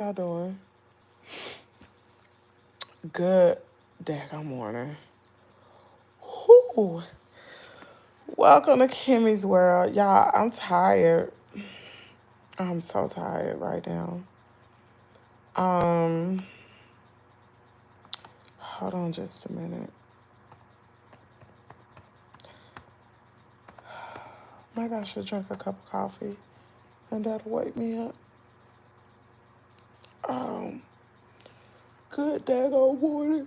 Y'all doing? Good daggone morning. Whew. Welcome to Kimmie's World. Y'all, I'm tired. I'm so tired right now. Hold on just a minute. Maybe I should drink a cup of coffee and that'll wake me up. Good daggone morning.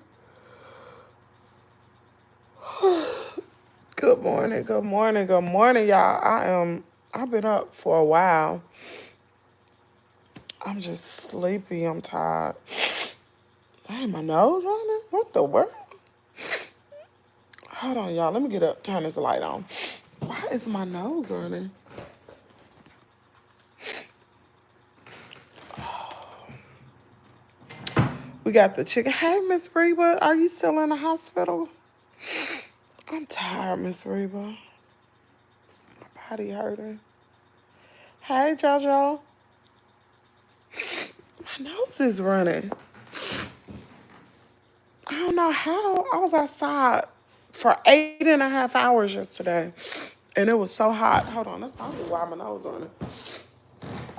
Good morning, good morning, good morning, y'all. I've been up for a while. I'm just sleepy. I'm tired. Dang, my nose running? What the world? Hold on, y'all. Let me get up. Turn this light on. Why is my nose running? We got the chicken. Hey, Miss Reba, are you still in the hospital? I'm tired, Miss Reba. My body hurting. Hey, JoJo. My nose is running. I don't know how. I was outside for 8.5 hours yesterday, and it was so hot. Hold on, that's probably why my nose running.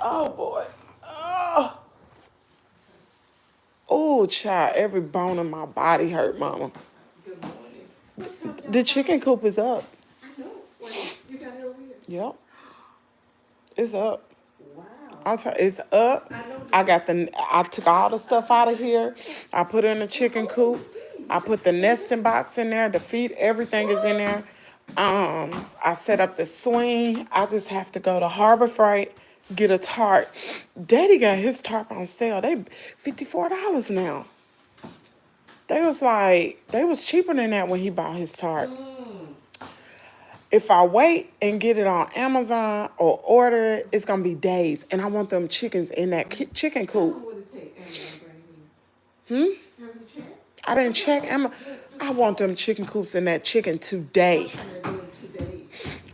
Oh boy. Oh, child, every bone in my body hurt, mama. Good morning. The chicken coop is up. I know. Wait, you got it over here? Yep. It's up. Wow. It's up. I took all the stuff out of here. I put it in the chicken coop. I put the nesting box in there. The feed, everything is in there. I set up the swing. I just have to go to Harbor Freight, get a tarp. Daddy got his tarp on sale. They $54 now. They was cheaper than that when he bought his tarp. If I wait and get it on Amazon or order it, it's gonna be days. And I want them chickens in that chicken coop. How long would it take Amazon to bring it in? Have you checked? I didn't check Amazon. I want them chicken coops in that chicken today.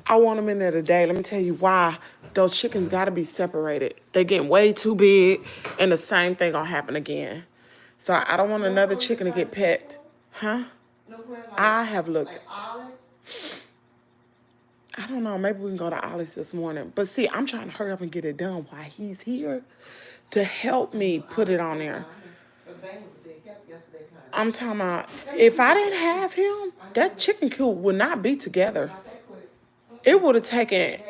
I want them in there today. Let me tell you why. Those chickens gotta be separated. They're getting way too big, and the same thing gonna happen again. So I don't want another chicken to get pecked. Huh? I have looked. Like Olives? I don't know. Maybe we can go to Ollie's this morning. But see, I'm trying to hurry up and get it done while he's here to help me put it on there. I'm talking about, if I didn't have him, that chicken coop would not be together. It would have taken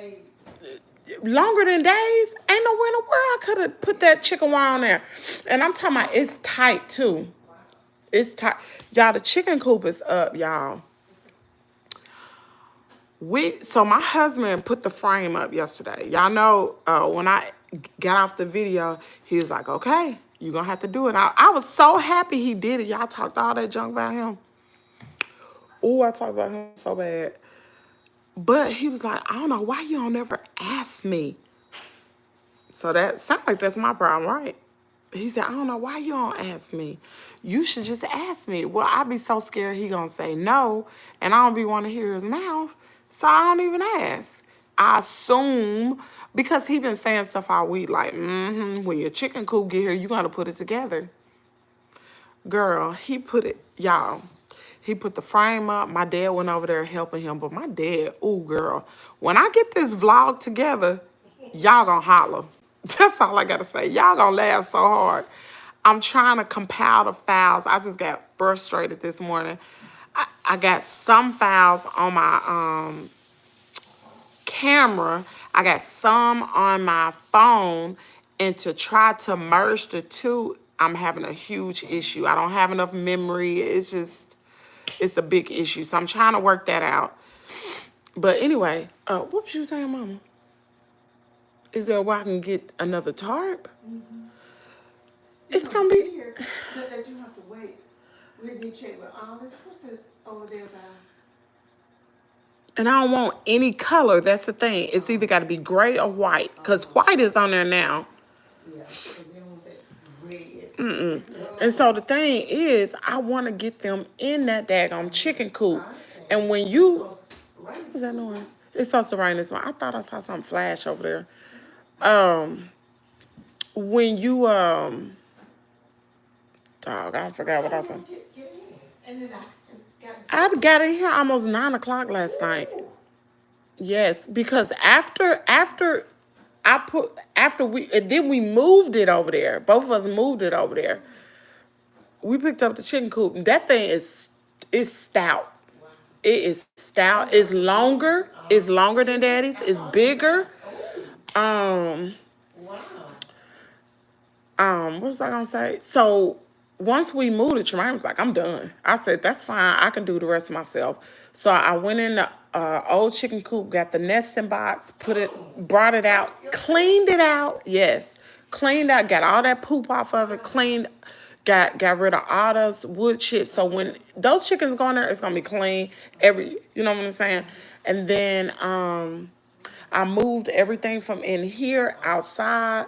longer than days. Ain't nowhere in the world I could have put that chicken wire on there. And I'm talking about, it's tight too. It's tight. Y'all, the chicken coop is up, y'all. So my husband put the frame up yesterday. Y'all know when I got off the video, he was like, okay, you're going to have to do it. I was so happy he did it. Y'all talked all that junk about him. Oh, I talked about him so bad. But he was like, I don't know why you don't ever ask me. So that sounds like that's my problem, right? He said, I don't know why you don't ask me. You should just ask me. Well, I'd be so scared he gonna say no, and I don't be wanting to hear his mouth, so I don't even ask. I assume, because he been saying stuff all week, like, when your chicken coop get here, you gotta put it together. Girl, he put it, y'all, he put the frame up. My dad went over there helping him, but my dad, ooh, girl, when I get this vlog together, y'all gonna holler. That's all I gotta say. Y'all gonna laugh so hard. I'm trying to compile the files. I just got frustrated this morning. I got some files on my camera. I got some on my phone. And to try to merge the two, I'm having a huge issue. I don't have enough memory. It's a big issue. So I'm trying to work that out. But anyway, what was you saying, Mama? Is there a way I can get another tarp? It's gonna be here. That you have to wait. We need to check with Olives. What's it over there by? And I don't want any color. That's the thing. It's either got to be gray or white, because white is on there now. Yeah, because you don't want that red. And so the thing is, I want to get them in that daggone chicken coop. And when you, what was that noise? It's supposed to rain this morning. I thought I saw something flash over there. when you dog, I forgot what I was saying. Get in. And then I got in here almost 9 o'clock last night. Yes, because after we then we moved it over there. Both of us moved it over there. We picked up the chicken coop. And that thing is stout. It is stout. It's longer. It's longer than Daddy's. It's bigger. wow. What was I gonna say? So once we moved it, Tremaine was like, I'm done. I said, that's fine. I can do the rest myself. So I went in the old chicken coop, got the nesting box, brought it out, cleaned it out. Yes. Cleaned out, got all that poop off of it, cleaned, got rid of all those wood chips. So when those chickens go in there, it's gonna be clean. You know what I'm saying? And then I moved everything from in here outside.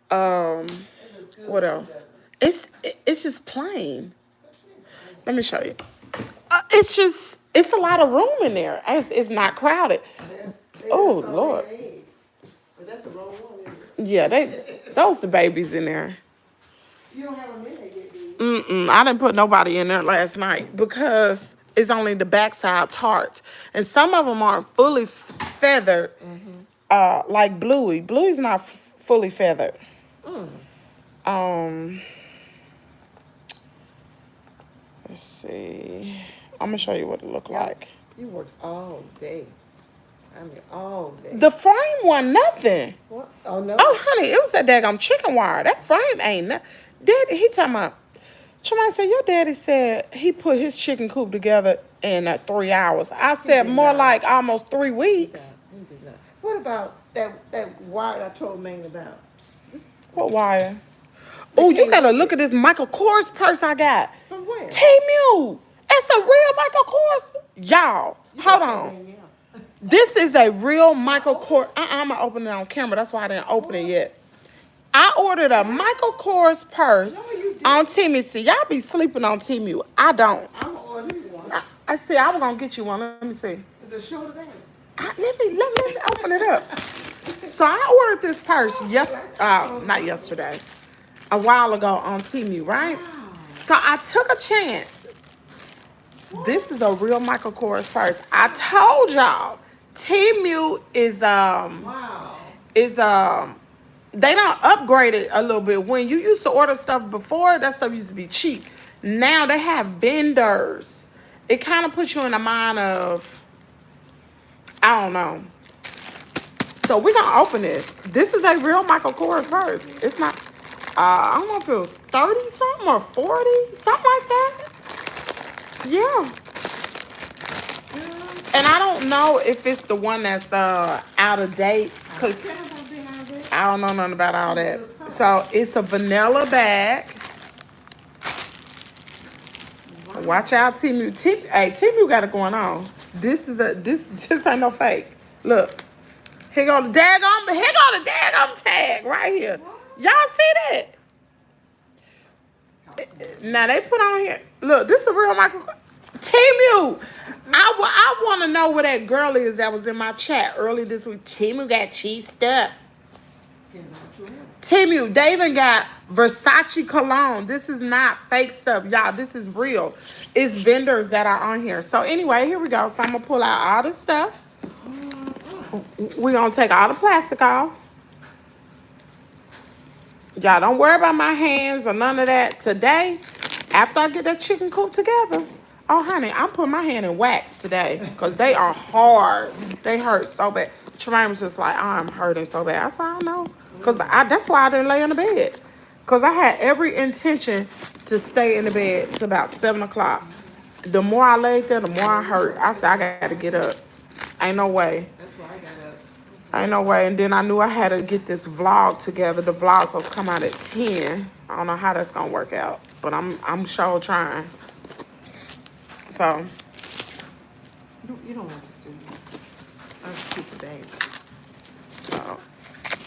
What else? It's just plain. Let me show you. It's a lot of room in there. It's not crowded. Oh Lord. But that's a wrong one, isn't it? Yeah, those the babies in there. You don't have a minute yet, do you? I didn't put nobody in there last night because it's only the backside tart, and some of them aren't fully feathered, like Bluey. Bluey's not fully feathered. Let's see. I'm gonna show you what it look like. You worked all day. I mean, all day. The frame wasn't nothing. What? Oh, no? Oh, honey, it was that daggone chicken wire. That frame ain't nothing. Daddy, he talking about, Tremaine said, your daddy said he put his chicken coop together in 3 hours. I said more like almost 3 weeks. He did not. What about that wire I told Maine about? What wire? Oh, you gotta look at this Michael Kors purse I got. From where? Temu. It's a real Michael Kors. Y'all, hold on. This is a real Michael Kors. I'm gonna open it on camera. That's why I didn't open it yet. I ordered a Michael Kors purse on Kimmiestea. Y'all be sleeping on Temu. I don't. I'm gonna order you one. I said I was gonna get you one. Let me see. Is it shoulder bag? Let me open it up. So I ordered this purse not yesterday, a while ago on Temu, right? Wow. So I took a chance. This is a real Michael Kors purse. I told y'all, Temu is Wow. they don't upgrade it a little bit. When you used to order stuff before, that stuff used to be cheap. Now they have vendors. It kind of puts you in the mind of, I don't know. So we're gonna open this. This is a real Michael Kors purse. It's not, I don't know if it was 30 something or 40, something like that. Yeah. And I don't know if it's the one that's out of date, because I don't know nothing about all that. So it's a vanilla bag. Watch out, Temu. Hey, Temu got it going on. This just ain't no fake. Look. Here go the daggone tag right here. Y'all see that? Now they put on here. Look, this is a real Michael Temu. I want to know where that girl is that was in my chat early this week. Temu got cheap stuff. Temu, they even got Versace cologne. This is not fake stuff, y'all. This is real. It's vendors that are on here. So anyway, here we go. So I'm gonna pull out all this stuff. We're gonna take all the plastic off. Y'all don't worry about my hands or none of that. Today, after I get that chicken coop together, oh honey, I'm putting my hand in wax today because they are hard. They hurt so bad. Tremaine was just like, I'm hurting so bad. I said, I know. Because that's why I didn't lay in the bed. Because I had every intention to stay in the bed till about 7 o'clock. The more I laid there, the more I hurt. I said, I got to get up. Ain't no way. That's why I got up. Ain't no way. And then I knew I had to get this vlog together. The vlog's supposed to come out at 10. I don't know how that's going to work out. But I'm sure trying. So. You don't want this, do you? I'll just keep the bag. So.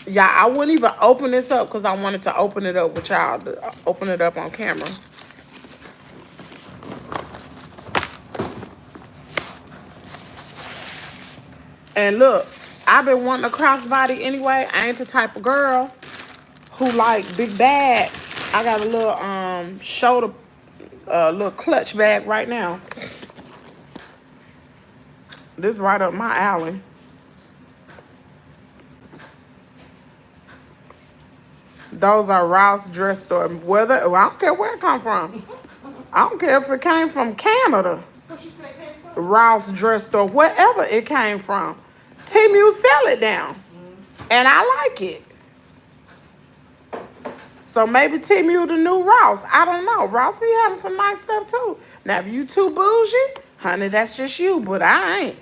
Yeah, I wouldn't even open this up because I wanted to open it up with y'all. Open it up on camera. And look, I've been wanting a crossbody anyway. I ain't the type of girl who like big bags, I got a little shoulder, little clutch bag right now. This right up my alley. Those are Ross dress store. Well, I don't care where it come from. I don't care if it came from Canada. What you say came from? Ross dress store, wherever it came from. Temu sell it down. And I like it. So maybe Temu the new Ross. I don't know. Ross be having some nice stuff too. Now if you too bougie, honey, that's just you, but I ain't.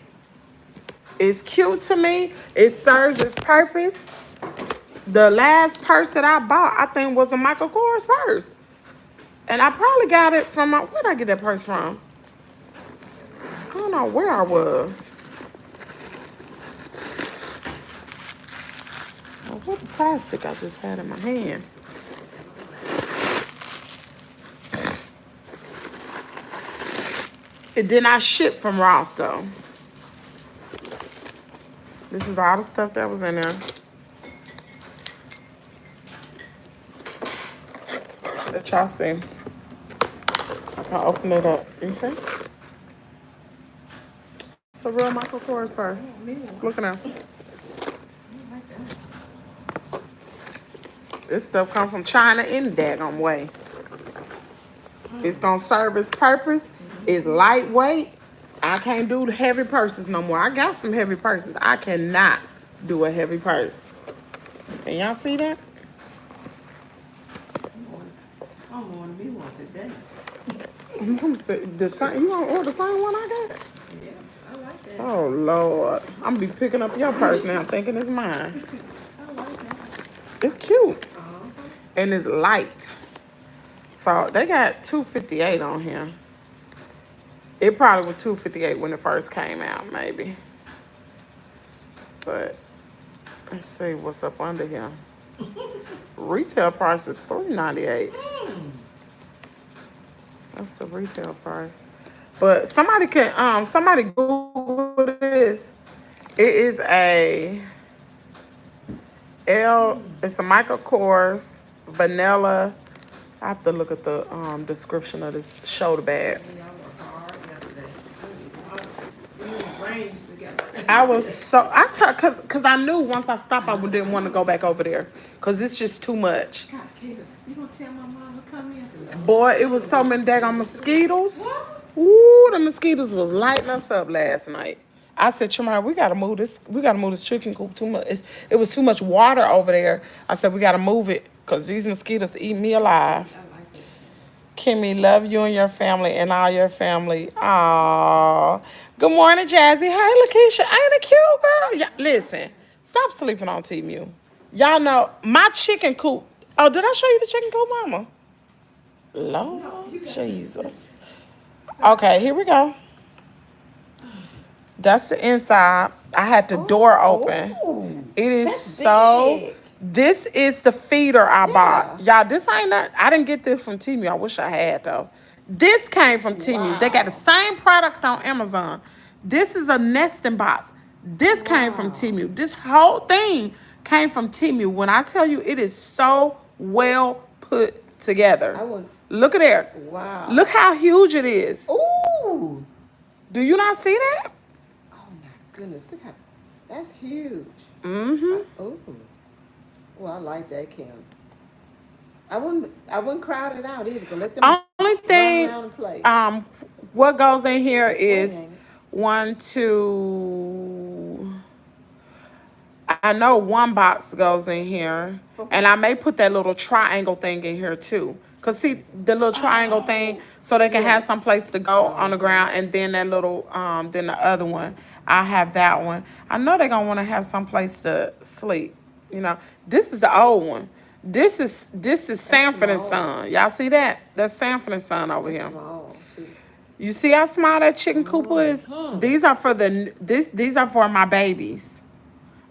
It's cute to me. It serves its purpose. The last purse that I bought, I think, was a Michael Kors purse. And I probably got it from, where'd I get that purse from? I don't know where I was. Oh, what the plastic I just had in my hand? It did not ship from Ross, though. This is all the stuff that was in there. That y'all see. I can open it up. You see? It's a real Michael Kors purse. Look at that. This stuff come from China any daggone way. It's gonna serve its purpose. It's lightweight. I can't do the heavy purses no more. I got some heavy purses. I cannot do a heavy purse. Can y'all see that? I'm going to be one today. I'm gonna say the same. You gonna order the same one I got? Yeah, I like that. Oh Lord, I'm gonna be picking up your purse now, thinking it's mine. I like that. It's cute Uh-huh. and it's light. So they got $258 on here. It probably was $258 when it first came out, maybe. But let's see what's up under here. Retail price is $398. That's the retail price. But somebody can somebody Google this. It is it's a Michael Kors vanilla. I have to look at the description of this shoulder bag. Cause I knew once I stopped I didn't want to go back over there. Cause it's just too much. God, Kayla, you gonna tell my mom to come in? Boy, it was so many daggone mosquitoes. Ooh, the mosquitoes was lighting us up last night. I said, Tremar, we gotta move this chicken coop too much. It was too much water over there. I said, we gotta move it because these mosquitoes eat me alive. I like this. Kimmy, love you and your family and all your family. Aww. Good morning, Jazzy. Hey, Lakeisha. Ain't it cute, girl? Yeah, listen, stop sleeping on Temu. Y'all know my chicken coop. Oh, did I show you the chicken coop, Mama? Lord Jesus. Okay, here we go. That's the inside. I had the door open. It is so big. This is the feeder I bought. Y'all, this ain't not, I didn't get this from Temu. I wish I had though. This came from Temu. Wow. They got the same product on Amazon. This is a nesting box. This came from Temu. This whole thing came from Temu. When I tell you it is so well put together. Look at there. Wow. Look how huge it is. Ooh. Do you not see that? Oh my goodness. Look how, that's huge. Mm-hmm. Ooh. Well, I like that, Kim. I wouldn't crowd it out either. But let them Only thing, run around and play. what goes in here is Swinging. 1, 2. I know one box goes in here, and I may put that little triangle thing in here too. Cause see the little triangle thing, so they can have some place to go on the ground, and then that little, then the other one, I have that one. I know they're gonna want to have some place to sleep. You know, this is the old one. This is Sanford and Son. Y'all see that? That's Sanford and Son over here. Small, too. You see how small that chicken coop is? These are for these are for my babies.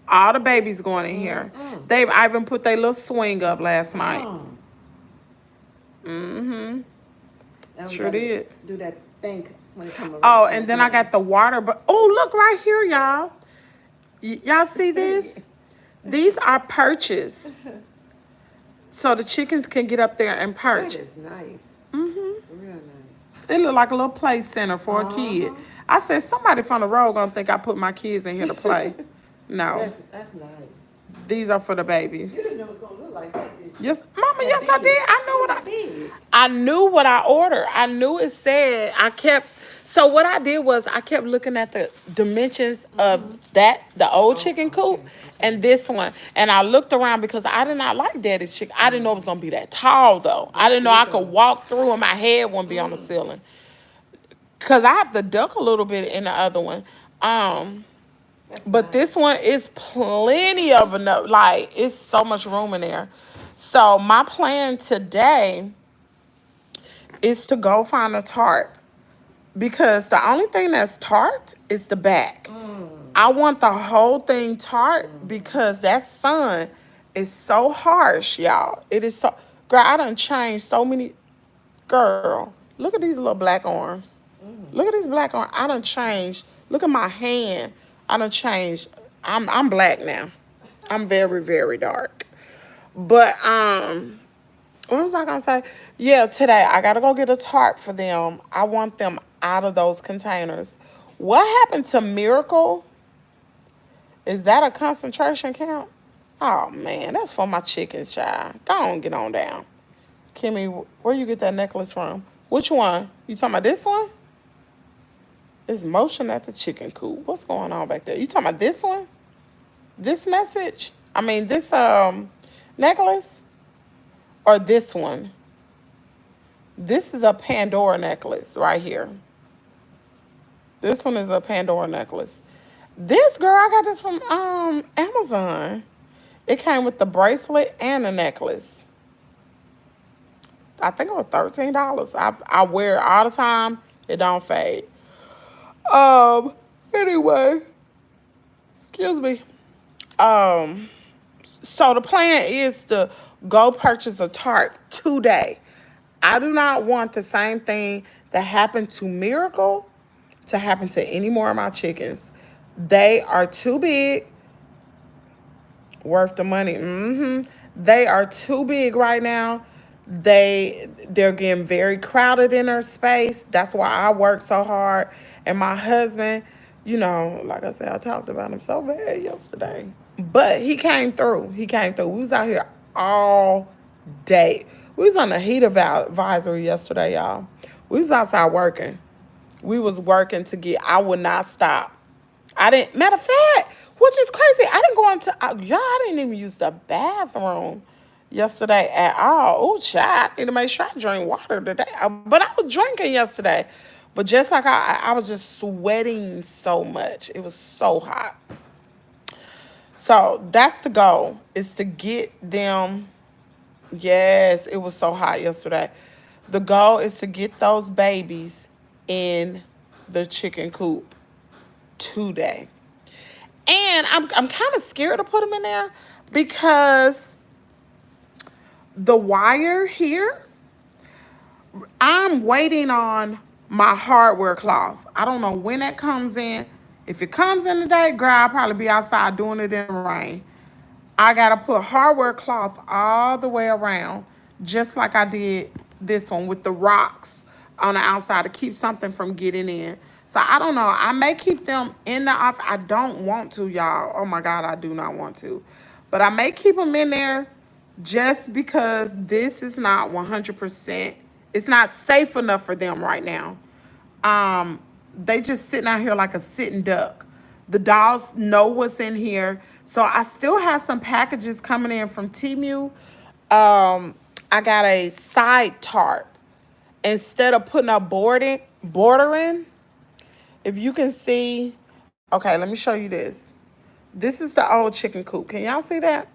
All the babies going in here. I even put their little swing up last night. Mm-hmm. Now we Sure gotta did. Do that thing when it comes around. Oh, and then I got the water. But oh, look right here, y'all. Y'all see this? These are purchased. so the chickens can get up there and That perch. is nice. Mm-hmm. Real nice. It look like a little play center for a kid. Uh-huh. I said, somebody from the road gonna think I put my kids in here to play. No, That's nice. these are for the You babies. didn't know it was gonna look like that, did you? Yes, Mama. That Yes, I big. did. I knew what That big. I knew what I ordered. I knew it said. So what I did was I kept looking at the dimensions of the old chicken coop, Okay. and this one. And I looked around because I did not like Daddy's chicken. I didn't know it was gonna be that tall though. I didn't know I could walk through and my head wouldn't be on the ceiling. Cause I have to duck a little bit in the other one. That's But nice. this one is plenty of enough. Like, it's so much room in there. So my plan today is to go find a tarp, because the only thing that's tarped is the back. I want the whole thing tarped because that sun is so harsh, y'all. It is so. Girl, I done changed so many. Girl, look at these little black arms. Look at these black arms. I done changed. Look at my hand. I done changed. I'm black now. I'm very, very dark. But what was I gonna say? Yeah, today I gotta go get a tarp for them. I want them out of those containers. What happened to Miracle? Is that a concentration camp? Oh man, that's for my chickens, child. Go on, get on down. Kimmy, where you get that necklace from? Which one? You talking about this one? It's motion at the chicken coop. What's going on back there? You talking about this one? This message? I mean, this necklace? Or this one? This is a Pandora necklace right here. This one is a Pandora necklace. This, girl, I got this from Amazon. It came with the bracelet and the necklace. I think it was $13. I wear it all the time. It don't fade. Anyway, excuse me. So the plan is to go purchase a tarp today. I do not want the same thing that happened to Miracle to happen to any more of my chickens. They are too big, worth the money. They are too big right now. They're getting very crowded in their space. That's why I work so hard. And my husband, like I said, I talked about him so bad yesterday. But he came through. He came through. We was out here all day. We was on the heat advisory yesterday, y'all. We was outside working. We was working I would not stop. Matter of fact, which is crazy, I didn't go y'all, I didn't even use the bathroom yesterday at all. Oh, child, I need to make sure I drink water today. But I was drinking yesterday. But just like I was just sweating so much. It was so hot. So that's the goal, is to get them. Yes, it was so hot yesterday. The goal is to get those babies in the chicken coop today. And I'm kind of scared to put them in there because the wire here, I'm waiting on my hardware cloth. I don't know when that comes in. If it comes in today, girl, I'll probably be outside doing it in the rain. I got to put hardware cloth all the way around, just like I did this one with the rocks on the outside to keep something from getting in. So I don't know. I may keep them in the office. I don't want to, y'all. Oh, my God, I do not want to. But I may keep them in there just because this is not 100%. It's not safe enough for them right now. They just sitting out here like a sitting duck. The dolls know what's in here. So I still have some packages coming in from Temu. I got a side tarp. Instead of putting a bordering, if you can see, okay, let me show you this. This is the old chicken coop. Can y'all see that?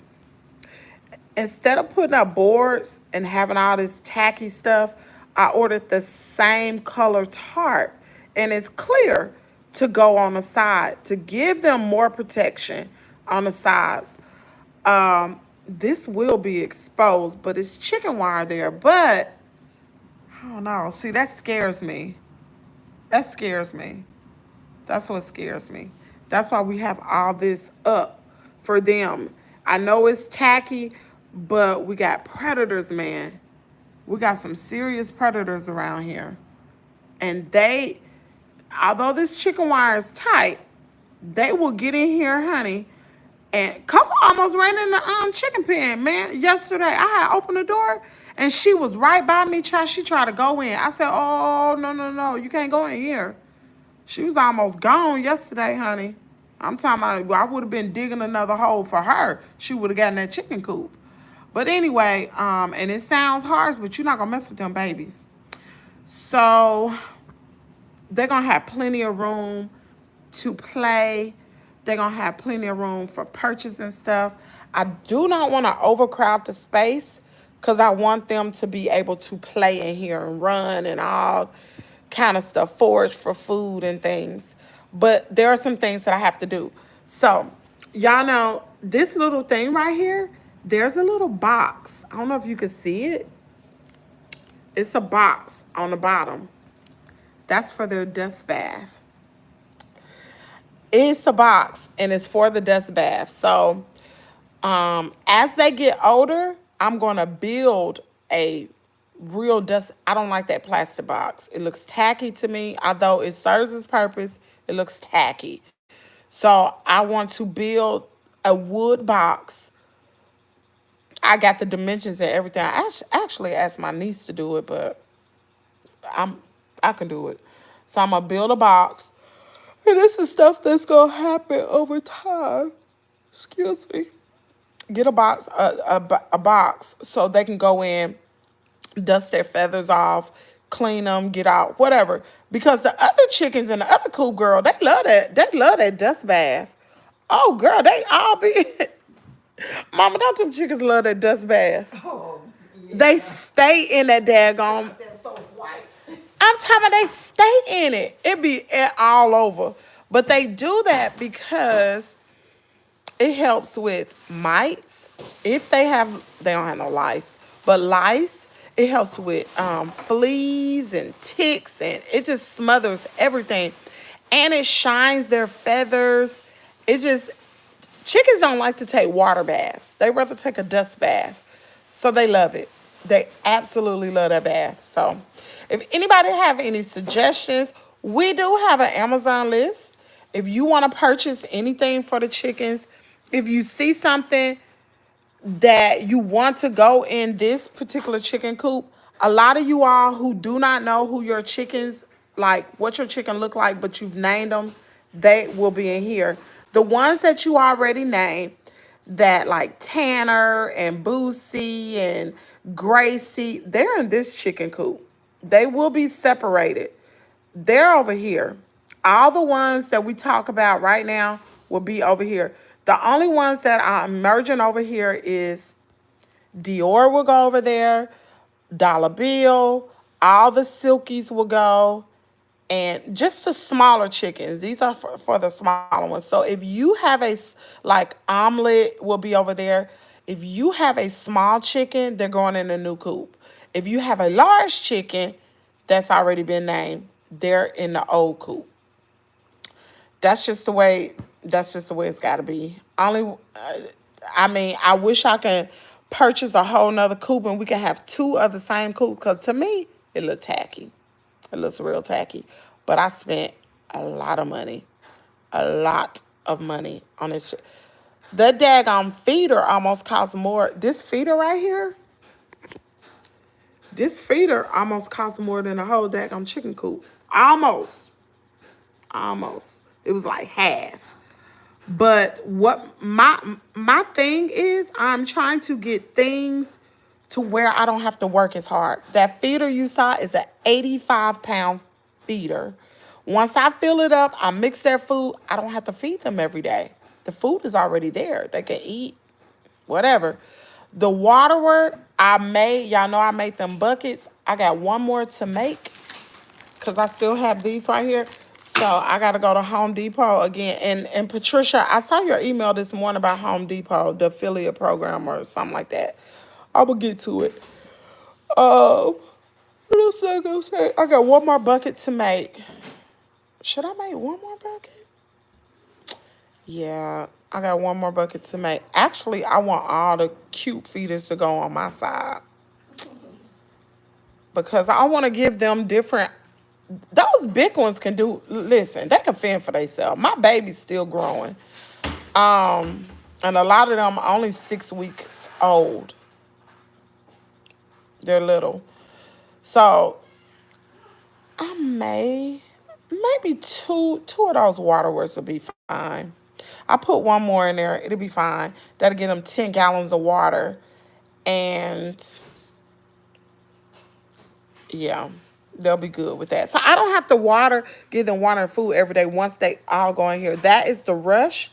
Instead of putting up boards and having all this tacky stuff, I ordered the same color tarp. And it's clear to go on the side to give them more protection on the sides. This will be exposed, but it's chicken wire there. But I don't know. See, that scares me. That scares me. That's what scares me. That's why we have all this up for them. I know it's tacky, But we got predators, man. We got some serious predators around here. And they, although this chicken wire is tight, they will get in here, honey. And Coco almost ran in the chicken pen, man. Yesterday, I had opened the door, and she was right by me. She tried to go in. I said, "Oh, no, no, no, you can't go in here." She was almost gone yesterday, honey. I'm talking about, I would have been digging another hole for her. She would have gotten that chicken coop. But anyway, and it sounds harsh, but you're not gonna mess with them babies. So they're gonna have plenty of room to play. They're gonna have plenty of room for purchase and stuff. I do not want to overcrowd the space because I want them to be able to play in here and run and all kind of stuff, forage for food and things. But there are some things that I have to do. So y'all know this little thing right here, there's a little box. I don't know if you can see it. It's a box on the bottom. That's for their dust bath. It's a box and it's for the dust bath. So as they get older, I'm going to build a real dust. I don't like that plastic box. It looks tacky to me. Although it serves its purpose, it looks tacky. So I want to build a wood box. I got the dimensions and everything. I actually asked my niece to do it, but I can do it. So I'm going to build a box. And this is stuff that's going to happen over time. Excuse me. Get a box, a box so they can go in, dust their feathers off, clean them, get out, whatever. Because the other chickens in the other coop, girl, they love that. They love that dust bath. Oh, girl, they all be... Mama, don't them chickens love that dust bath? Oh, yeah. They stay in that daggone... They're so white. I'm talking about they stay in it. It be all over. But they do that because it helps with mites. If they don't have no lice, but lice, it helps with fleas and ticks, and it just smothers everything. And it shines their feathers. Chickens don't like to take water baths. They rather take a dust bath. So they love it. They absolutely love that bath. So if anybody have any suggestions, we do have an Amazon list. If you want to purchase anything for the chickens, if you see something that you want to go in this particular chicken coop, a lot of you all who do not know who your chickens, like what your chicken look like, but you've named them, they will be in here. The ones that you already named, that like Tanner and Boosie and Gracie, they're in this chicken coop. They will be separated. They're over here. All the ones that we talk about right now will be over here. The only ones that are emerging over here is Dior will go over there, Dollar Bill, all the Silkies will go, and just the smaller chickens. These are for the smaller ones. So if you have like Omelet will be over there. If you have a small chicken, they're going in a new coop. If you have a large chicken that's already been named, they're in the old coop. That's just the way it's got to be. I wish I could purchase a whole nother coop and we can have two of the same coop, because to me, it looks tacky. It looks real tacky. But I spent a lot of money on this. The daggone feeder almost cost more. This feeder right here, this feeder almost cost more than a whole daggone chicken coop. Almost. It was like half. But what my thing is, I'm trying to get things to where I don't have to work as hard. That feeder you saw is an 85-pound feeder. Once I fill it up, I mix their food. I don't have to feed them every day. The food is already there. They can eat, whatever. The water y'all know I made them buckets. I got one more to make because I still have these right here. So I got to go to Home Depot again. And Patricia, I saw your email this morning about Home Depot, the affiliate program or something like that. I will get to it. What else I gonna say? I got one more bucket to make. Should I make one more bucket? Yeah. I got one more bucket to make. Actually, I want all the cute feeders to go on my side because I want to give them different. Those big ones can do. Listen, they can fend for themselves. My baby's still growing, and a lot of them are only 6 weeks old. They're little, so I maybe two of those water works will be fine. I put one more in there. It'll be fine. That'll get them 10 gallons of water. And yeah, they'll be good with that. So I don't have to give them water and food every day once they all go in here. That is the rush.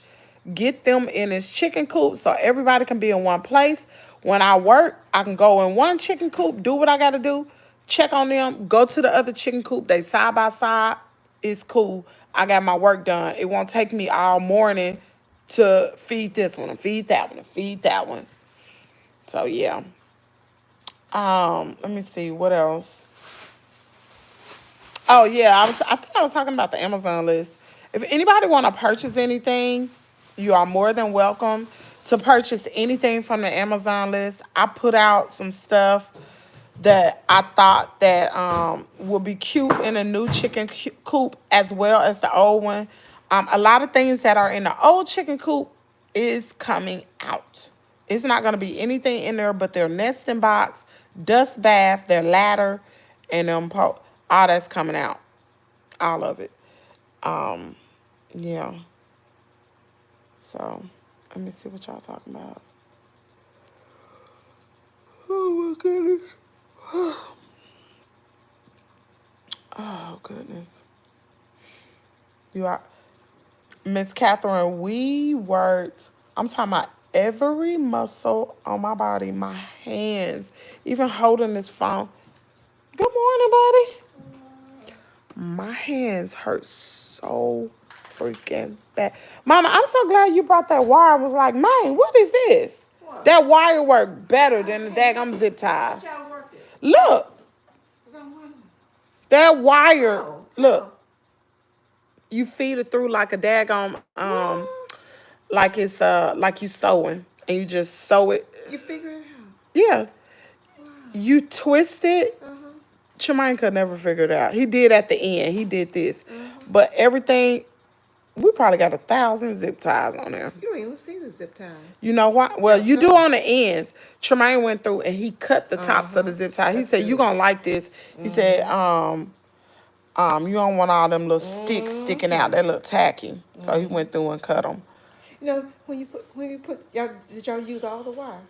Get them in this chicken coop so everybody can be in one place. When I work, I can go in one chicken coop, do what I got to do, check on them, go to the other chicken coop. They side by side. It's cool. I got my work done. It won't take me all morning to feed this one and feed that one and feed that one. So yeah. Let me see what else. Oh yeah, I think I was talking about the Amazon list. If anybody want to purchase anything, you are more than welcome to purchase anything from the Amazon list. I put out some stuff that I thought that would be cute in a new chicken coop as well as the old one. A lot of things that are in the old chicken coop is coming out. It's not going to be anything in there but their nesting box, dust bath, their ladder, and all that's coming out. All of it. Yeah. So, let me see what y'all talking about. Oh, my goodness. Oh, goodness. You are... Miss Catherine, we worked... I'm talking about every muscle on my body, my hands, even holding this phone. Good morning, buddy. My hands hurt so freaking bad. Mama, I'm so glad you brought that wire. I was like, man, what is this? What? That wire worked better than the daggum zip ties. Look. That wire, look. You feed it through like a daggum, like it's like you sewing, and you just sew it. You figure it out. Yeah. Wow. You twist it. Tremaine could never figure it out. He did at the end. He did this. But everything, we probably got 1,000 zip ties on there. You don't even see the zip ties. You know why? Well, you do on the ends. Tremaine went through and he cut the tops of the zip tie. He said, "You gonna like this." He said, you don't want all them little sticks sticking out. They look tacky. So he went through and cut them. You know, when you put y'all, did y'all use all the wire?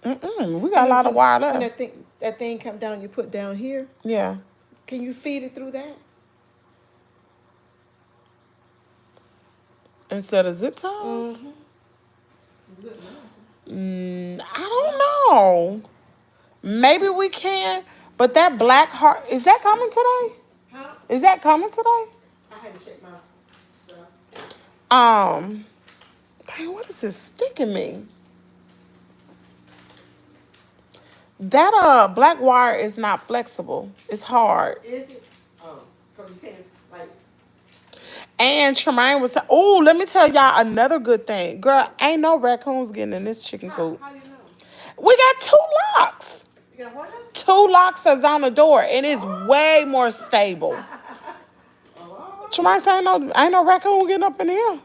We got a lot of wire there. When that thing come down, you put down here. Yeah. Can you feed it through that? Instead of zip ties? I don't know. Maybe we can. But that black heart, is that coming today? Huh? Is that coming today? I had to check my stuff. Dang, what is this sticking me? That black wire is not flexible. It's hard. Is it? Oh, because you can't like. And Tremaine was saying, oh, let me tell y'all another good thing. Girl, ain't no raccoons getting in this chicken coop. How you know? We got 2 locks. You got what? 2 locks that's on the door, and it's way more stable. Tremaine said, ain't no raccoon getting up in here.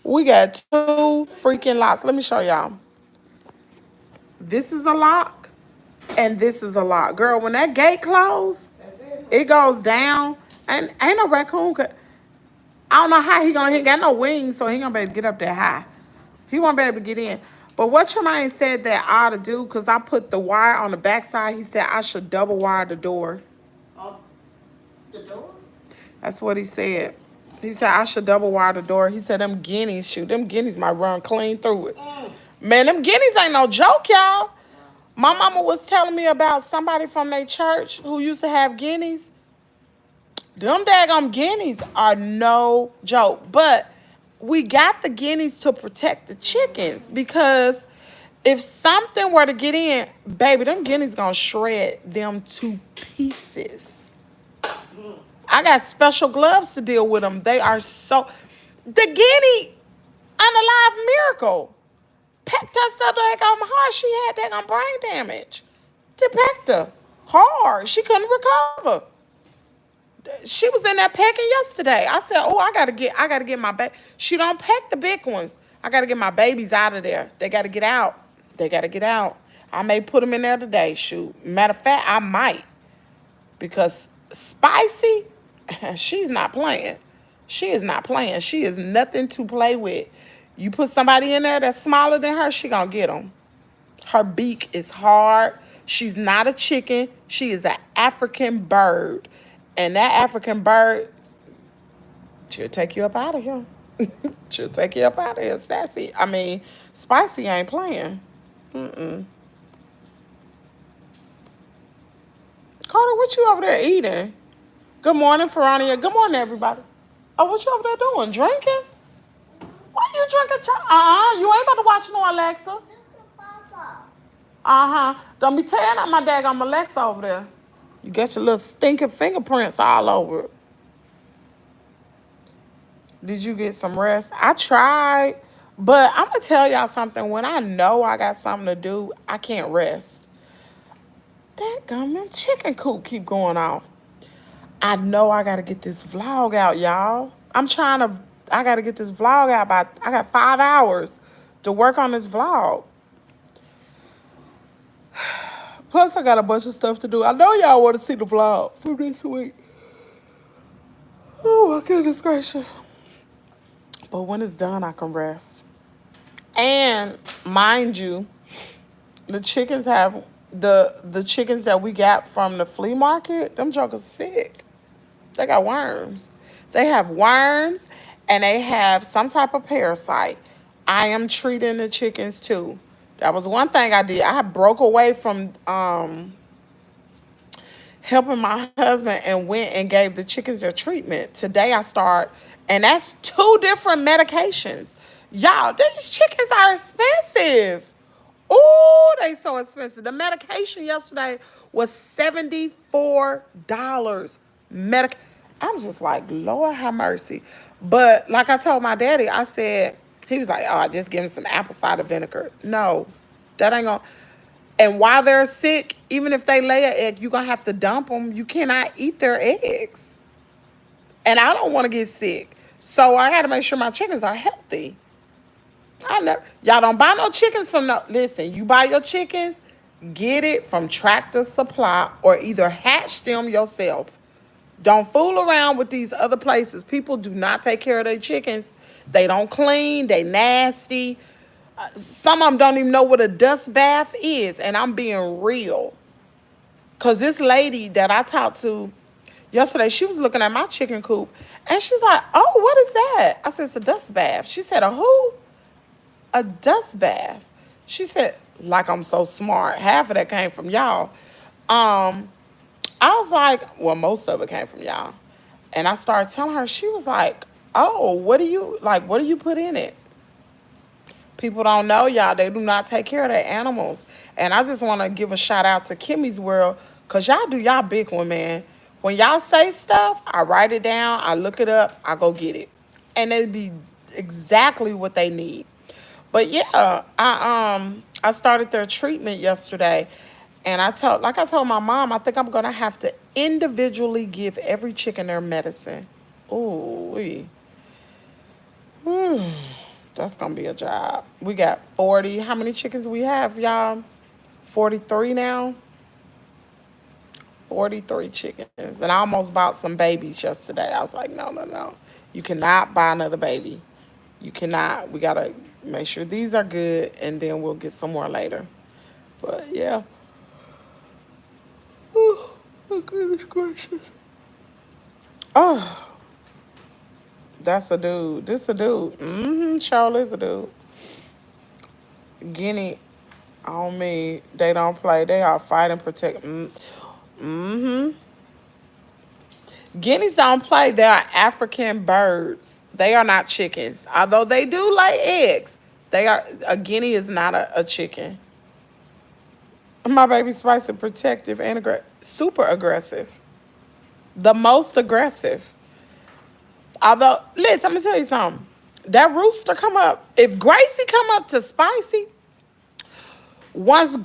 We got 2 freaking locks. Let me show y'all. This is a lock, and this is a lock. Girl, when that gate closed, it goes down, and ain't no raccoon. I don't know how he ain't got no wings, so he gonna be able to get up that high. He won't be able to get in. But what Tremaine said that I ought to do, because I put the wire on the backside, he said I should double wire the door. The door? That's what he said. He said I should double wire the door. He said them guineas, them guineas might run clean through it. Man, them guineas ain't no joke, y'all. My mama was telling me about somebody from their church who used to have guineas. Them daggum guineas are no joke. But we got the guineas to protect the chickens, because if something were to get in, baby, them guineas gonna shred them to pieces. I got special gloves to deal with them. They are so... The guinea... Unalive miracle. Pecked her so daggone hard she had daggone brain damage. They pecked her hard. She couldn't recover. She was in there pecking yesterday. I said, "Oh, I gotta get my baby." She don't peck the big ones. I gotta get my babies out of there. They gotta get out. They gotta get out. I may put them in there today. Shoot. Matter of fact, I might because Spicy, she's not playing. She is not playing. She is nothing to play with. You put somebody in there that's smaller than her, she gonna get them. Her beak is hard. She's not a chicken. She is an African bird. And that African bird, she'll take you up out of here. She'll take you up out of here. Sassy. I mean, Spicy ain't playing. Mm-mm. Carter, what you over there eating? Good morning, Ferrania. Good morning, everybody. Oh, what you over there doing? Drinking? Why you drinking? You ain't about to watch no Alexa. Don't be tearing up my daggone Alexa over there. You got your little stinking fingerprints all over it. Did you get some rest? I tried, but I'm going to tell y'all something. When I know I got something to do, I can't rest. That gumming chicken coop keep going off. I know I got to get this vlog out, y'all. I got to get this vlog out I got 5 hours to work on this vlog. Plus, I got a bunch of stuff to do. I know y'all want to see the vlog for this week. Oh, my goodness gracious. But when it's done, I can rest. And mind you, the chickens have the chickens that we got from the flea market, them jokers sick. They got worms. They have worms and they have some type of parasite. I am treating the chickens too. That was one thing I did. I broke away from helping my husband and went and gave the chickens their treatment. Today I start, and that's 2 different medications. Y'all, these chickens are expensive. Ooh, they so expensive. The medication yesterday was $74. I'm just like, Lord have mercy. But like I told my daddy, I said, he was like, oh, I just give him some apple cider vinegar. No, that ain't gonna. And while they're sick, even if they lay an egg, you're going to have to dump them. You cannot eat their eggs. And I don't want to get sick. So I got to make sure my chickens are healthy. Y'all don't buy no chickens from no. Listen, you buy your chickens, get it from Tractor Supply or either hatch them yourself. Don't fool around with these other places. People do not take care of their chickens. They don't clean. They nasty. Some of them don't even know what a dust bath is. And I'm being real. Because this lady that I talked to yesterday, she was looking at my chicken coop. And she's like, oh, what is that? I said, it's a dust bath. She said, a who? A dust bath. She said, like I'm so smart. Half of that came from y'all. I was like, well, most of it came from y'all. And I started telling her, she was like, oh, what do you put in it? People don't know, y'all. They do not take care of their animals. And I just want to give a shout out to Kimmie's World, because y'all do y'all big one, man. When y'all say stuff, I write it down, I look it up, I go get it. And it be exactly what they need. But yeah, I started their treatment yesterday. And I told my mom, I think I'm going to have to individually give every chicken their medicine. Ooh, that's going to be a job. We got 40. How many chickens we have, y'all? 43 now? 43 chickens. And I almost bought some babies yesterday. I was like, no. You cannot buy another baby. You cannot. We got to make sure these are good, and then we'll get some more later. But, yeah. Oh, my goodness gracious. Oh. That's a dude. This a dude. Charlie's a dude. Guinea, on me. They don't play. They are fight and protect. Guineas don't play. They are African birds. They are not chickens. Although they do lay eggs. A guinea is not a chicken. My baby Spicy protective and super aggressive. The most aggressive. Although, listen, I'm going to tell you something. that rooster come up. If Gracie come up to Spicy, once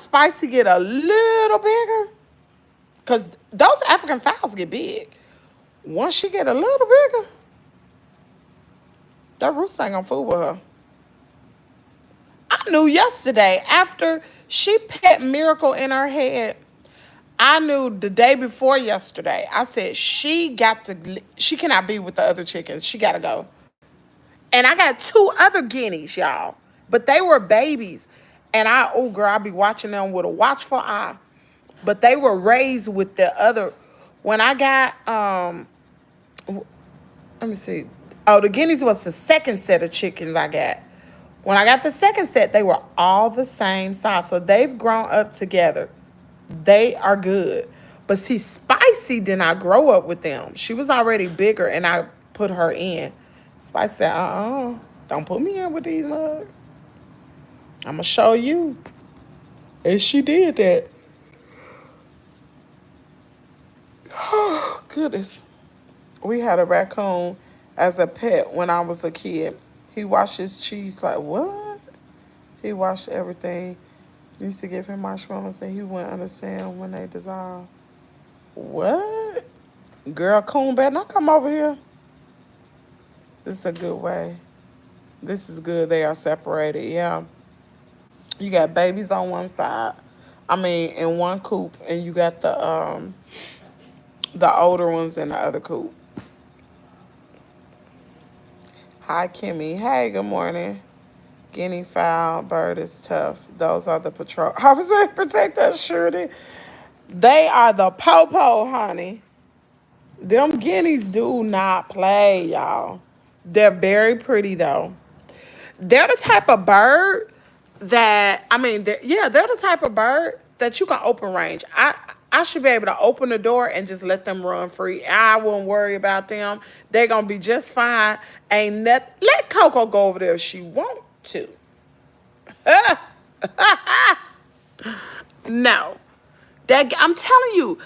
Spicy get a little bigger, because those African fowls get big. Once she get a little bigger, that rooster ain't gonna fool with her. I knew yesterday after she pet Miracle in her head. I knew the day before yesterday. I said she cannot be with the other chickens. She gotta go. And I got 2 other guineas, y'all, but they were babies. And I be watching them with a watchful eye. But they were raised with the other. When I got let me see. Oh, the guineas was the second set of chickens I got. When I got the second set, they were all the same size. So they've grown up together. They are good. But see, Spicy did not grow up with them. She was already bigger, and I put her in. Spicy said, don't put me in with these mugs. I'm going to show you. And she did that. Oh, goodness. We had a raccoon as a pet when I was a kid. He washed his cheese like, what? He washed everything. Used to give him marshmallows and he wouldn't understand when they dissolve. What? Girl, coon better not come over here. This is a good way. This is good. They are separated, yeah. You got babies on one side. In one coop, and you got the older ones in the other coop. Hi, Kimmy. Hey, good morning. Guinea fowl, bird is tough. Those are the patrol. I was saying, protect that surety. They are the popo, honey. Them guineas do not play, y'all. They're very pretty, though. They're the type of bird that, they're the type of bird that you can open range. I should be able to open the door and just let them run free. I won't worry about them. They're going to be just fine. Let Coco go over there if she want to. No. I'm telling you,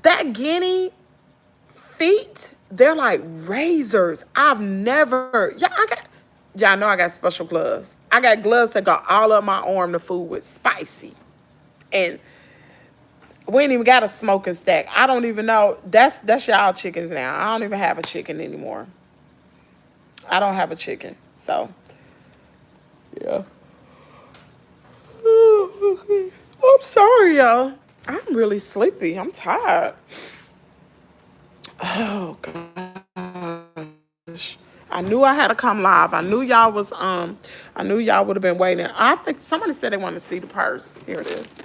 that guinea feet, they're like razors. Y'all know I got special gloves. I got gloves that got all up my arm to food with Spicy. And we ain't even got a smoking stack. I don't even know. That's y'all chickens now. I don't even have a chicken anymore. I don't have a chicken. So, yeah. I'm sorry, y'all. I'm really sleepy. I'm tired. Oh, gosh. I knew I had to come live. I knew y'all would have been waiting. I think somebody said they wanted to see the purse. Here it is.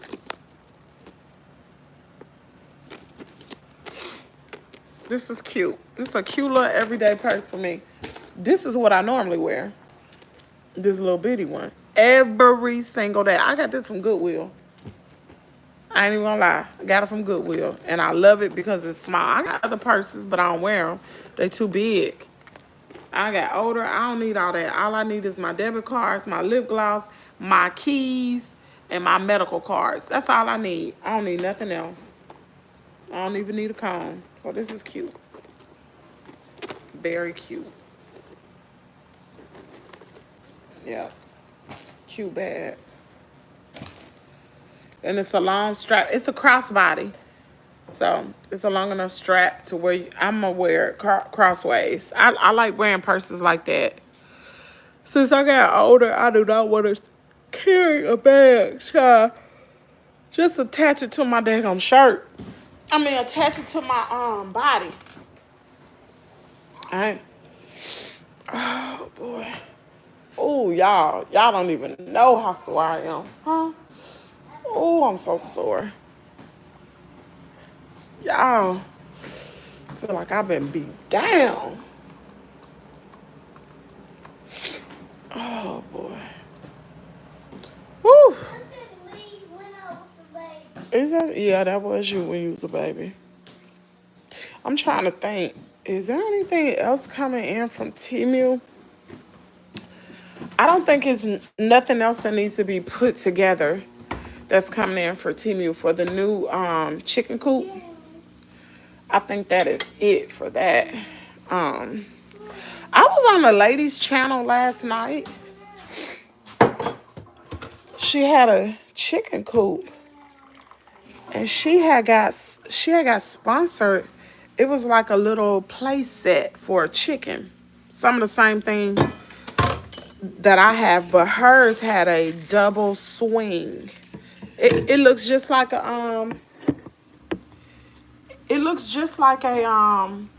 This is cute. This is a cute little everyday purse for me. This is what I normally wear. This little bitty one. Every single day. I got this from Goodwill. I ain't even gonna lie. I got it from Goodwill. And I love it because it's small. I got other purses, but I don't wear them. They too big. I got older. I don't need all that. All I need is my debit cards, my lip gloss, my keys, and my medical cards. That's all I need. I don't need nothing else. I don't even need a comb. So this is cute. Very cute. Yeah. Cute bag. And it's a long strap. It's a crossbody. So it's a long enough strap to where I'm going to wear it crossways. I like wearing purses like that. Since I got older, I do not want to carry a bag. So just attach it to my daggone shirt. Attach it to my body. All right. Oh, boy. Oh, y'all don't even know how sore I am, huh? Oh, I'm so sore. Y'all, I feel like I've been beat down. Oh, boy. Woo. Is that? Yeah, that was you when you was a baby. I'm trying to think. Is there anything else coming in from Temu? I don't think it's nothing else that needs to be put together that's coming in for Temu for the new chicken coop. I think that is it for that. I was on a lady's channel last night. She had a chicken coop, and she had got sponsored. It was like a little play set for a chicken. Some of the same things that I have, but hers had a double swing. It looks just like a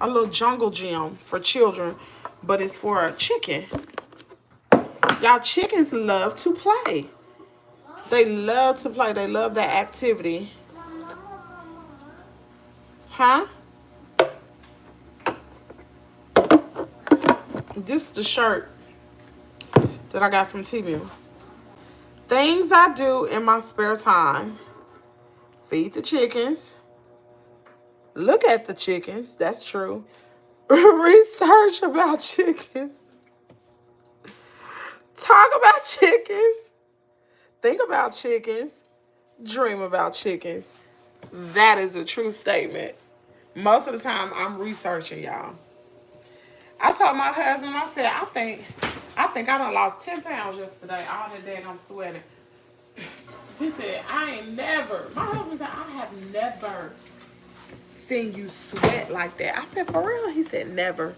little jungle gym for children, but it's for a chicken. Y'all, chickens love to play. They love to play. They love that activity. Huh? This is the shirt that I got from Temu. Things I do in my spare time. Feed the chickens. Look at the chickens. That's true. Research about chickens. Talk about chickens. Think about chickens. Dream about chickens. That is a true statement. Most of the time, I'm researching, y'all. I told my husband, I said, I think I done lost 10 pounds yesterday. All the day I'm sweating. He said, I ain't never. My husband said, I have never seen you sweat like that. I said, for real? He said, never.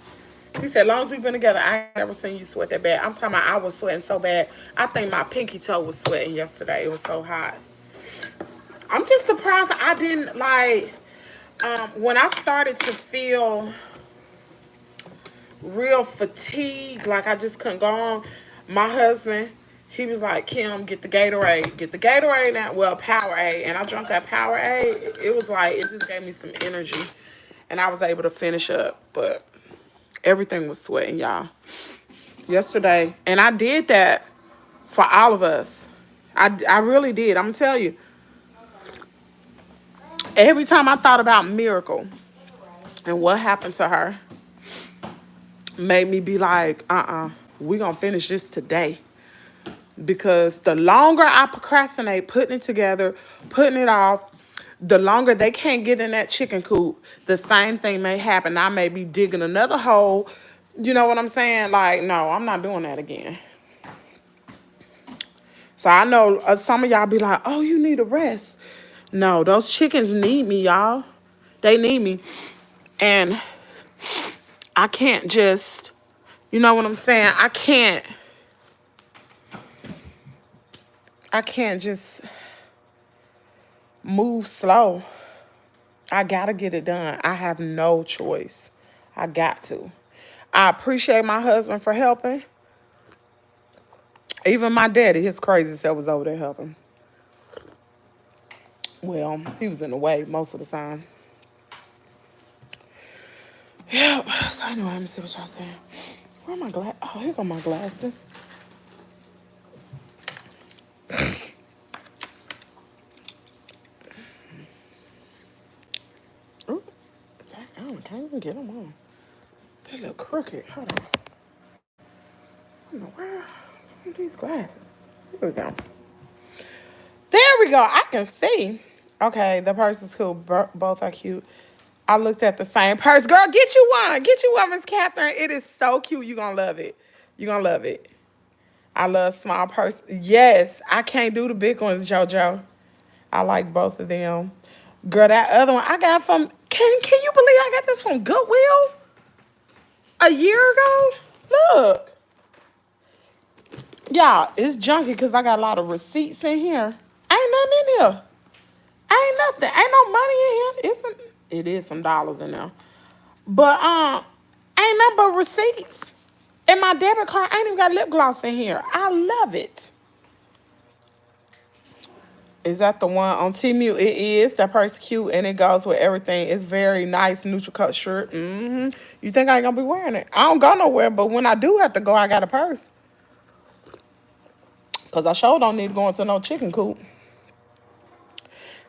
He said, as long as we've been together, I ain't never seen you sweat that bad. I'm talking about I was sweating so bad. I think my pinky toe was sweating yesterday. It was so hot. I'm just surprised I didn't, like, when I started to feel real fatigue, like I just couldn't go on, my husband, he was like, Kim, get the Gatorade. Get the Gatorade now. Well, Powerade. And I drank that Powerade. It was like, it just gave me some energy. And I was able to finish up. But everything was sweating, y'all. Yesterday. And I did that for all of us. I really did. I'm going to tell you. Every time I thought about Miracle and what happened to her, made me be like, we're going to finish this today. Because the longer I procrastinate putting it together, putting it off, the longer they can't get in that chicken coop, the same thing may happen. I may be digging another hole. You know what I'm saying? Like, no, I'm not doing that again. So I know some of y'all be like, oh, you need a rest. No, those chickens need me, y'all. They need me. And I can't just, you know what I'm saying? I can't just move slow. I gotta get it done. I have no choice. I got to. I appreciate my husband for helping. Even my daddy, his crazy self, was over there helping. Well, he was in the way most of the time. Yep. So anyway, let me see what y'all saying. Where are my glasses? Oh, here go my glasses. Ooh, I can't even get them on. They look crooked. Hold on. I don't know where are these glasses. Here we go. There we go. I can see. Okay, the purse is cool. Both are cute. I looked at the same purse. Girl, get you one. Get you one, Miss Catherine. It is so cute. You're going to love it. You're going to love it. I love small purse. Yes, I can't do the big ones, JoJo. I like both of them. Girl, that other one I got from, can you believe I got this from Goodwill a year ago? Look. Y'all, it's junky because I got a lot of receipts in here. Ain't nothing in here. Ain't nothing. Ain't no money in here. It is some dollars in there. But ain't nothing but receipts. And my debit card, I ain't even got lip gloss in here. I love it. Is that the one on Temu? It is. That purse cute and it goes with everything. It's very nice, neutral cut shirt. You think I ain't gonna be wearing it? I don't go nowhere, but when I do have to go, I got a purse. Because I sure don't need to go into no chicken coop.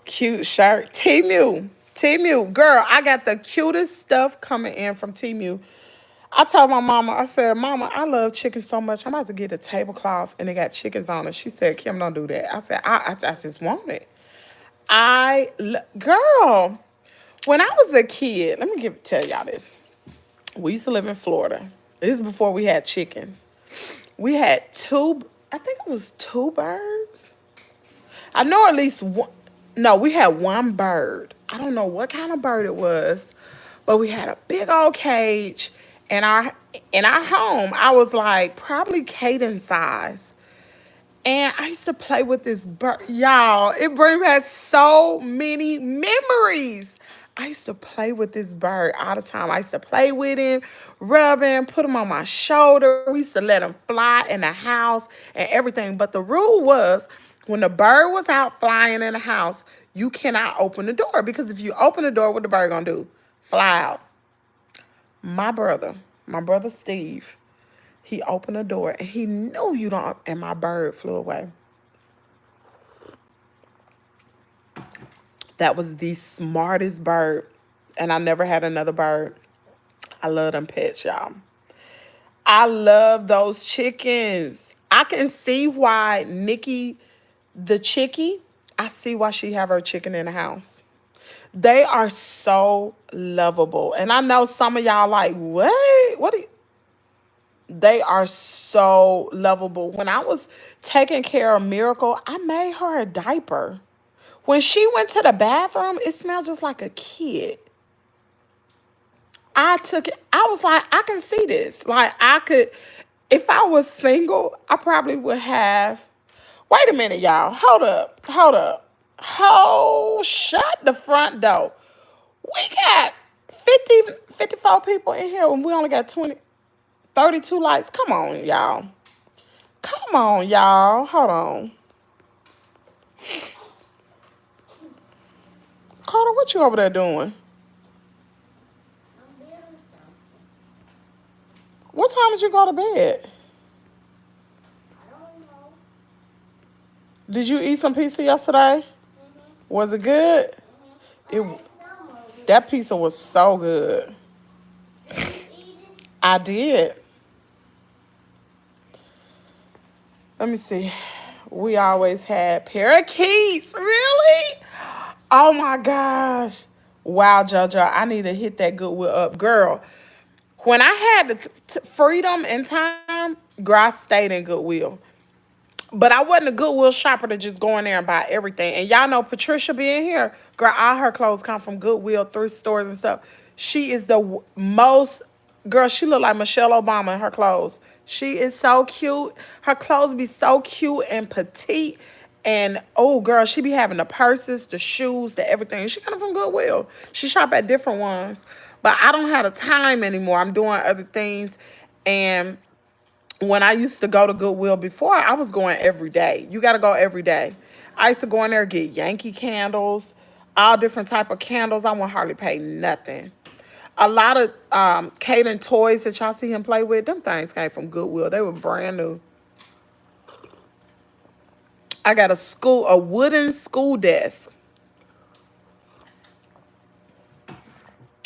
Cute shirt. Temu. Girl, I got the cutest stuff coming in from Temu. I told my mama, I said, Mama, I love chicken so much. I'm about to get a tablecloth and they got chickens on it. She said, Kim, don't do that. I said, I just want it. Girl, when I was a kid, let me tell y'all this. We used to live in Florida. This is before we had chickens. We had two, I think it was two birds. I know at least one. No, we had one bird. I don't know what kind of bird it was, but we had a big old cage in our home. I was like probably Caden size. And I used to play with this bird. Y'all, it brings back so many memories. I used to play with this bird all the time. I used to play with him, rub him, put him on my shoulder. We used to let him fly in the house and everything. But the rule was when the bird was out flying in the house, you cannot open the door. Because if you open the door, what the bird gonna do? Fly out. My brother Steve, he opened the door and he knew you don't, and my bird flew away. That was the smartest bird. And I never had another bird. I love them pets, y'all. I love those chickens. I can see why Nikki, the chickie, I see why she have her chicken in the house. They are so lovable. And I know some of y'all like, what? They are so lovable. When I was taking care of Miracle, I made her a diaper. When she went to the bathroom, it smelled just like a kid. I took it. I was like, I can see this. Like, I could, if I was single, I probably would have. Wait a minute, y'all. Hold up. Shut the front door. We got 54 people in here and we only got 32 lights. Come on, y'all. Hold on. Carter, what you over there doing? What time did you go to bed? Did you eat some pizza yesterday? Was it good? That pizza was so good. I did. Let me see. We always had parakeets. Really? Oh my gosh. Wow, JoJo, I need to hit that Goodwill up. Girl, when I had the freedom and time, girl, I stayed in Goodwill. But I wasn't a Goodwill shopper to just go in there and buy everything. And y'all know Patricia being here, girl, all her clothes come from Goodwill, thrift stores and stuff. She is the most, girl, she look like Michelle Obama in her clothes. She is so cute. Her clothes be so cute and petite. And, oh, girl, she be having the purses, the shoes, the everything. She coming from Goodwill. She shop at different ones. But I don't have the time anymore. I'm doing other things. And when I used to go to Goodwill before, I was going every day. You got to go every day. I used to go in there and get Yankee candles, all different type of candles. I wouldn't hardly pay nothing. A lot of Caden toys that y'all see him play with, them things came from Goodwill. They were brand new. I got a wooden school desk.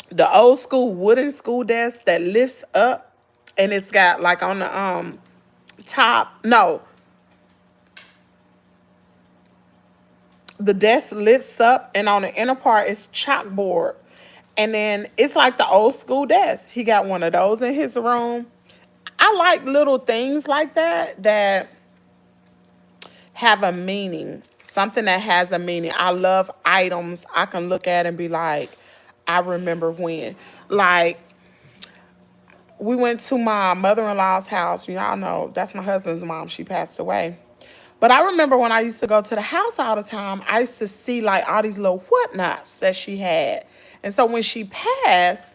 The old school wooden school desk that lifts up. And it's got like on the top, no. The desk lifts up and on the inner part is chalkboard. And then it's like the old school desk. He got one of those in his room. I like little things like that have a meaning. Something that has a meaning. I love items I can look at and be like, I remember when. Like, we went to my mother-in-law's house. Y'all know, that's my husband's mom. She passed away. But I remember when I used to go to the house all the time, I used to see like all these little whatnots that she had. And so when she passed,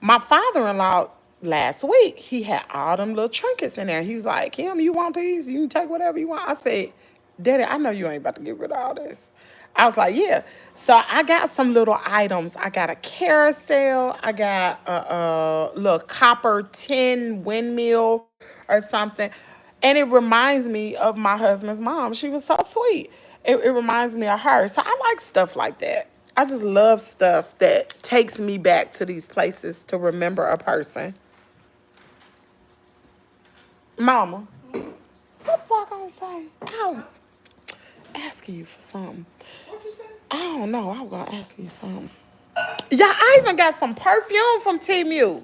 my father-in-law last week, he had all them little trinkets in there. He was like, Kim, you want these? You can take whatever you want. I said, Daddy, I know you ain't about to get rid of all this. I was like, yeah. So I got some little items. I got a carousel. I got a little copper tin windmill or something. And it reminds me of my husband's mom. She was so sweet. It reminds me of her. So I like stuff like that. I just love stuff that takes me back to these places to remember a person. Mama, what was I going to say? I'm asking you for something. I don't know. I was going to ask you something. Yeah, I even got some perfume from Temu.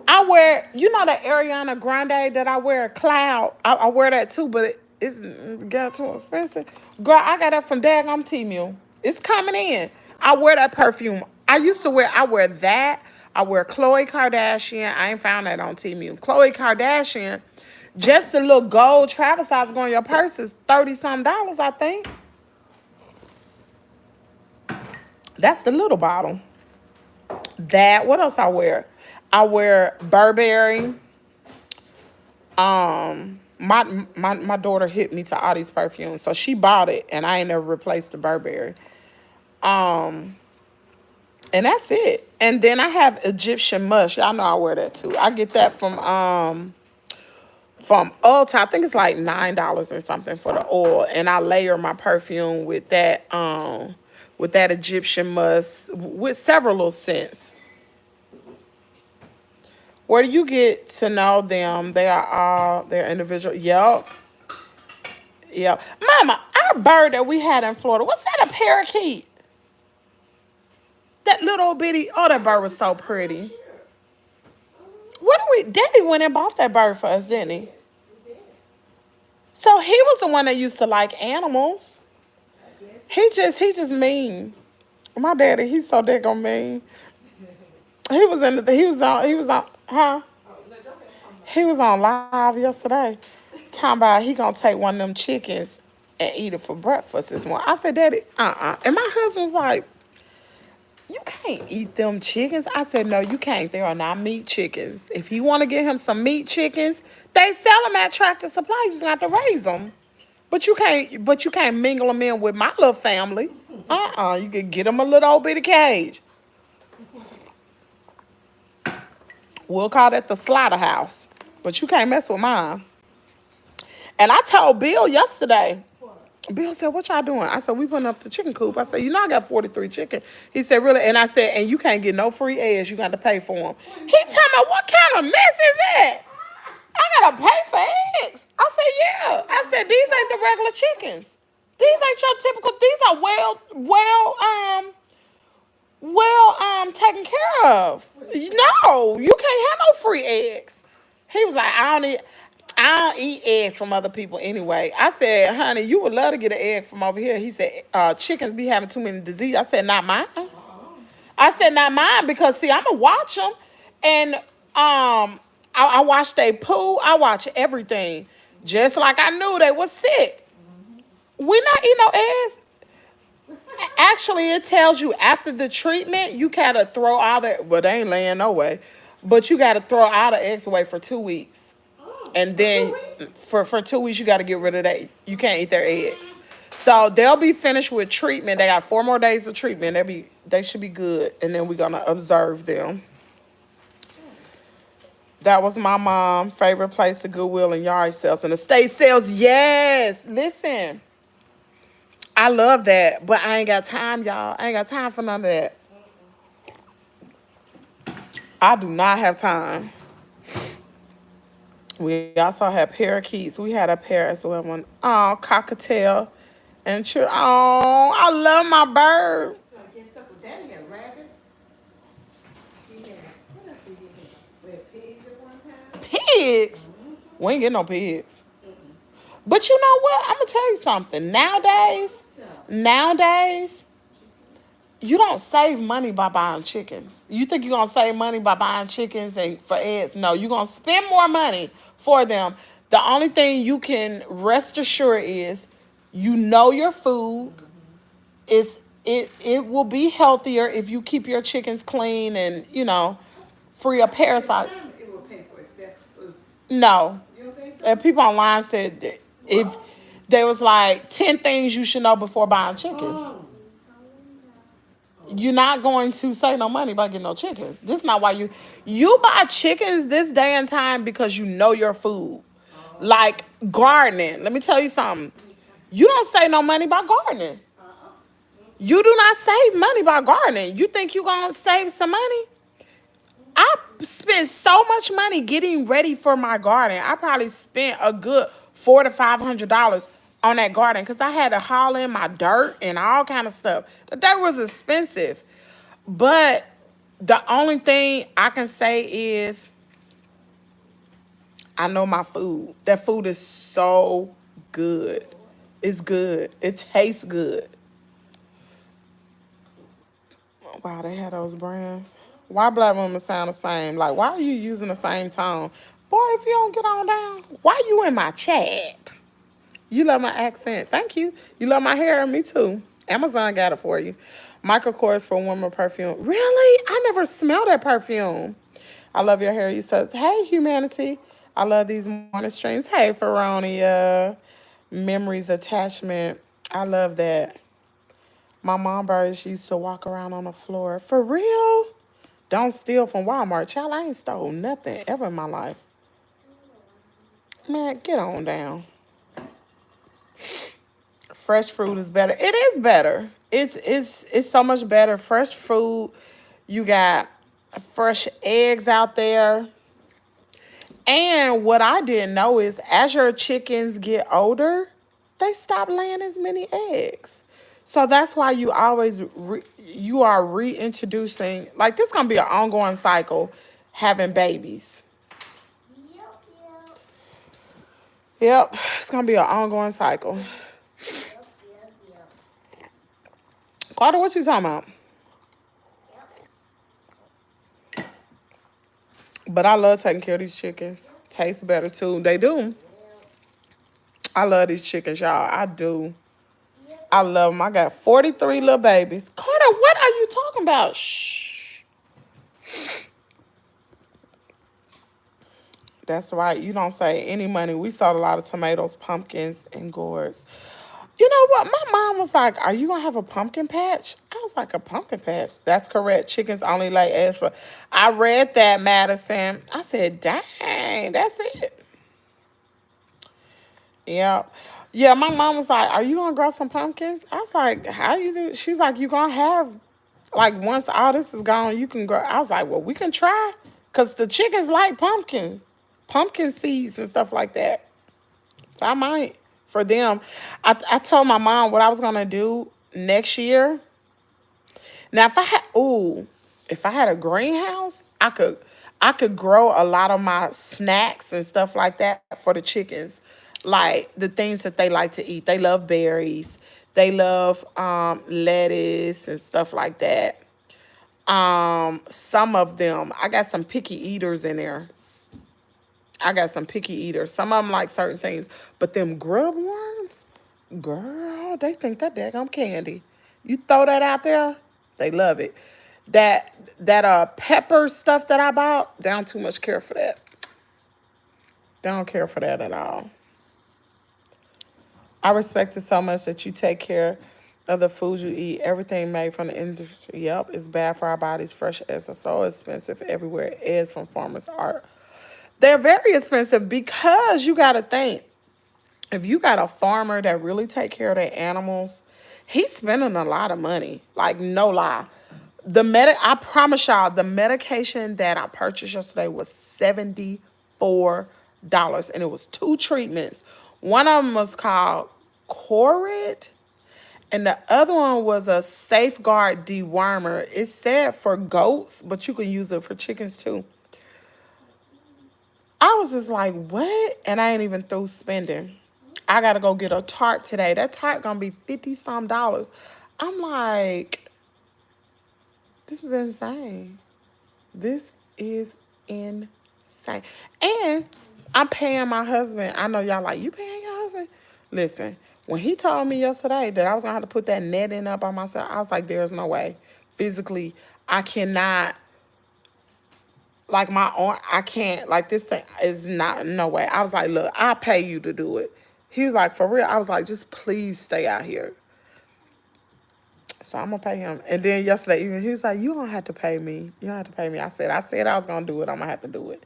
I wear, you know, the Ariana Grande that I wear, Cloud. I wear that too, but it's got too expensive. Girl, I got that from Daggum Temu. It's coming in. I wear that perfume. I wear that. I wear Khloe Kardashian. I ain't found that on Temu. Khloe Kardashian, just the little gold travel size going in your purse is 30 some dollars, I think. That's the little bottle. That, what else I wear? I wear Burberry. My daughter hit me to all these perfumes, so she bought it, and I ain't never replaced the Burberry. Um, and that's it. And then I have Egyptian mush. Y'all know I wear that too. I get that from Ulta. I think it's like $9 or something for the oil, and I layer my perfume with that Egyptian musk with several little scents. Where do you get to know them? They are all their individual. Yep. Yep. Mama, our bird that we had in Florida, what's that, a parakeet? That little bitty, oh, that bird was so pretty. What do we, Daddy went and bought that bird for us, didn't he? So he was the one that used to like animals. He just mean. My daddy, he's so daggone mean. He was on, huh? He was on live yesterday, talking about he gonna take one of them chickens and eat it for breakfast this morning. I said, Daddy, And my husband's like, you can't eat them chickens. I said, no, you can't. They are not meat chickens. If you want to get him some meat chickens, they sell them at Tractor Supply. You just have to raise them. But you can't mingle them in with my little family. You could get them a little old bitty cage. We'll call that the slaughterhouse. But you can't mess with mine. And I told Bill yesterday. Bill said, what y'all doing? I said, we went up to chicken coop. I said, you know I got 43 chicken. He said, really? And I said, and you can't get no free eggs. You got to pay for them. He told me, what kind of mess is that? I got to pay for eggs. I said, yeah. I said, these ain't the regular chickens. These ain't your typical, these are taken care of. No, you can't have no free eggs. He was like, I don't eat eggs from other people anyway. I said, honey, you would love to get an egg from over here. He said, chickens be having too many diseases. I said, not mine. I said, not mine, because see, I'm gonna watch them, and I watch they poo. I watch everything, just like I knew they was sick. We not eating no eggs. Actually, it tells you after the treatment, you gotta throw all the, well, they ain't laying no way, but you gotta throw all the eggs away for 2 weeks. And then for 2 weeks, you gotta get rid of that. You can't eat their eggs. So they'll be finished with treatment. They got 4 more days of treatment. They should be good. And then we're gonna observe them. That was my mom's favorite place, the Goodwill and yard sales and estate sales. Yes, listen. I love that, but I ain't got time, y'all. I ain't got time for none of that. I do not have time. We also had parakeets. We had a pair as well. One, oh, cockatiel and true. Oh, I love my bird. Daddy had rabbits. He had, what else did he have? We had pigs at one time. Pigs? We ain't get no pigs. But you know what? I'm gonna tell you something. Nowadays, you don't save money by buying chickens. You think you're gonna save money by buying chickens and for eggs? No, you're gonna spend more money for them. The only thing you can rest assured is you know your food is it will be healthier if you keep your chickens clean and free of parasites. It will pay for itself. No. You don't think so? And people online said that if there was like 10 things you should know before buying chickens. You're not going to save no money by getting no chickens. This is not why you buy chickens this day and time because you know your food. Like gardening. Let me tell you something. You don't save no money by gardening. You do not save money by gardening. You think you're going to save some money? I spent so much money getting ready for my garden. I probably spent a good $400 to $500 on that garden because I had to haul in my dirt and all kind of stuff. The dirt was expensive. But the only thing I can say is I know my food. That food is so good. It's good. It tastes good. Wow, they had those brands. Why black women sound the same? Like, why are you using the same tone? Boy, if you don't get on down, why you in my chat? You love my accent. Thank you. You love my hair. Me too. Amazon got it for you. Michael Kors for warmer perfume. Really? I never smelled that perfume. I love your hair. You said, hey, humanity. I love these morning streams. Hey, Feronia. Memories attachment. I love that. My mom birds used to walk around on the floor. For real? Don't steal from Walmart. Child, I ain't stole nothing ever in my life. Man, get on down. Fresh fruit is better. It is better. It's so much better. Fresh fruit. You got fresh eggs out there. And what I didn't know is as your chickens get older, they stop laying as many eggs. So that's why you always you are reintroducing, like this gonna be an ongoing cycle, having babies. Yep, it's gonna be an ongoing cycle. Carter, what you talking about? But I love taking care of these chickens. Tastes better too. They do. I love these chickens, y'all. I do. I love them. I got 43 little babies. Carter, what are you talking about? Shh. That's right. You don't say any money. We sold a lot of tomatoes, pumpkins, and gourds. You know what? My mom was like, are you going to have a pumpkin patch? I was like, a pumpkin patch? That's correct. Chickens only lay eggs for... I read that, Madison. I said, dang, that's it. Yep. Yeah, my mom was like, are you going to grow some pumpkins? I was like, how you do? She's like, you going to have... Like, once all this is gone, you can grow... I was like, well, we can try. Because the chickens like pumpkin seeds and stuff like that. So I might... For them, I told my mom what I was gonna do next year. Now, if I had a greenhouse, I could grow a lot of my snacks and stuff like that for the chickens, like the things that they like to eat. They love berries. They love lettuce and stuff like that. Some of them, I got some picky eaters in there. Some of them like certain things, but them grub worms, girl, they think that daggum candy. You throw that out there, they love it. That pepper stuff that I bought, they don't too much care for that. They don't care for that at all. I respect it so much that you take care of the food you eat. Everything made from the industry. Yep, it's bad for our bodies. Fresh eggs are so expensive everywhere. Eggs from farmers are... They're very expensive because you got to think, if you got a farmer that really take care of their animals, he's spending a lot of money. Like, no lie. I promise y'all, the medication that I purchased yesterday was $74. And it was 2 treatments. One of them was called Corid. And the other one was a Safeguard dewormer. It said for goats, but you can use it for chickens too. I was just like, what? And I ain't even through spending. I got to go get a tart today. That tart going to be 50-some dollars. I'm like, this is insane. This is insane. And I'm paying my husband. I know y'all like, you paying your husband? Listen, when he told me yesterday that I was going to have to put that netting up on myself, I was like, there's no way. Physically, I cannot... Like my arm, I can't, like this thing is not, no way. I was like, look, I'll pay you to do it. He was like, for real? I was like, just please stay out here. So I'm going to pay him. And then yesterday evening, he was like, you don't have to pay me. You don't have to pay me. I said I was going to do it. I'm going to have to do it.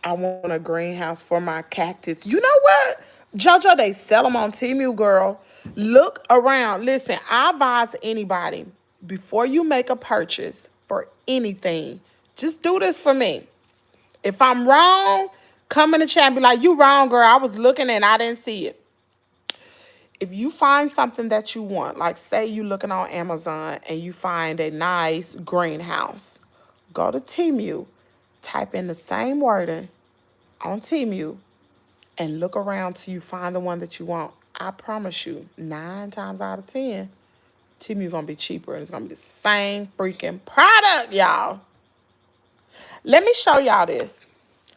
I want a greenhouse for my cactus. You know what? JoJo, they sell them on Temu, girl. Look around. Listen, I advise anybody, before you make a purchase for anything, just do this for me. If I'm wrong, come in the chat and be like, you wrong, girl. I was looking and I didn't see it. If you find something that you want, like say you looking on Amazon and you find a nice greenhouse, go to Temu. type in the same wording on Temu and look around till you find the one that you want. I promise you, 9 times out of 10, Temu gonna be cheaper and it's gonna be the same freaking product, y'all. Let me show y'all this.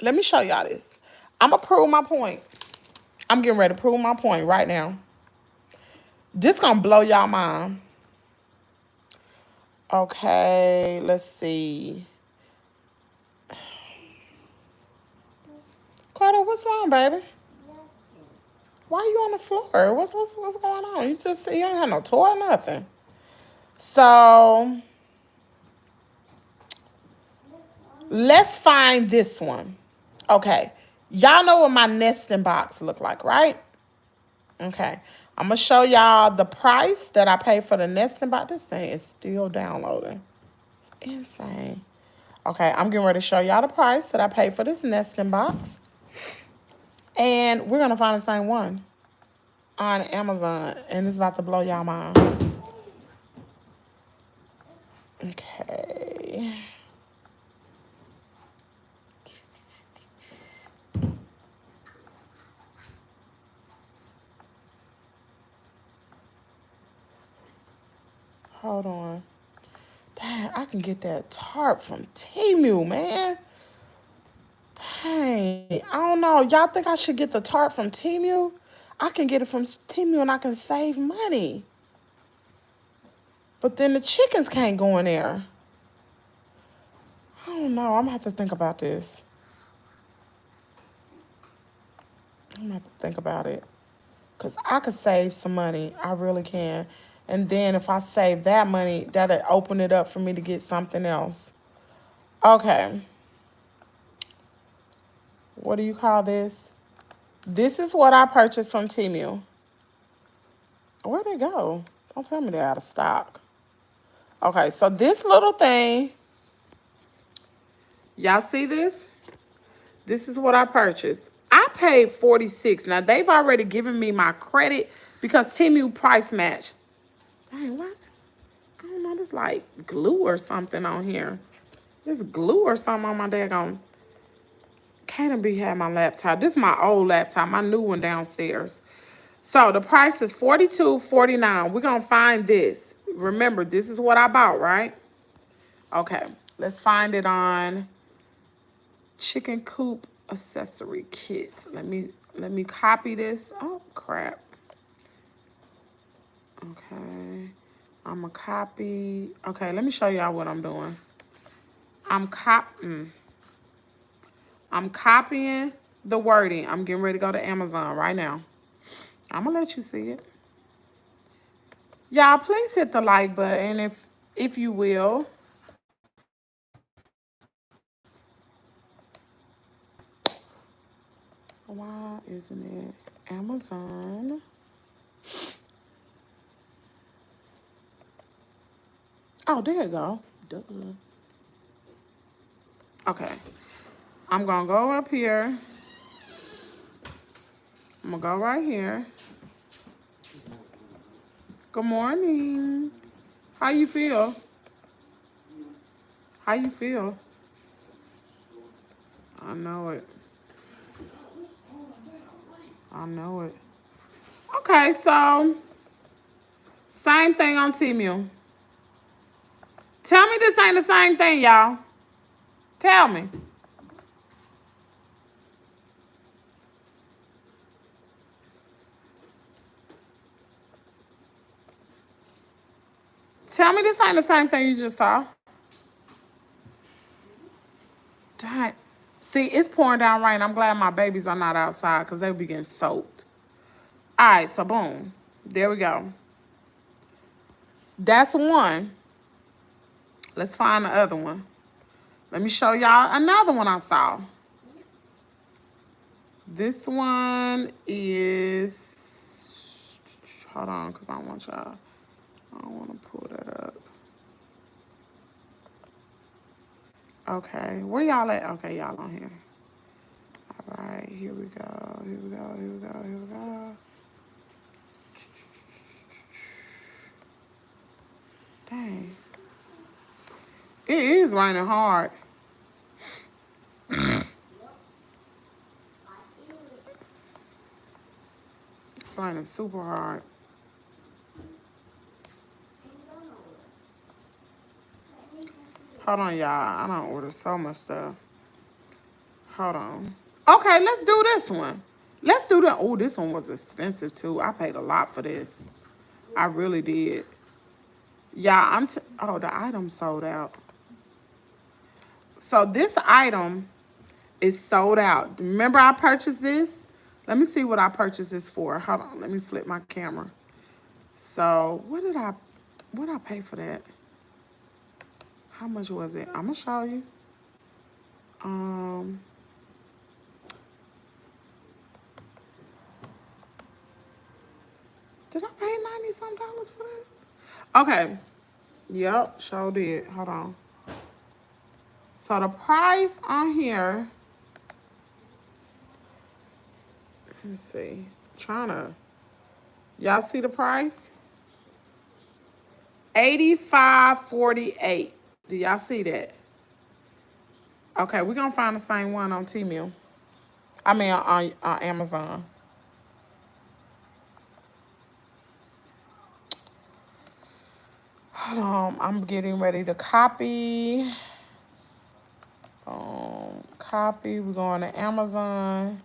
Let me show y'all this. I'm gonna prove my point. I'm getting ready to prove my point right now. This gonna blow y'all mind. Okay, let's see. Carter, what's wrong, baby? Why you on the floor? What's going on? You don't have no toy or nothing. So let's find this one. Okay. Y'all know what my nesting box look like, right? Okay. I'm going to show y'all the price that I paid for the nesting box. This thing is still downloading. It's insane. Okay, I'm getting ready to show y'all the price that I paid for this nesting box. And we're going to find the same one on Amazon. And it's about to blow y'all mind. Okay. Hold on. Dang, I can get that tarp from Temu, man. Dang, I don't know. Y'all think I should get the tarp from Temu? I can get it from Temu and I can save money. But then the chickens can't go in there. I don't know. I'm going to have to think about this. I'm going to have to think about it. Because I could save some money. I really can. And then if I save that money, that'll open it up for me to get something else. Okay. What do you call this? This is what I purchased from Temu. Where'd they go? Don't tell me they're out of stock. Okay, so this little thing, y'all see this? This is what I purchased. I paid $46. Now, they've already given me my credit because Temu price match. Dang, what? I don't know. There's like glue or something on here. There's glue or something on my daggone. Can't be had my laptop. This is my old laptop, my new one downstairs. So the price is $42.49. We're going to find this. Remember, this is what I bought, right? Okay, let's find it on Chicken Coop accessory kit. Let me copy this. Oh, crap. Okay, I'm going to copy. Okay, let me show y'all what I'm doing. I'm copying the wording. I'm getting ready to go to Amazon right now. I'm going to let you see it. Y'all, please hit the like button if you will. Why isn't it Amazon? Oh, there you go. Duh. Okay. I'm going to go up here. I'm going to go right here. Good morning. How you feel? How you feel? I know it. I know it. Okay, so same thing on Temu. Tell me this ain't the same thing, y'all. Tell me. Tell me this ain't the same thing you just saw. Dang. See, it's pouring down rain. I'm glad my babies are not outside because they would be getting soaked. All right, so boom. There we go. That's one. Let's find the other one. Let me show y'all another one I saw. This one is, hold on, because I don't want y'all, I don't want to pull that up. Okay, where y'all at? Okay, y'all on here. All right, here we go, here we go, here we go, here we go. Dang. It is raining hard. explaining super hard. Hold on, y'all. I don't order so much stuff. Hold on. Okay, let's do this one. Let's do the. Oh, this one was expensive too. I paid a lot for this. I really did. Yeah, oh, the item sold out. So this item is sold out. Remember I purchased this? Let me see what I purchased this for. Hold on, let me flip my camera. So what did I pay for that? How much was it? I'm gonna show you. Did I pay $90-some for that? Okay. Yep, sure did. Hold on. So the price on here, let me see. Y'all see the price? $85.48. Do y'all see that? Okay, we're gonna find the same one on Temu. I mean on Amazon. Hold on, I'm getting ready to copy. Copy, we're going to Amazon.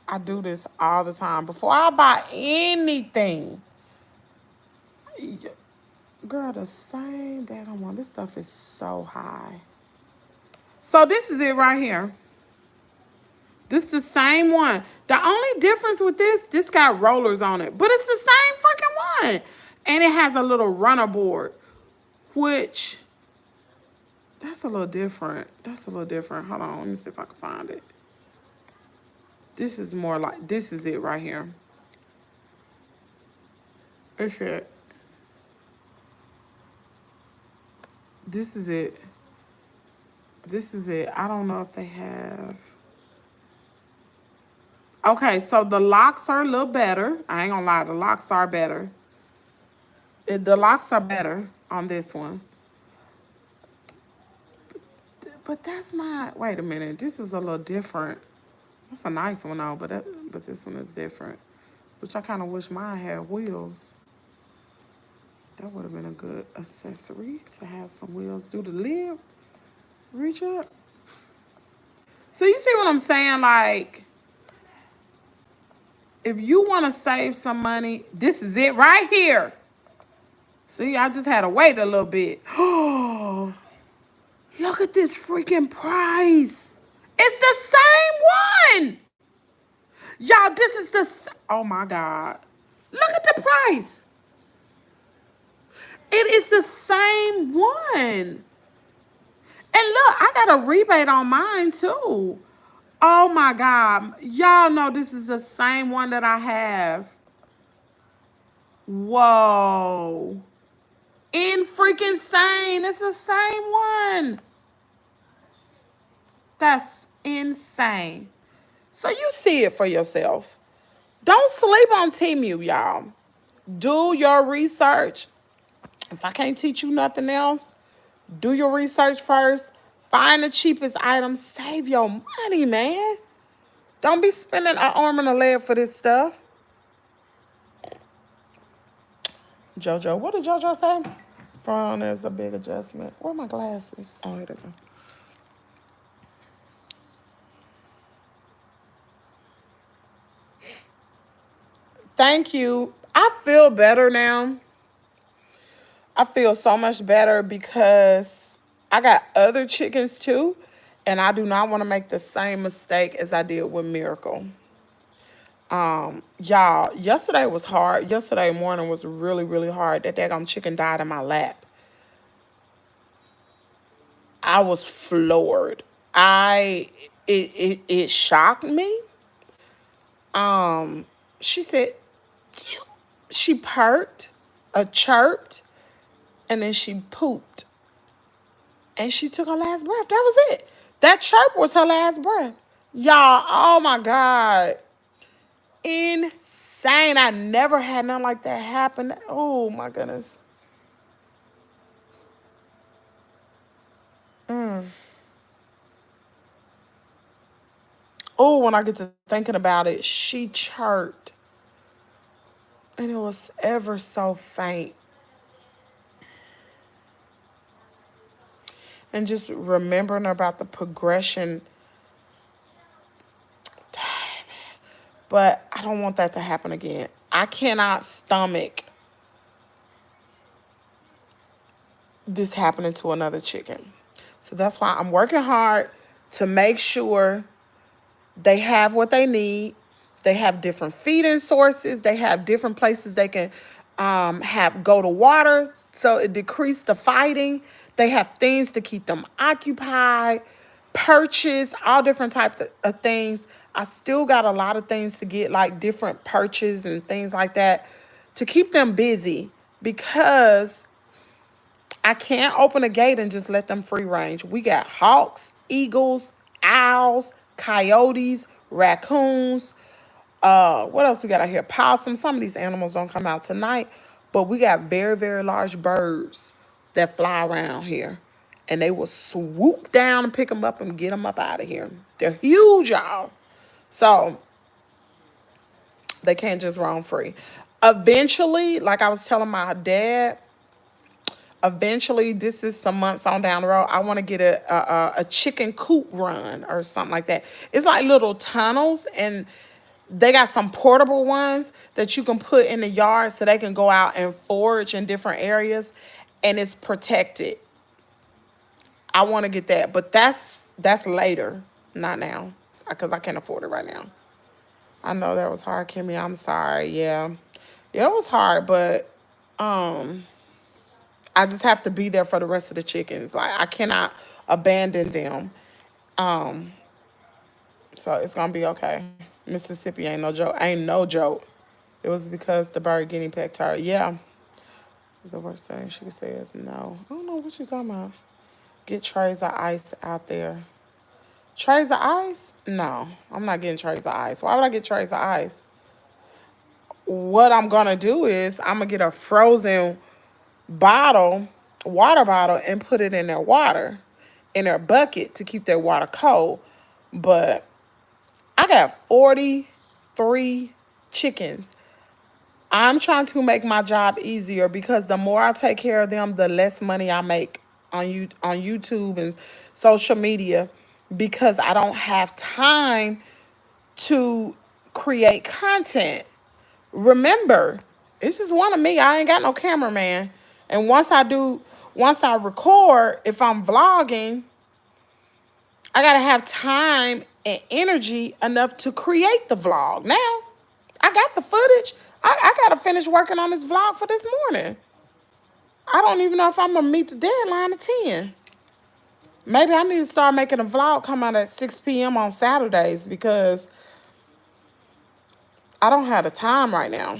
I do this all the time. Before I buy anything, girl, the same damn one. This stuff is so high. So this is it right here. This is the same one. The only difference with this got rollers on it. But it's the same freaking one. And it has a little runner board, which, that's a little different. That's a little different. Hold on, let me see if I can find it. This is more like, this is it right here. It's it. This is it. This is it. I don't know if they have. Okay, so the locks are a little better. I ain't gonna lie, the locks are better. The locks are better on this one. But that's not, wait a minute, this is a little different. That's a nice one though, but this one is different. Which I kind of wish mine had wheels. That would have been a good accessory to have some wheels. Do the lid reach up? So you see what I'm saying? Like, if you want to save some money, this is it right here. See, I just had to wait a little bit. Oh, look at this freaking price. It's the same one. Y'all, this is oh my God. Look at the price. It is the same one. And look, I got a rebate on mine too. Oh my God. Y'all know this is the same one that I have. Whoa. In freaking insane. It's the same one. That's insane. So you see it for yourself. Don't sleep on Temu, y'all. Do your research. If I can't teach you nothing else, do your research first. Find the cheapest items. Save your money, man. Don't be spending an arm and a leg for this stuff. JoJo, what did JoJo say? Phone is a big adjustment. Where are my glasses? Oh, here they go. Thank you. I feel better now. I feel so much better because I got other chickens too, and I do not want to make the same mistake as I did with Miracle. Y'all, yesterday was hard. Yesterday morning was really, really hard. That daggone chicken died in my lap. I was floored. It shocked me. She said, she chirped, and then she pooped. And she took her last breath. That was it. That chirp was her last breath. Y'all, oh my God. Insane. I never had nothing like that happen. Oh my goodness. Oh, when I get to thinking about it, she chirped, and it was ever so faint. And just remembering about the progression. But I don't want that to happen again. I cannot stomach this happening to another chicken. So that's why I'm working hard to make sure they have what they need. They have different feeding sources. They have different places they can have go to water, so it decreases the fighting. They have things to keep them occupied, perches, all different types of things. I still got a lot of things to get, like different perches and things like that, to keep them busy, because I can't open a gate and just let them free range. We got hawks, eagles, owls, coyotes, raccoons. What else we got out here? Possum. Some of these animals don't come out tonight, but we got very, very large birds that fly around here. And they will swoop down and pick them up and get them up out of here. They're huge, y'all. So they can't just roam free. Eventually, like I was telling my dad, eventually, this is some months on down the road, I want to get a chicken coop run or something like that. It's like little tunnels, and they got some portable ones that you can put in the yard so they can go out and forage in different areas, and it's protected. I want to get that, but that's later, not now, because I can't afford it right now. I know that was hard, Kimmy. I'm sorry. Yeah, it was hard, but I just have to be there for the rest of the chickens. Like, I cannot abandon them. So it's gonna be okay. Mississippi ain't no joke. Ain't no joke. It was because the bird guinea pecked her. Yeah. The worst thing she could say is no. I don't know what you're talking about. Get trays of ice out there. Trays of ice? No, I'm not getting trays of ice. Why would I get trays of ice? What I'm gonna do is I'm gonna get a frozen water bottle, and put it in their water, in their bucket, to keep their water cold. But I got 43 chickens. I'm trying to make my job easier, because the more I take care of them, the less money I make on YouTube and social media, because I don't have time to create content. Remember, this is one of me. I ain't got no cameraman. And once I record, if I'm vlogging, I gotta have time and energy enough to create the vlog. Now, I got the footage. I gotta finish working on this vlog for this morning. I don't even know if I'm gonna meet the deadline of 10. Maybe I need to start making a vlog come out at 6 p.m. on Saturdays, because I don't have the time right now.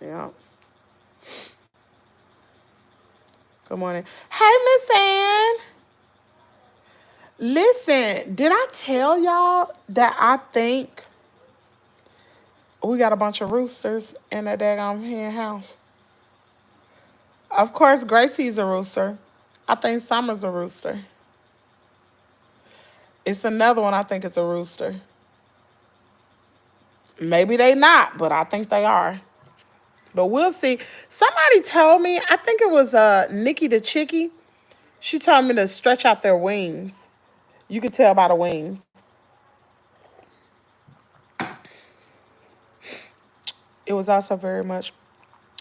Yeah. Good morning. Hey, Miss Ann. Listen, did I tell y'all that I think we got a bunch of roosters in that daggone hen house? Of course, Gracie's a rooster. I think Summer's a rooster. It's another one I think is a rooster. Maybe they not, but I think they are. But we'll see. Somebody told me, I think it was Nikki the Chickie. She told me to stretch out their wings. You could tell by the wings. It was also very much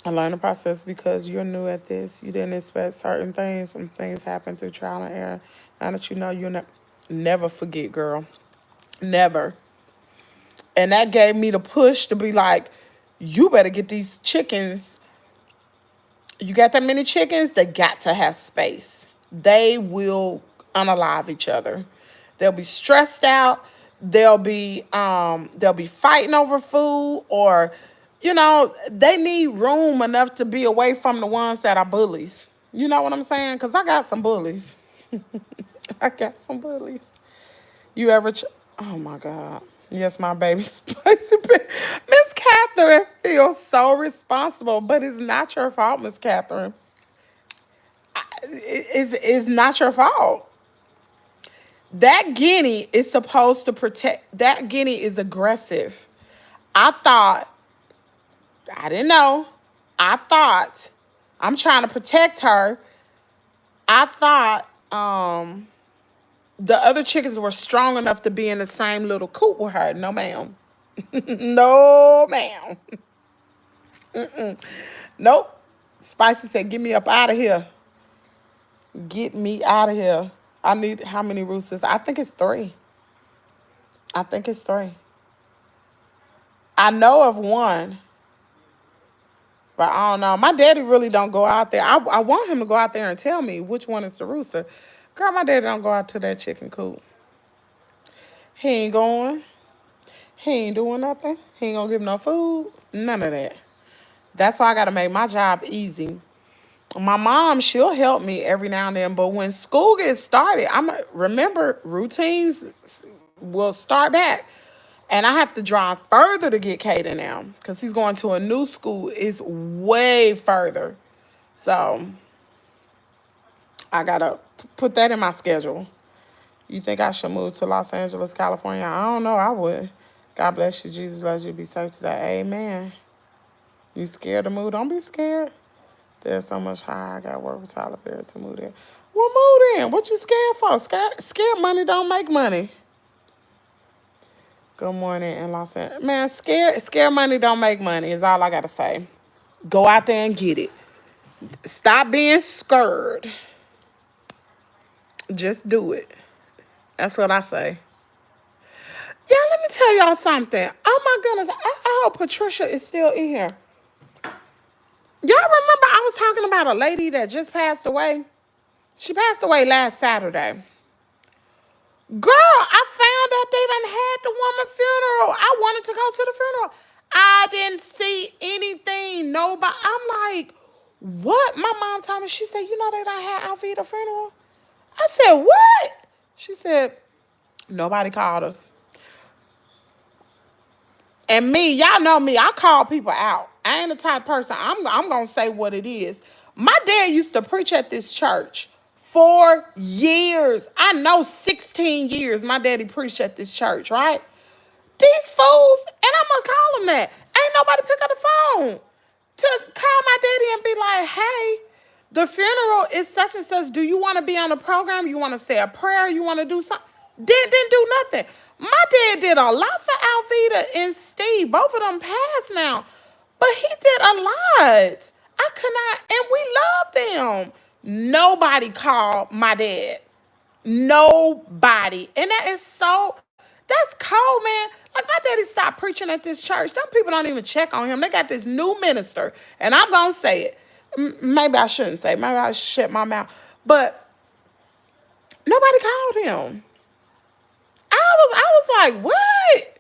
a learning process, because you're new at this. You didn't expect certain things. Some things happen through trial and error. Now that you know, you'll never forget, girl. Never. And that gave me the push to be like, you better get these chickens. You got that many chickens, they got to have space. They will unalive each other. They'll be stressed out. They'll be fighting over food, or, they need room enough to be away from the ones that are bullies. You know what I'm saying? Because I got some bullies. I got some bullies. You ever... oh, my God. Yes, my baby spicy. Miss Catherine feels so responsible, but it's not your fault, Miss Catherine. is not your fault. That guinea is supposed to protect. That guinea is aggressive. I thought, I didn't know. I thought I'm trying to protect her. I thought the other chickens were strong enough to be in the same little coop with her. No, ma'am. No, ma'am. Nope. Spicy said, get me up out of here. Get me out of here. I need how many roosters? I think it's 3. I think it's 3. I know of one, but I don't know. My daddy really don't go out there. I want him to go out there and tell me which one is the rooster. Girl, my daddy don't go out to that chicken coop. He ain't going. He ain't doing nothing. He ain't gonna give no food. None of that. That's why I gotta make my job easy. My mom, she'll help me every now and then, but when school gets started, remember routines will start back. And I have to drive further to get Kaden now because he's going to a new school. It's way further. So I got to put that in my schedule. You think I should move to Los Angeles, California? I don't know. I would. God bless you. Jesus loves you. Be safe today. Amen. You scared to move? Don't be scared. There's so much higher. I got to work with Tyler Perry to move there. Well, move in. What you scared for? Scared money don't make money. Good morning in Los Angeles. Man, scare money don't make money is all I got to say. Go out there and get it. Stop being scared. Just do it. That's what I say. Yeah, let me tell y'all something. Oh, my goodness. I hope Patricia is still in here. Y'all remember I was talking about a lady that just passed away? She passed away last Saturday. Girl, I found out they done had the woman funeral. I wanted to go to the funeral. I didn't see anything. Nobody. I'm like, what? My mom told me. She said, you know they done had Alvita funeral? I said, what? She said, nobody called us. And me, y'all know me. I call people out. I ain't the type of person. I'm going to say what it is. My dad used to preach at this church. 4 years. I know 16 years my daddy preached at this church, right? These fools, and I'm going to call them that. Ain't nobody pick up the phone to call my daddy and be like, hey, the funeral is such and such. Do you want to be on the program? You want to say a prayer? You want to do something? Didn't do nothing. My dad did a lot for Alvita and Steve. Both of them passed now. But he did a lot. I could not, and we love them. Nobody called my dad. Nobody. And that's cold, man. Like, my daddy stopped preaching at this church. Some people don't even check on him. They got this new minister, and I'm going to say it. Maybe I shouldn't say it. Maybe I should shut my mouth. But nobody called him. I was like, what?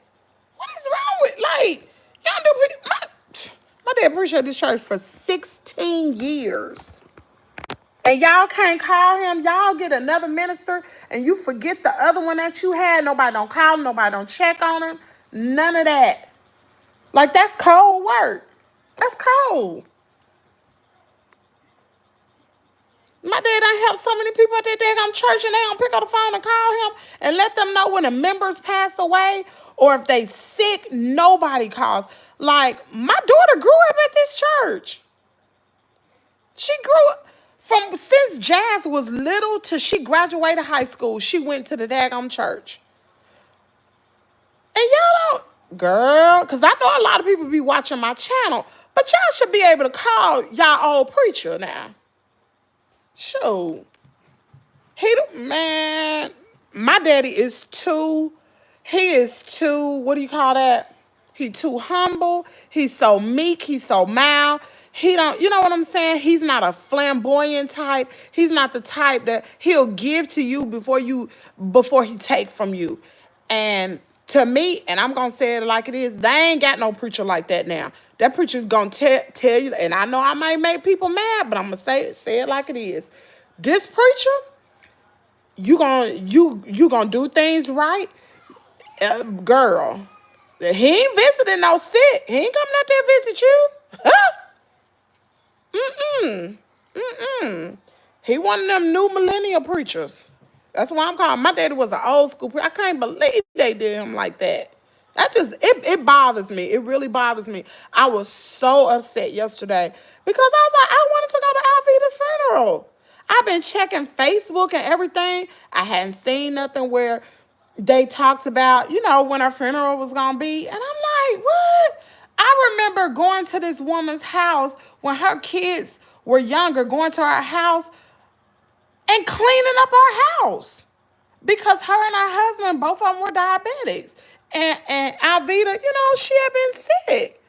What is wrong with, like, y'all do, my dad preached at this church for 16 years. And y'all can't call him. Y'all get another minister and you forget the other one that you had. Nobody don't call him. Nobody don't check on him. None of that. Like, that's cold work. That's cold. My dad done helped so many people at that daggone church and they don't pick up the phone and call him and let them know when the members pass away or if they sick. Nobody calls. Like, my daughter grew up at this church. She grew up. Since Jazz was little till she graduated high school, she went to the daggone church. And y'all don't, girl, because I know a lot of people be watching my channel, but y'all should be able to call y'all old preacher now. Shoot. Man, my daddy is too, what do you call that? He too humble. He's so meek. He's so mild. He don't, you know what I'm saying? He's not a flamboyant type. He's not the type that he'll give to you before he take from you. And to me, and I'm going to say it like it is, they ain't got no preacher like that now. That preacher's going to tell you, and I know I might make people mad, but I'm going to say it like it is. This preacher, you gonna do things right. Girl, he ain't visiting no sick. He ain't coming out there to visit you. He one of them new millennial preachers. That's why I'm calling. My daddy was an old school preacher. I can't believe they did him like that. That just it bothers me. It really bothers me. I was so upset yesterday because I was like, I wanted to go to Alvida's funeral. I've been checking Facebook and everything. I hadn't seen nothing where they talked about, when her funeral was gonna be. And I'm like, what? I remember going to this woman's house when her kids were younger, going to her house and cleaning up her house because her and her husband, both of them were diabetics. And Alvida, she had been sick.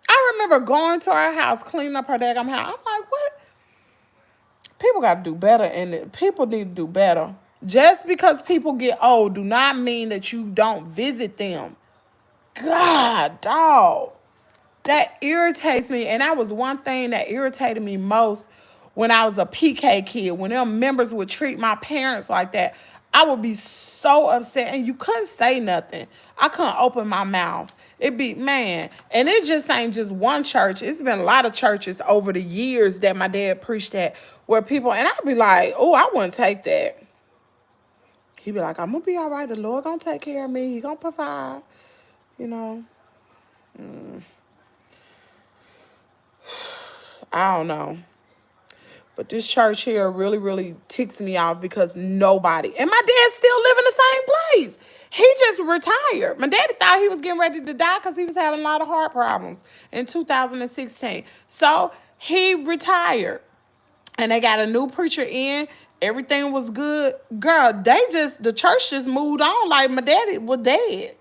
I remember going to her house, cleaning up her daggum house. I'm like, what? People got to do better, and people need to do better. Just because people get old do not mean that you don't visit them. God, dog. That irritates me. And that was one thing that irritated me most when I was a PK kid. When them members would treat my parents like that, I would be so upset. And you couldn't say nothing. I couldn't open my mouth. It'd be, man. And it just ain't just one church. It's been a lot of churches over the years that my dad preached at where people, and I'd be like, oh, I wouldn't take that. He'd be like, I'm going to be all right. The Lord going to take care of me. He going to provide, I don't know. But this church here really, really ticks me off because nobody, and my dad still live in the same place. He just retired. My daddy thought he was getting ready to die because he was having a lot of heart problems in 2016. So he retired. And they got a new preacher in. Everything was good. Girl, the church just moved on like my daddy was dead.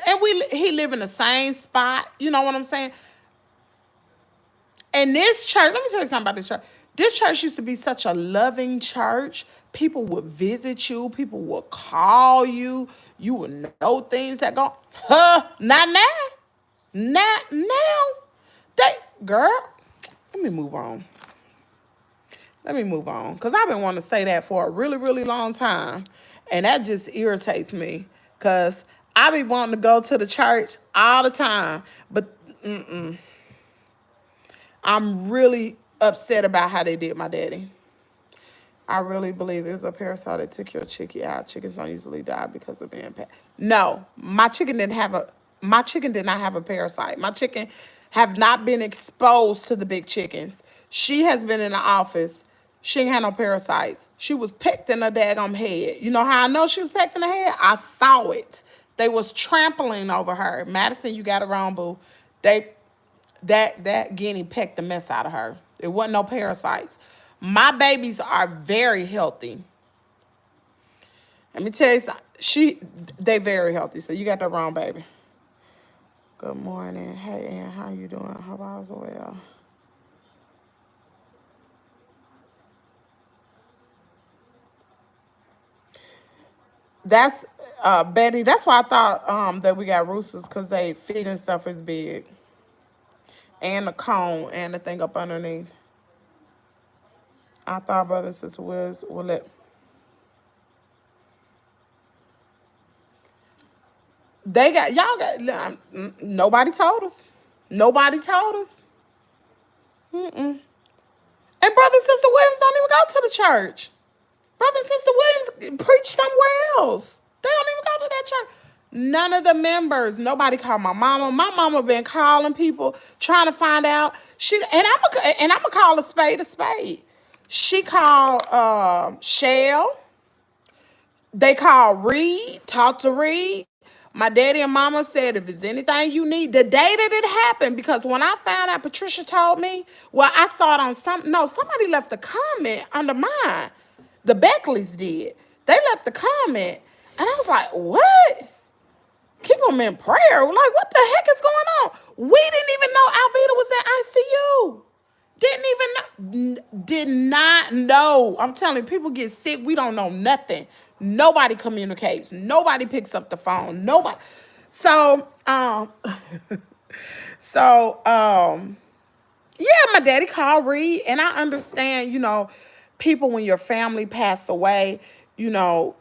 And he live in the same spot. You know what I'm saying? And this church, let me tell you something about this church. This church used to be such a loving church. People would visit you. People would call you. You would know things that go, not now. Not now. Girl, let me move on. Because I've been wanting to say that for a really, really long time. And that just irritates me. Because I be wanting to go to the church all the time. But I'm really upset about how they did my daddy. I really believe it was a parasite that took your chickie out. Chickens don't usually die because of being pet. No, my chicken did not have a parasite. My chicken have not been exposed to the big chickens. She has been in the office. She ain't had no parasites. She was pecked in her daggum head. You know how I know she was pecked in the head? I saw it. They was trampling over her. Madison, you got it wrong, boo. That guinea pecked the mess out of her. It wasn't no parasites. My babies are very healthy. Let me tell you something. They very healthy. So you got that wrong, baby. Good morning. Hey, Ann, how you doing? Hope all is well. That's Betty. That's why I thought that we got roosters because they feeding stuff is big, and the cone and the thing up underneath. I thought brother and sister will let. Nobody told us. Nobody told us. And brother and sister Williams don't even go to the church. Brother and sister Williams preach somewhere else. They don't even go to that church. None of the members, nobody called my mama. My mama been calling people, trying to find out. I'm gonna call a spade a spade. She called Shell. They called Reed, talked to Reed. My daddy and mama said, if there's anything you need, the day that it happened, because when I found out, Patricia told me, well, I saw it on somebody left a comment under mine. The Beckleys did. They left a comment. And I was like, what? Keep them in prayer. Like, what the heck is going on? We didn't even know Alvida was in ICU. Did not know. I'm telling you, people get sick. We don't know nothing. Nobody communicates. Nobody picks up the phone. Nobody. So, yeah, my daddy called Reed, and I understand, people when your family passed away, you ain't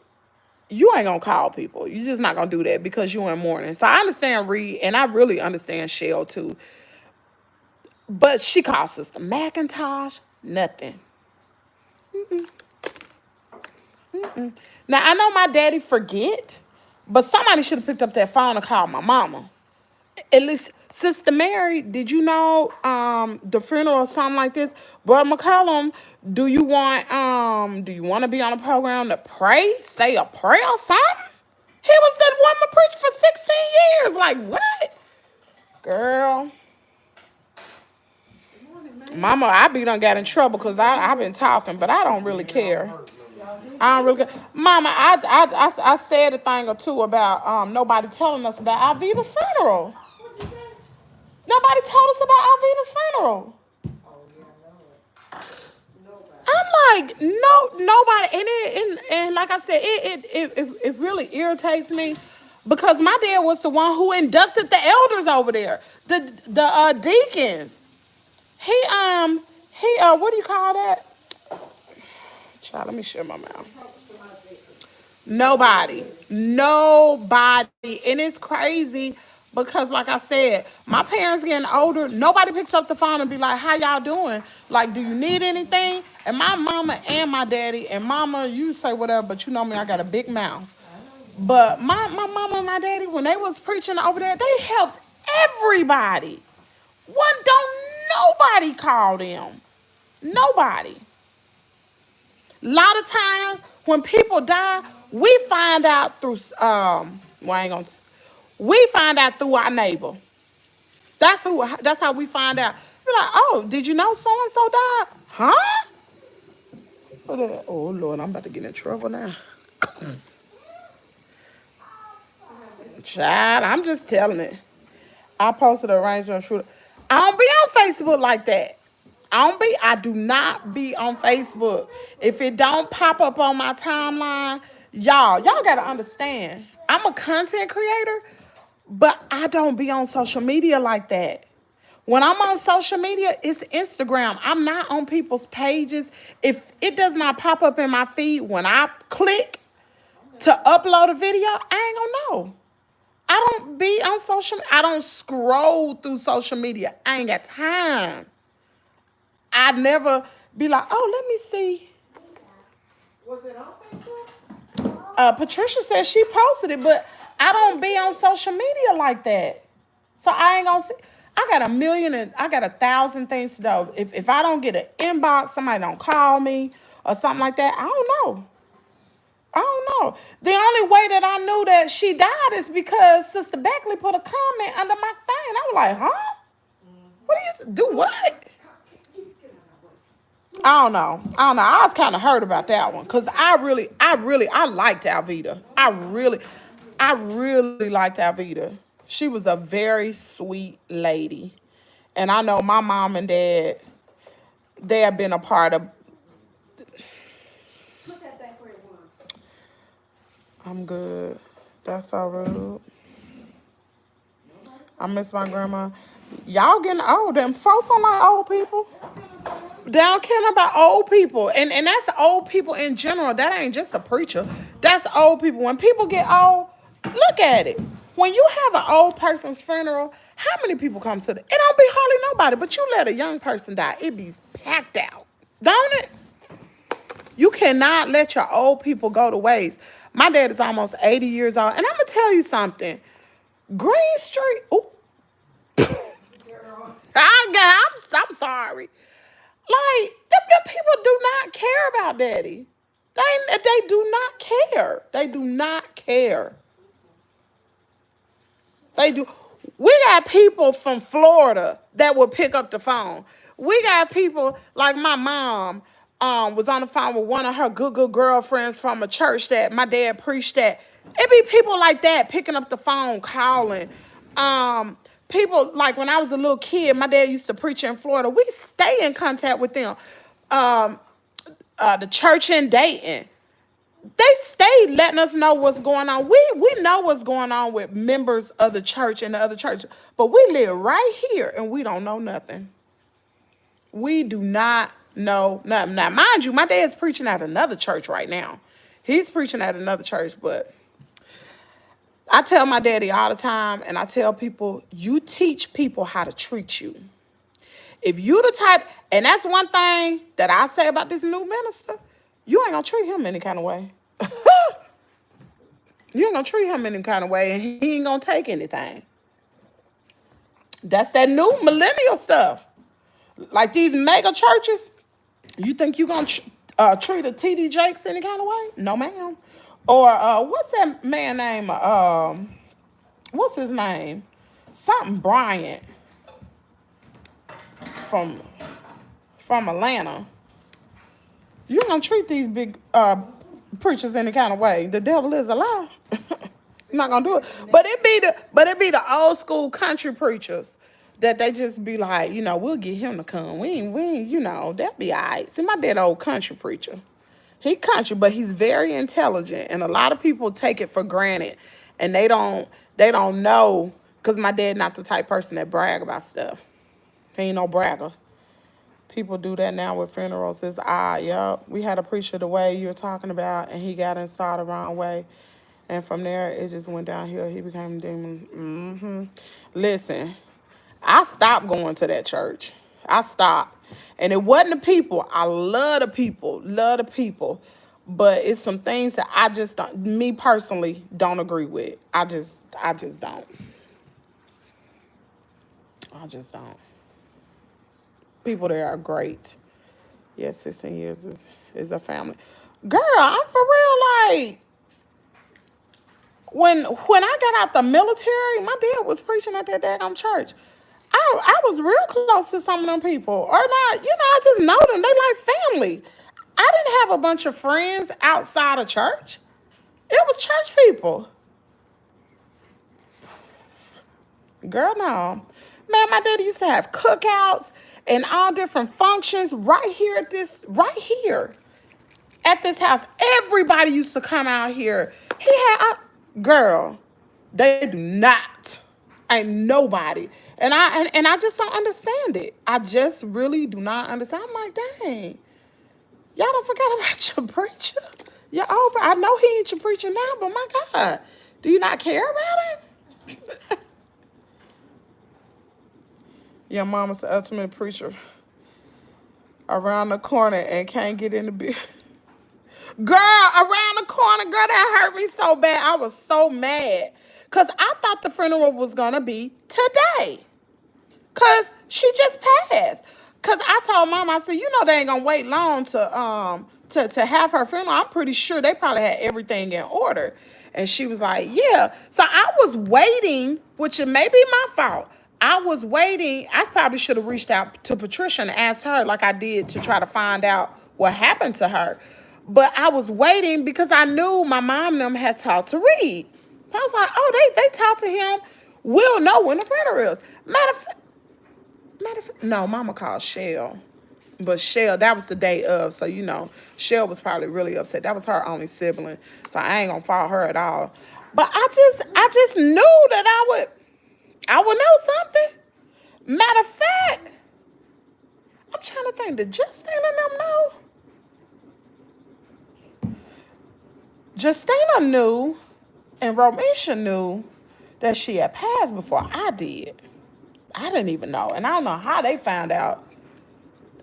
gonna call people. You're just not gonna do that because you're in mourning. So I understand Reed, and I really understand Shell too. But she called Sister McIntosh, nothing. Now, I know my daddy forget, but somebody should have picked up that phone and called my mama. At least, Sister Mary, did you know the funeral or something like this? Brother McCollum, do you want to be on a program to pray? Say a prayer or something? He was that woman preached for 16 years. Like, what? Girl. Mama, I be done got in trouble because I've been talking, but I don't really care. I don't really care. Mama, I said a thing or two about nobody telling us about Alvida's funeral. Nobody told us about Alvida's funeral. I'm like, no, nobody, and like I said, it really irritates me because my dad was the one who inducted the elders over there, the deacons. He what do you call that? Child, let me shut my mouth. Nobody, and it's crazy because, like I said, my parents getting older. Nobody picks up the phone and be like, "How y'all doing? Like, do you need anything?" And my mama and my daddy, and mama, you say whatever, but you know me, I got a big mouth. But my mama and my daddy, when they was preaching over there, they helped everybody. Don't nobody call them. Nobody. A lot of times when people die, we find out through we find out through our neighbor. That's how we find out. We're like, oh, did you know so and so died? Huh? Oh Lord, I'm about to get in trouble now. Child, I'm just telling it. I posted an arrangement for. I don't be on Facebook like that. I do not be on Facebook. If it don't pop up on my timeline, y'all gotta understand. I'm a content creator, but I don't be on social media like that. When I'm on social media, it's Instagram. I'm not on people's pages. If it does not pop up in my feed when I click to upload a video, I ain't gonna know. I don't be on I don't scroll through social media. I ain't got time. I'd never be like, oh, let me see. Was it on Facebook? Patricia said she posted it, but I don't be on social media like that. So I ain't gonna see. I got 1,000 things to do. If I don't get an inbox, somebody don't call me or something like that, I don't know. The only way that I knew that she died is because Sister Beckley put a comment under my thing. I was like, huh? What do you do? What? I don't know. I was kind of hurt about that one because I liked Alvida. I really liked Alvida. She was a very sweet lady. And I know my mom and dad, they have been a part of. Put that back where it was. I'm good. That's so rude. I miss my grandma. Y'all getting old. Them folks don't like old people. They don't care about old people. And that's old people in general. That ain't just a preacher. That's old people. When people get old, look at it. When you have an old person's funeral, how many people come to it? It don't be hardly nobody. But you let a young person die, it be packed out. Don't it? You cannot let your old people go to waste. My dad is almost 80 years old. And I'm going to tell you something. Green Street. Ooh. I'm sorry. Like, them people do not care about daddy. They do not care. They do not care. They do. We got people from Florida that will pick up the phone. We got people like my mom was on the phone with one of her good girlfriends from a church that my dad preached at. It be people like that picking up the phone, calling. People, like when I was a little kid, my dad used to preach in Florida. We stay in contact with them. The church in Dayton, they stay letting us know what's going on. We know what's going on with members of the church and the other churches, but we live right here and we don't know nothing. We do not know nothing. Now, mind you, my dad's preaching at another church right now. He's preaching at another church, but I tell my daddy all the time, and I tell people, you teach people how to treat you. If you the type, and that's one thing that I say about this new minister, you ain't gonna treat him any kind of way. You ain't gonna treat him any kind of way, and he ain't gonna take anything. That's that new millennial stuff. Like these mega churches, you think you gonna treat a TD Jakes any kind of way? No, ma'am. Or what's that man name? What's his name? Something Bryant from Atlanta. You gonna treat these big preachers any kind of way? The devil is a lie. You're not gonna do it. But it be the old school country preachers that they just be like, we'll get him to come. We ain't, that'd be all right. See, my dad old country preacher. He country, but he's very intelligent, and a lot of people take it for granted, and they don't know, because my dad not the type person that brag about stuff. He ain't no bragger. People do that now with funerals. It's yup. We had a preacher the way you're talking about, and he got installed the wrong way. And from there, it just went downhill. He became a demon. Listen, I stopped going to that church. I stopped. And it wasn't the people. I love the people. But it's some things that I just don't, me personally, don't agree with. I just don't. I just don't. People there are great. Yes, 16 years is a family. Girl, I'm for real, like, when I got out the military, my dad was preaching at that daggone church. I was real close to some of them people. Or not, I just know them. They like family. I didn't have a bunch of friends outside of church. It was church people. Girl, no. Man, my daddy used to have cookouts and all different functions right here at this house. Everybody used to come out here. Girl, they do not. Ain't nobody. And I just don't understand it. I just really do not understand. I'm like, dang. Y'all don't forget about your preacher. You're over. I know he ain't your preacher now, but my God. Do you not care about him? Your mama's the ultimate preacher around the corner and can't get in the bed. Girl, around the corner, girl, that hurt me so bad. I was so mad. Because I thought the funeral was going to be today. Because she just passed. Because I told Mama, I said, they ain't going to wait long to have her funeral. I'm pretty sure they probably had everything in order. And she was like, yeah. So I was waiting, which it may be my fault. I was waiting. I probably should have reached out to Patricia and asked her like I did to try to find out what happened to her. But I was waiting because I knew my mom and them had talked to Reed. I was like, oh, they talked to him. We'll know when the funeral is. Matter of fact, no, Mama called Shell. But Shell, that was the day of. So, Shell was probably really upset. That was her only sibling. So I ain't going to fault her at all. But I just knew that I would know something. Matter of fact, I'm trying to think, did Justine and them know? Justina knew and Romisha knew that she had passed before I did. I didn't even know. And I don't know how they found out.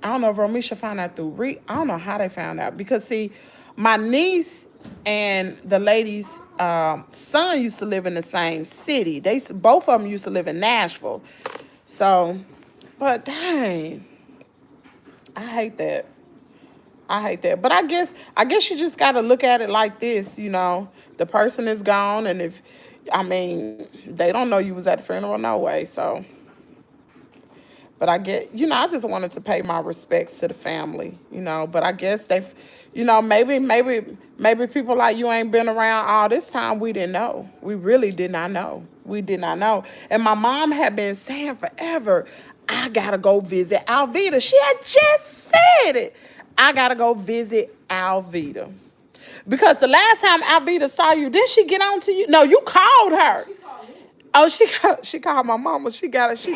I don't know if Romisha found out through Reed. I don't know how they found out. Because, see, my niece and the lady's son used to live in the same city. Both of them used to live in Nashville. So, but dang, I hate that. But I guess you just got to look at it like this, The person is gone, and they don't know you was at the funeral no way, so. But I get, I just wanted to pay my respects to the family, But I guess they, maybe people like you ain't been around all this time. We didn't know. We really did not know. We did not know. And my mom had been saying forever, I got to go visit Alvita. She had just said it. I got to go visit Alvita. Because the last time Alvita saw you, didn't she get on to you? No, you called her. Oh, she called my mama. She chewed out. She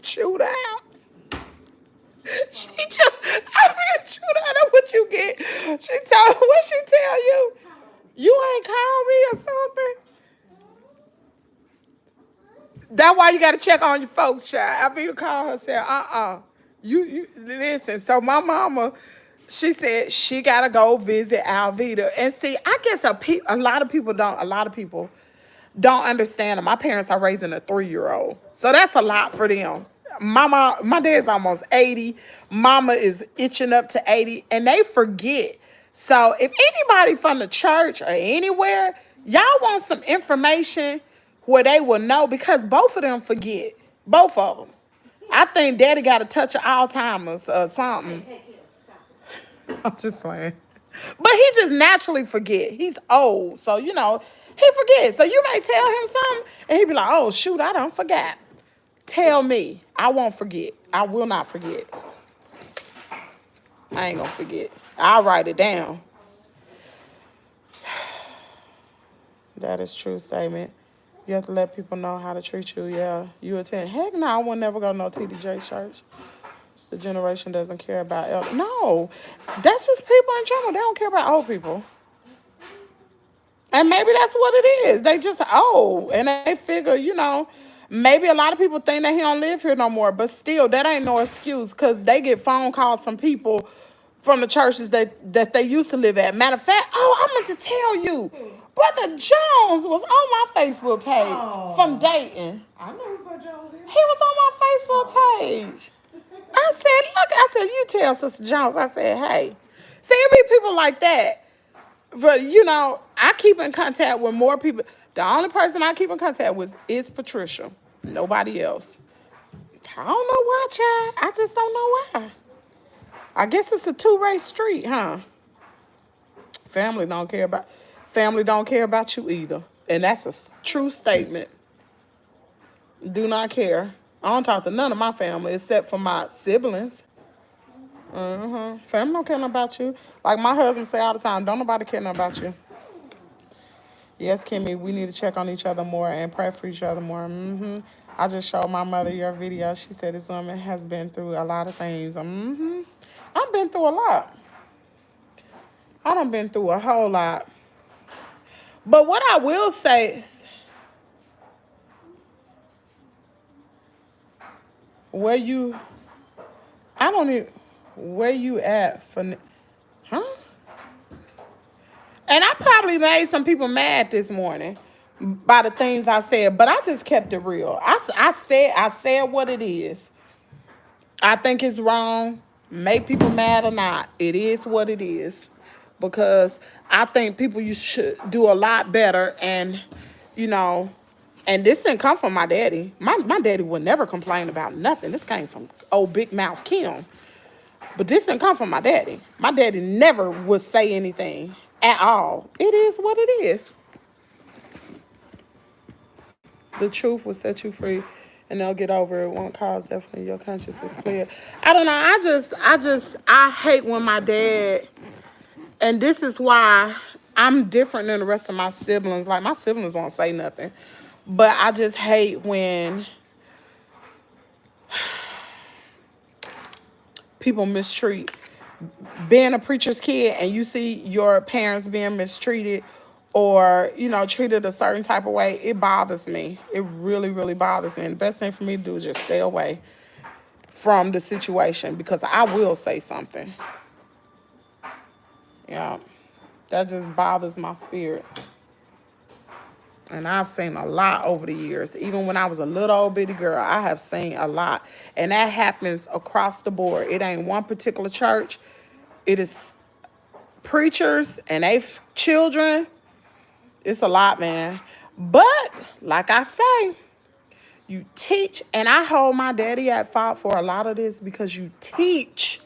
chewed out. That's what you get. What she tell you? You ain't called me or something? That's why you got to check on your folks, child. Alvita called her and said, You listen. So my mama, she said she gotta go visit Alvita, and see, I guess a lot of people don't. A lot of people don't understand it. My parents are raising a 3-year-old, so that's a lot for them. My dad's almost 80. Mama is itching up to 80, and they forget. So if anybody from the church or anywhere, y'all want some information where they will know, because both of them forget. Both of them. I think Daddy got a touch of Alzheimer's or something. Hey, Kim, stop. I'm just saying. But he just naturally forget. He's old, so he forgets. So you may tell him something, and he be like, "Oh shoot, I don't forget." Tell me, I won't forget. I will not forget. I ain't gonna forget. I'll write it down. That is true statement. You have to let people know how to treat you. Yeah, you attend. Heck no, I will never go to no TDJ church. The generation doesn't care about elder. No, that's just people in general. They don't care about old people. And maybe that's what it is. They just old. And they figure, maybe a lot of people think that he don't live here no more. But still, that ain't no excuse, because they get phone calls from people from the churches that they used to live at. Matter of fact, I meant to tell you, Brother Jones was on my Facebook page from Dayton. I know who Brother Jones is. He was on my Facebook page. You tell Sister Jones, I said, hey. See, it be people like that. But, I keep in contact with more people. The only person I keep in contact with is Patricia. Nobody else. I don't know why, child. I just don't know why. I guess it's a two-way street, huh? Family don't care about you either. And that's a true statement. Do not care. I don't talk to none of my family except for my siblings. Family don't care nothing about you. Like my husband say all the time, don't nobody care nothing about you. Yes, Kimmy, we need to check on each other more and pray for each other more. I just showed my mother your video. She said this woman has been through a lot of things. I've been through a lot. I done been through a whole lot. But what I will say is, where you at for, huh? And I probably made some people mad this morning by the things I said, but I just kept it real. I said what it is. I think it's wrong. Make people mad or not, it is what it is. Because I think you should do a lot better, and and this didn't come from my daddy. My daddy would never complain about nothing. This came from old Big Mouth Kim. But this didn't come from my daddy. My daddy never would say anything at all. It is what it is. The truth will set you free, and they'll get over it. Won't cause definitely your conscience is clear. I don't know. I hate when my dad, and this is why I'm different than the rest of my siblings. Like my siblings won't say nothing, but I just hate when people mistreat. Being a preacher's kid and you see your parents being mistreated or, treated a certain type of way, it bothers me. It really, really bothers me. And the best thing for me to do is just stay away from the situation, because I will say something. Yeah, that just bothers my spirit. And I've seen a lot over the years. Even when I was a little old bitty girl, I have seen a lot. And that happens across the board. It ain't one particular church. It is preachers and they children. It's a lot, man. But, like I say, you teach. And I hold my daddy at fault for a lot of this, because you teach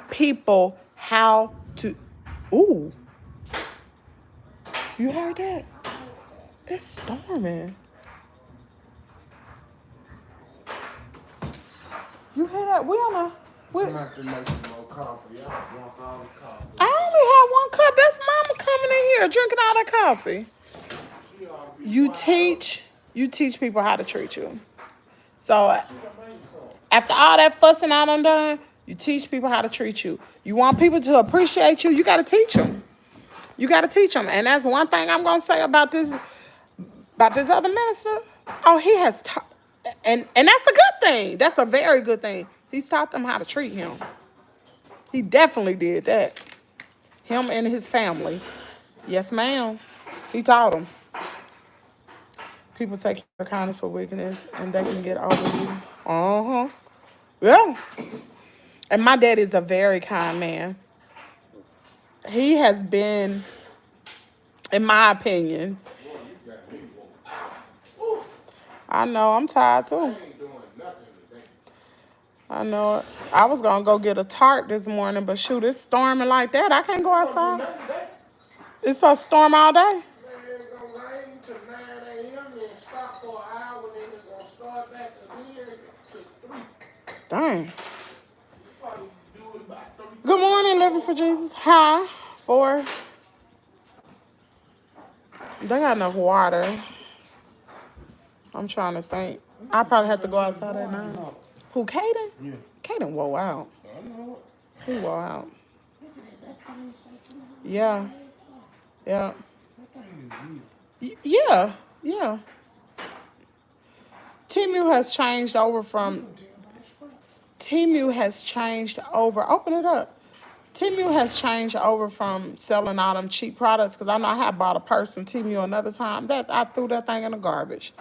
people how to... Ooh. You heard that? It's storming. You hear that? We on a... I'm gonna have to make some more coffee. Y'all drunk all the coffee. I only had one cup. That's mama coming in here drinking all that coffee. You teach people how to treat you. So after all that fussing I done, you teach people how to treat you. You want people to appreciate you, you got to teach them. You got to teach them. And that's one thing I'm going to say about this other minister. Oh, he has taught. And that's a good thing. That's a very good thing. He's taught them how to treat him. He definitely did that. Him and his family. Yes, ma'am. He taught them. People take your kindness for weakness and they can get over you. Uh-huh. Yeah. And my dad is a very kind man. He has been, in my opinion, I know, I'm tired too. I know it. I was going to go get a tart this morning, but shoot, it's storming like that. I can't go outside. It's supposed to storm all day. It's gonna rain to 9 a.m. and stop for an hour, and then it's gonna start back again to 3. Dang. You probably do it about 30. Good morning, Living for Jesus. Hi. 4. They got enough water. I'm trying to think. I probably have to go outside at 9. Who, Caden? Yeah. Caden wore out. I know it. He wore out. Yeah. Yeah. That thing is real. Yeah. Yeah. Temu has changed over from... Temu has changed over... Open it up. Temu has changed over from selling all them cheap products, because I know I had bought a purse from Temu another time. That I threw that thing in the garbage.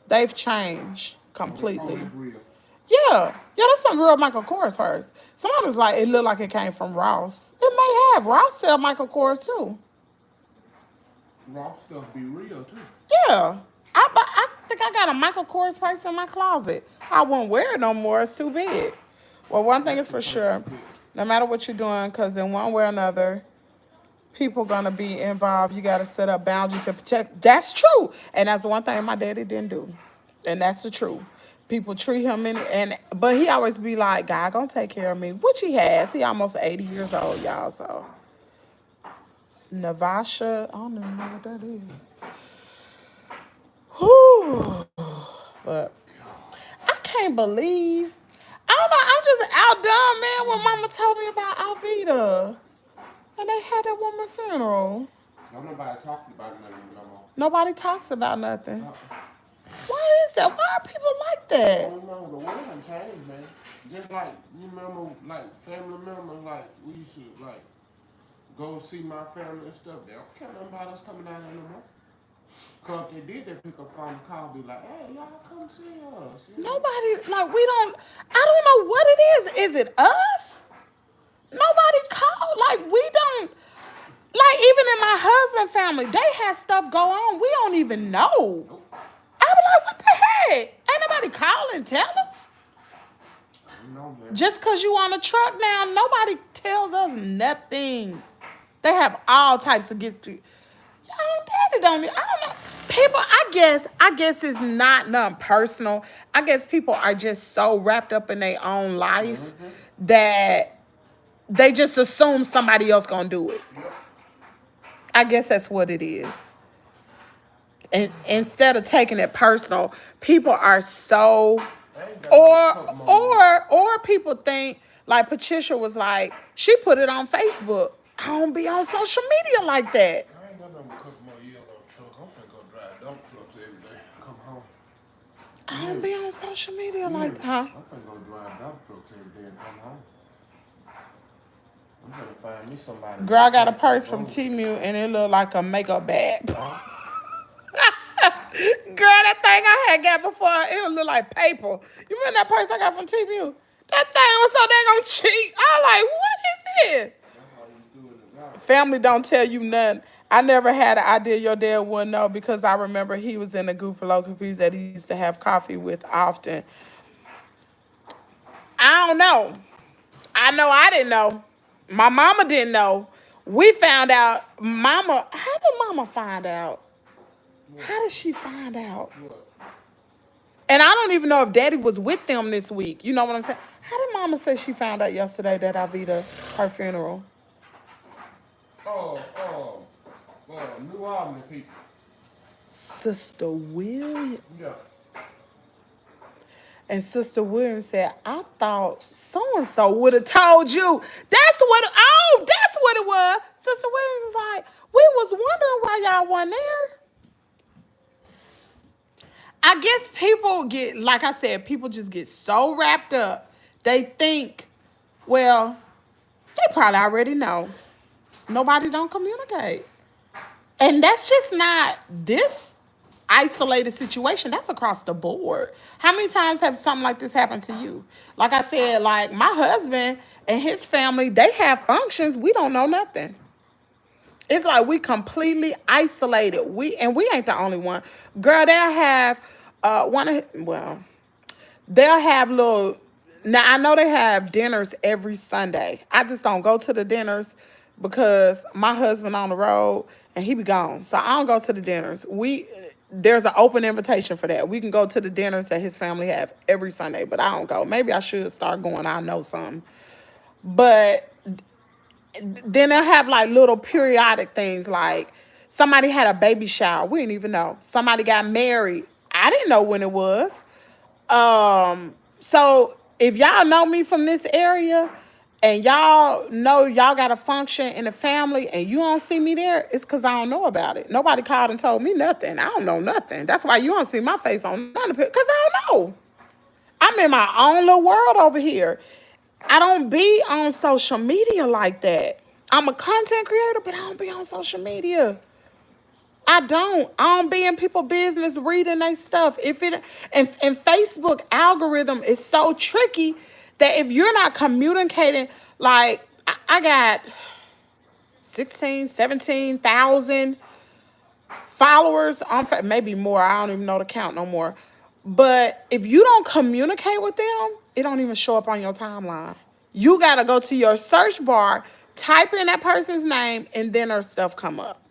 They've changed completely. Yeah. Yeah, that's some real Michael Kors purse. Somebody was like, it looked like it came from Ross. It may have. Ross sell Michael Kors too. Raw stuff be real too. Yeah. I think I got a Michael Kors purse in my closet. I won't wear it no more. It's too big. Well, one thing is for sure. No matter what you're doing, because in one way or another, people going to be involved. You got to set up boundaries and protect. That's true. And that's one thing my daddy didn't do. And that's the truth. People treat him but he always be like, God gonna take care of me, which he has. He almost 80 years old, y'all. So Navasha, I don't even know what that is. Whew. But I can't believe, I don't know, I'm just outdone, man, when mama told me about Alvita. And they had that woman's funeral. No, nobody talking about nothing no more. Nobody talks about nothing. Why is that? Why are people like that? I don't know. The world done changed, man. Just like, you remember, like, family members, like, we used to, like, go see my family and stuff. They don't care nothing about us coming down there no more. Because if they did, they pick up phone and call, be like, hey, y'all come see us. You know? Nobody, like, I don't know what it is. Is it us? Nobody called. Like, we don't, like, even in my husband's family, they had stuff go on. We don't even know. Nope. I be like, what the heck? Ain't nobody call and tell us? No, man. Just because you on a truck now, nobody tells us nothing. They have all types of gifts. Y'all, daddy don't, I don't know. People, I guess it's not nothing personal. I guess people are just so wrapped up in their own life that they just assume somebody else gonna do it. Yep. I guess that's what it is. And instead of taking it personal, people are so, or people think, like Patricia was like, she put it on Facebook. I don't be on social media like that. I ain't got nothing but a couple more years on the truck. I'm finna go drive dump trucks every day. Come home. I don't be on social media like that. Huh? I'm finna go drive dump trucks every day and come home. I'm gonna find me somebody. Girl, I got a purse from Temu and it looked like a makeup bag. Girl, that thing I had got before, it looked like paper. You remember that purse I got from Temu? That thing was so dang cheap. I was like, what is this? That's how you do it now. Family don't tell you nothing. I never had an idea your dad wouldn't know, because I remember he was in a group of local people that he used to have coffee with often. I don't know. I know I didn't know. My mama didn't know. We found out. How did mama find out? How did she find out? What? And I don't even know if daddy was with them this week. You know what I'm saying? How did mama say she found out yesterday that Alvita, her funeral? New Albany people. Sister William. Yeah. And Sister William said, I thought so-and-so would have told you. That's what it was. Sister Williams was like, we was wondering why y'all wasn't there. I guess people get, like I said, people just get so wrapped up They think, well, they probably already know. Nobody don't communicate. And that's just not this isolated situation. That's across the board. How many times have something like this happened to you? Like I said, like my husband and his family, they have functions. We don't know nothing. It's like we completely isolated. We ain't the only one. Girl, they'll have they'll have little, now I know they have dinners every Sunday. I just don't go to the dinners because my husband on the road and he be gone. So I don't go to the dinners. There's an open invitation for that. We can go to the dinners that his family have every Sunday, but I don't go. Maybe I should start going. I know something. But then they'll have like little periodic things like somebody had a baby shower. We didn't even know. Somebody got married. I didn't know when it was. So if y'all know me from this area and y'all know y'all got a function in the family and you don't see me there, it's because I don't know about it. Nobody called and told me nothing. I don't know nothing. That's why you don't see my face on none of it, because I don't know. I'm in my own little world over here. I don't be on social media like that. I'm a content creator, but I don't be on social media. I don't be in people's business reading their stuff. And Facebook algorithm is so tricky that if you're not communicating, like I got 17,000 followers on maybe more. I don't even know the count no more. But if you don't communicate with them, it don't even show up on your timeline. You got to go to your search bar, type in that person's name, and then their stuff come up.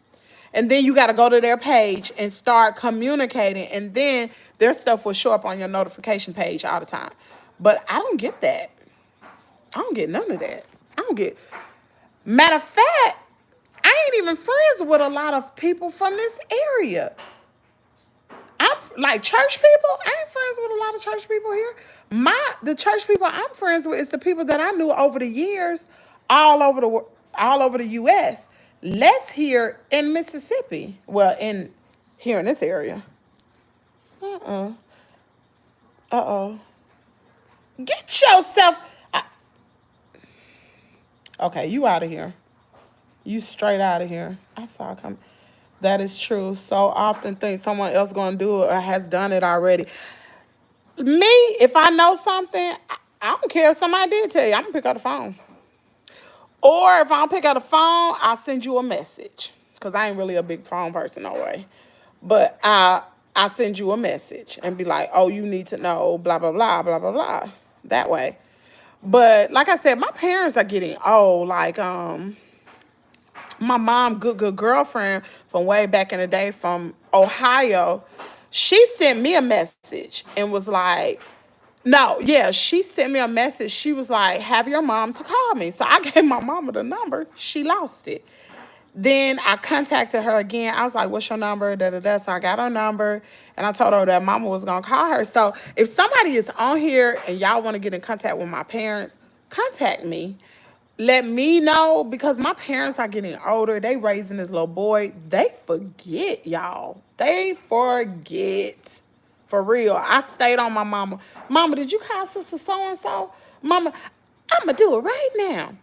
And then you got to go to their page and start communicating. And then their stuff will show up on your notification page all the time. But I don't get that. I don't get none of that. I don't get... Matter of fact, I ain't even friends with a lot of people from this area. I'm like church people. I ain't friends with a lot of church people here. The church people I'm friends with is the people that I knew over the years, all over the U.S. Less here in Mississippi. Well, here in this area. Get yourself. Okay, you out of here. You straight out of here. I saw it coming. That is true. So often think someone else going to do it or has done it already. Me, if I know something, I don't care if somebody did tell you. I'm going to pick up the phone. Or if I don't pick up the phone, I'll send you a message. Because I ain't really a big phone person no way. But I'll send you a message and be like, oh, you need to know, blah, blah, blah, blah, blah, blah. That way. But like I said, my parents are getting old. Like, my mom, good girlfriend from way back in the day from Ohio, she sent me a message and was like, she sent me a message. She was like, have your mom to call me. So I gave my mama the number. She lost it. Then I contacted her again. I was like, what's your number? So I got her number and I told her that mama was going to call her. So if somebody is on here and y'all want to get in contact with my parents, contact me. Let me know, because my parents are getting older. They raising this little boy. They forget, y'all. They forget. For real. I stayed on my mama. Mama, did you call sister so-and-so? Mama, I'm going to do it right now.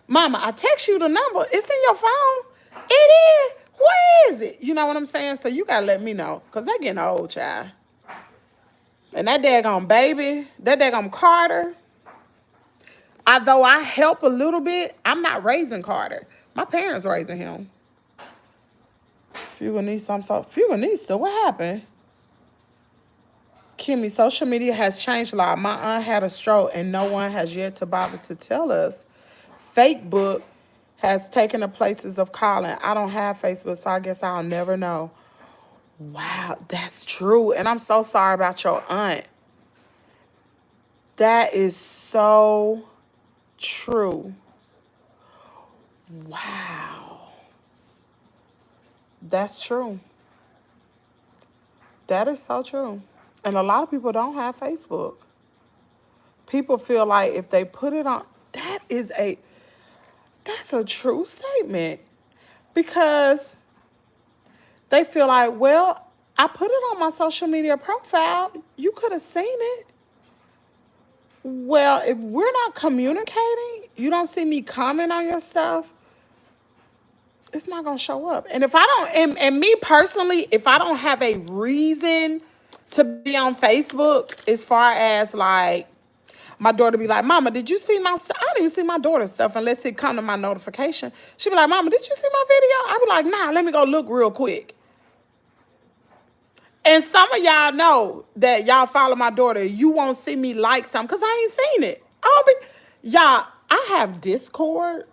Mama, I text you the number. It's in your phone. It is. Where is it? You know what I'm saying? So you got to let me know, because they're getting old, child. And that daggone baby, that daggone Carter, although I help a little bit, I'm not raising Carter. My parents raising him. Fuganista, what happened? Kimmy, social media has changed a lot. My aunt had a stroke and no one has yet to bother to tell us. Facebook has taken the places of calling. I don't have Facebook, so I guess I'll never know. Wow, that's true. And I'm so sorry about your aunt. That is so true. Wow. That's true. That is so true. And a lot of people don't have Facebook. People feel like if they put it on, that's a true statement. Because they feel like, well, I put it on my social media profile. You could have seen it. Well, if we're not communicating, you don't see me comment on your stuff, it's not gonna show up. And if I don't, and me personally, if I don't have a reason to be on Facebook, as far as like my daughter be like, Mama, did you see my stuff? I don't even see my daughter's stuff unless it come to my notification. She be like, Mama, did you see my video? I be like, nah, let me go look real quick. And some of y'all know that y'all follow my daughter. You won't see me like something because I ain't seen it. Y'all, I have Discord.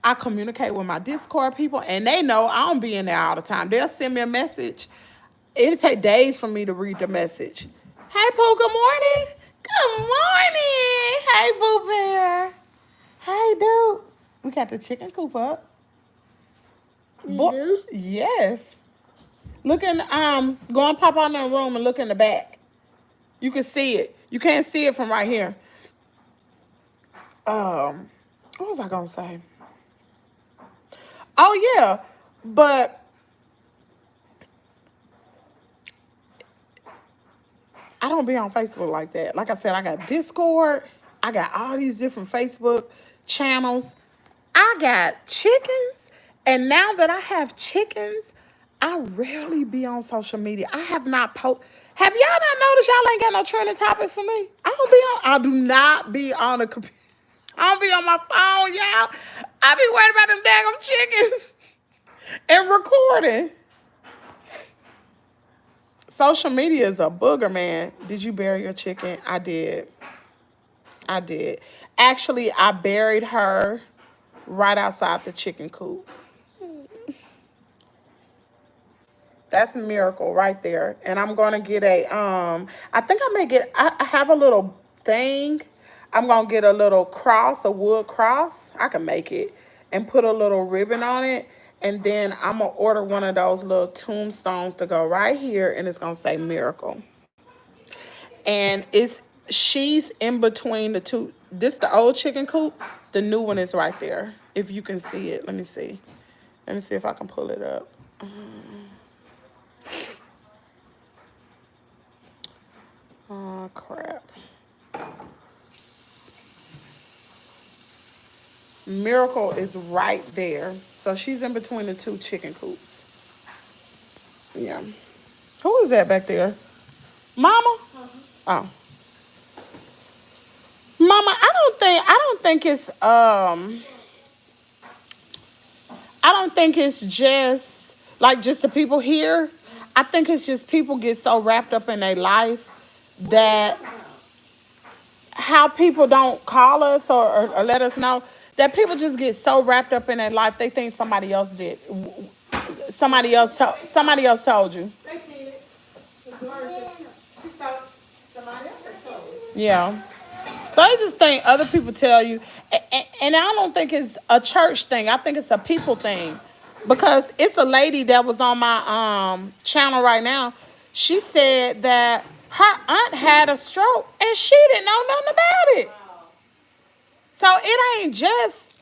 I communicate with my Discord people, and they know I don't be in there all the time. They'll send me a message. It'll take days for me to read the message. Hey, Pooh, good morning. Good morning. Hey, Boo Bear. Hey, dude. We got the chicken coop up. Do? Yes. Look in, go and pop out in the room and look in the back. You can see it. You can't see it from right here. What was I gonna say? Oh yeah, but I don't be on Facebook like that. Like I said, I got Discord. I got all these different Facebook channels. I got chickens. And now that I have chickens, I rarely be on social media. I have not Have y'all not noticed y'all ain't got no trending topics for me? I do not be on the computer. I don't be on my phone, y'all. I be worried about them daggone chickens and recording. Social media is a booger, man. Did you bury your chicken? I did. I did. Actually, I buried her right outside the chicken coop. That's a miracle right there. And I'm gonna get I think I may get I have a little thing. I'm gonna get a little cross, a wood cross. I can make it and put a little ribbon on it. And then I'm gonna order one of those little tombstones to go right here, and it's gonna say miracle. And she's in between the two. This the old chicken coop. The new one is right there. If you can see it, let me see. Let me see if I can pull it up. Oh crap. Miracle is right there. So she's in between the two chicken coops. Yeah. Who is that back there? Mama? Oh. Mama, I don't think it's just like just the people here. I think it's just people get so wrapped up in their life that how people don't call us or let us know that people just get so wrapped up in their life they think somebody else did. Somebody else told you. They did it. The person, she thought somebody else had told her. Yeah. So I just think other people tell you, and I don't think it's a church thing. I think it's a people thing, because it's a lady that was on my channel right now. She said that her aunt had a stroke and she didn't know nothing about it. So it ain't just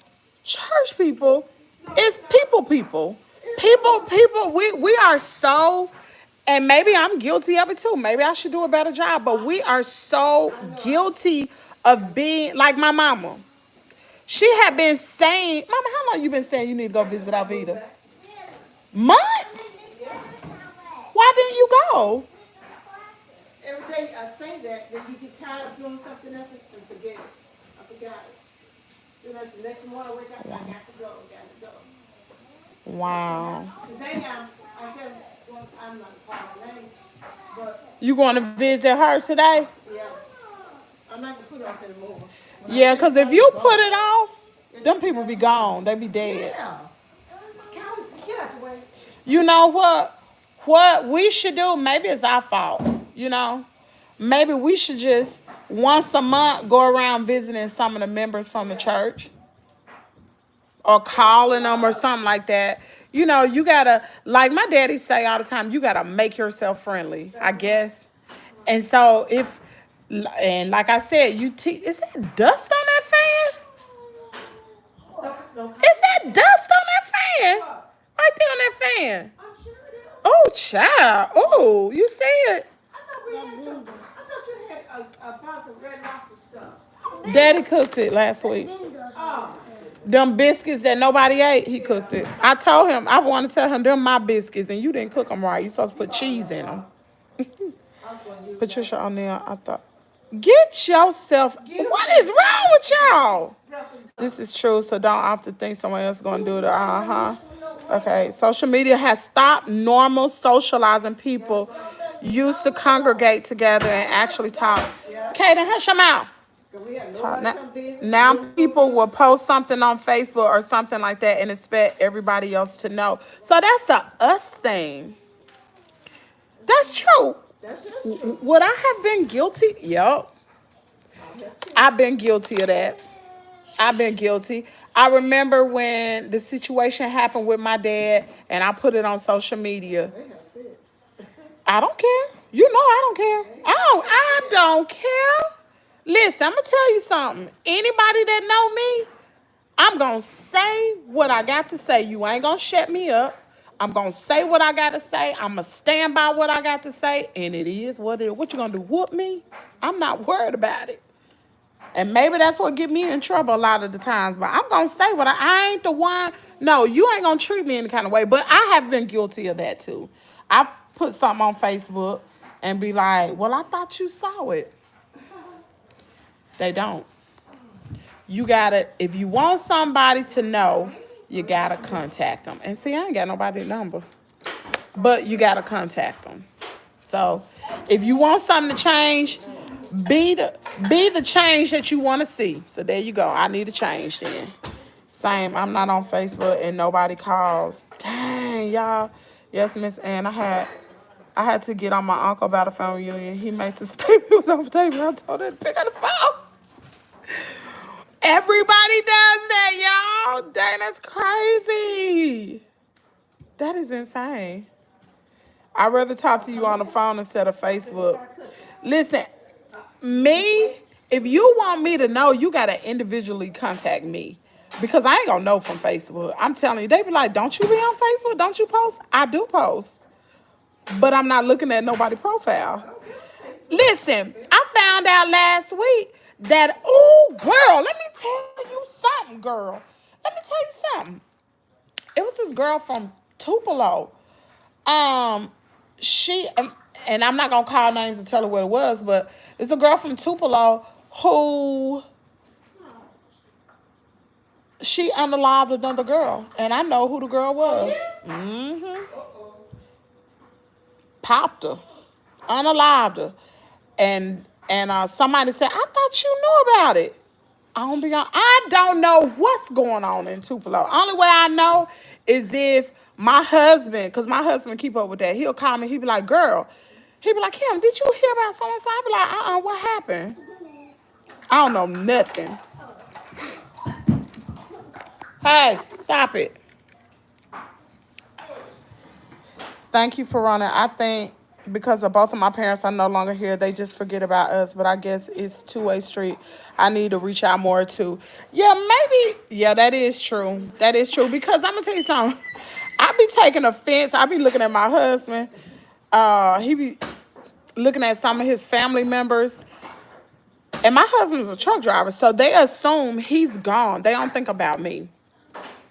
church people; it's people. People. We are so. And maybe I'm guilty of it too. Maybe I should do a better job. But we are so guilty of being like my mama. She had been saying, Mama, how long you been saying you need to go visit Alvita? Months? Why didn't you go? Every day I say that, then you get tired of doing something else and forget it. I forgot it. Then that's the next morning I wake up, I got to go. Wow. Today I said, well, I'm not calling her name, but You going to visit her today? yeah, I'm not going to put it off anymore. Yeah, because if you put it off, them people be gone. They be dead. Yeah. Get out the way. You know what? What we should do, maybe it's our fault, you know? Maybe we should just once a month go around visiting some of the members from the church or calling them or something like that. You know, you gotta, like my daddy say all the time, you gotta make yourself friendly, I guess. And so and like I said, is that dust on that fan? Don't Is that dust on that fan? Right there on that fan. I'm sure it is. Oh, child. Oh, you see it? I thought you had a box of Red Lobster stuff. Daddy cooked it last week. Oh, Them biscuits that nobody ate, he cooked it. I told him, I want to tell him, them my biscuits, and you didn't cook them right. You supposed to put cheese in them. I was going to use Patricia O'Neil, I thought, get yourself, what is wrong with y'all? This is true, so don't often think someone else is going to do it. Okay, social media has stopped normal socializing. People used to congregate together and actually talk. Kaden, hush your mouth. We have Talk. nobody come visit. Now people will post something on Facebook or something like that and expect everybody else to know. So that's a us thing. That's true. That's just true. Would I have been guilty? Yup. I've been guilty of that. I've been guilty. I remember when the situation happened with my dad and I put it on social media. I don't care. You know I don't care. I don't care. Listen, I'm going to tell you something. Anybody that know me, I'm going to say what I got to say. You ain't going to shut me up. I'm going to say what I got to say. I'm going to stand by what I got to say. And it is what it is. What you going to do, whoop me? I'm not worried about it. And maybe that's what get me in trouble a lot of the times. But I'm going to say what I ain't the one. No, you ain't going to treat me any kind of way. But I have been guilty of that too. I put something on Facebook and be like, well, I thought you saw it. They don't. You gotta, if you want somebody to know, you gotta contact them. And see, I ain't got nobody's number, but you gotta contact them. So if you want something to change, be the change that you want to see. So there you go. I need a change then. Same. I'm not on Facebook and nobody calls. Dang, y'all. Yes, Miss Ann. I had to get on my uncle about a family reunion. He made the statement. He was on the table. I told him to pick up the phone. Everybody does that, y'all. Dang, that's crazy. That is insane. I'd rather talk to you on the phone instead of Facebook. Listen, me, if you want me to know, you got to individually contact me. Because I ain't going to know from Facebook. I'm telling you, they be like, don't you be on Facebook? Don't you post? I do post. But I'm not looking at nobody's profile. Listen, I found out last week that, oh, girl, let me tell you something, girl. Let me tell you something. It was this girl from Tupelo. She, and I'm not going to call names and tell her what it was, but it's a girl from Tupelo who, she unalived another girl. And I know who the girl was. Mm-hmm. Popped her. Unalived her. And somebody said, I thought you knew about it. I don't know what's going on in Tupelo. Only way I know is if my husband, because my husband keep up with that, he'll call me, he'll be like, girl, he'll be like, Kim, did you hear about so-and-so? I'll be like, what happened? I don't know nothing. Hey, stop it. Thank you for running. I think because of both of my parents are no longer here, they just forget about us. But I guess it's two-way street. I need to reach out more too. Yeah, maybe. Yeah, that is true. That is true. Because I'm going to tell you something. I be taking offense. I be looking at my husband. He be looking at some of his family members. And my husband's a truck driver. So they assume he's gone. They don't think about me,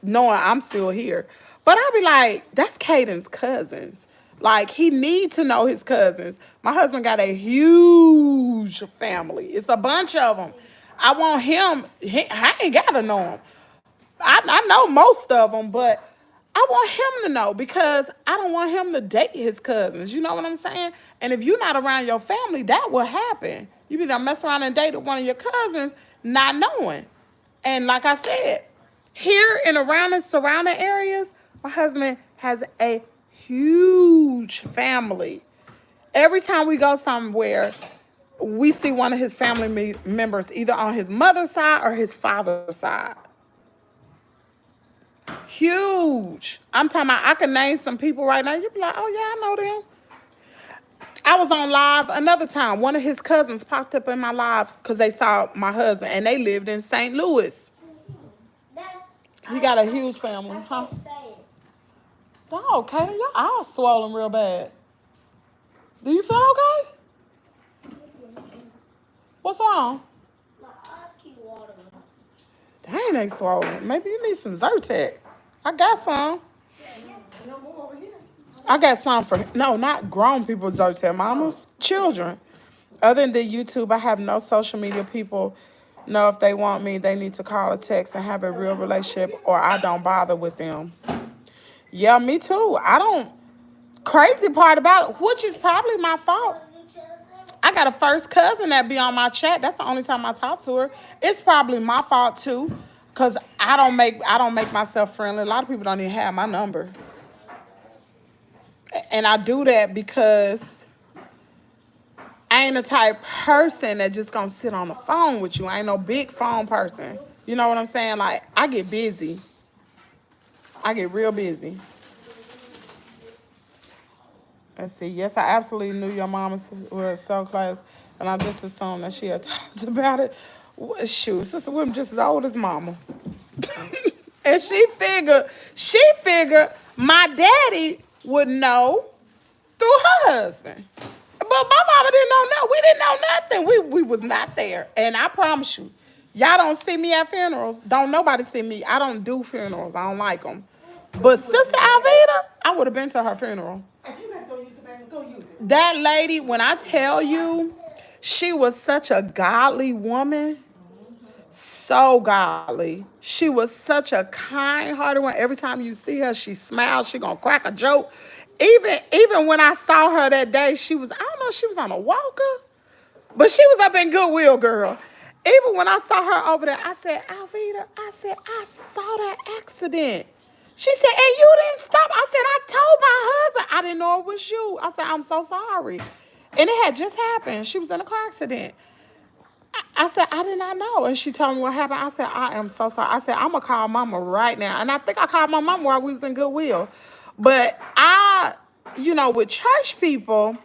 knowing I'm still here. But I'll be like, that's Caden's cousins. Like, he need to know his cousins. My husband got a huge family. It's a bunch of them. I want him, I ain't got to know him. I know most of them, but I want him to know because I don't want him to date his cousins. You know what I'm saying? And if you're not around your family, that will happen. You be gonna mess around and date one of your cousins not knowing. And like I said, here and around the surrounding areas, my husband has a huge family. Every time we go somewhere, we see one of his family members either on his mother's side or his father's side. Huge. I'm talking about, I can name some people right now. You'd be like, oh yeah, I know them. I was on live another time. One of his cousins popped up in my live because they saw my husband and they lived in St. Louis. He got a huge family, huh? Oh, okay. Your eyes swollen real bad. Do you feel okay? What's wrong? My eyes keep watering. Dang, they swollen. Maybe you need some Zyrtec. I got some. No more over here. I got some for, no, not grown people Zyrtec, mamas, children. Other than YouTube, I have no social media people know if they want me, they need to call or text and have a real relationship, or I don't bother with them. Yeah, me too. I don't, crazy part about it, which is probably my fault. I got a first cousin that be on my chat. That's the only time I talk to her. It's probably my fault too, cause I don't make myself friendly. A lot of people don't even have my number, and I do that because I ain't the type person that just gonna sit on the phone with you. I ain't no big phone person. You know what I'm saying? Like, I get busy. I get real busy. Let's see. Yes, I absolutely knew your mama was so close, and I just assumed that she had talked about it. Shoot, Sister William just as old as mama. And she figured my daddy would know through her husband. But my mama didn't know nothing. We didn't know nothing. We was not there. And I promise you, y'all don't see me at funerals. Don't nobody see me. I don't do funerals. I don't like them. But Sister Alveda, I would have been to her funeral. If you got to go use it, man, go use it. That lady, when I tell you, she was such a godly woman. So godly. She was such a kind-hearted one. Every time you see her, she smiles. She gonna crack a joke. Even when I saw her that day, she was, I don't know if she was on a walker, but she was up in Goodwill, girl. Even when I saw her over there, I said, Alveda, I said, I saw that accident. She said, and you didn't stop. I said, I told my husband. I didn't know it was you. I said, I'm so sorry. And it had just happened. She was in a car accident. I said, I did not know. And she told me what happened. I said, I am so sorry. I said, I'm going to call mama right now. And I think I called my mama while we was in Goodwill. But with church people,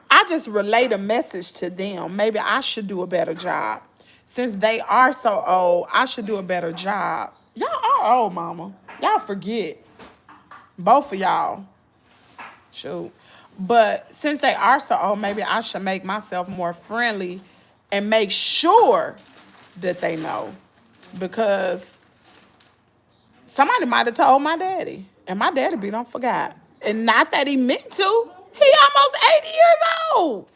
I just relate a message to them. Maybe I should do a better job. Since they are so old, I should do a better job. Y'all are old, mama. Y'all forget. Both of y'all. Shoot. But since they are so old, maybe I should make myself more friendly and make sure that they know. Because somebody might have told my daddy. And my daddy be done forgot. And not that he meant to. He almost 80 years old.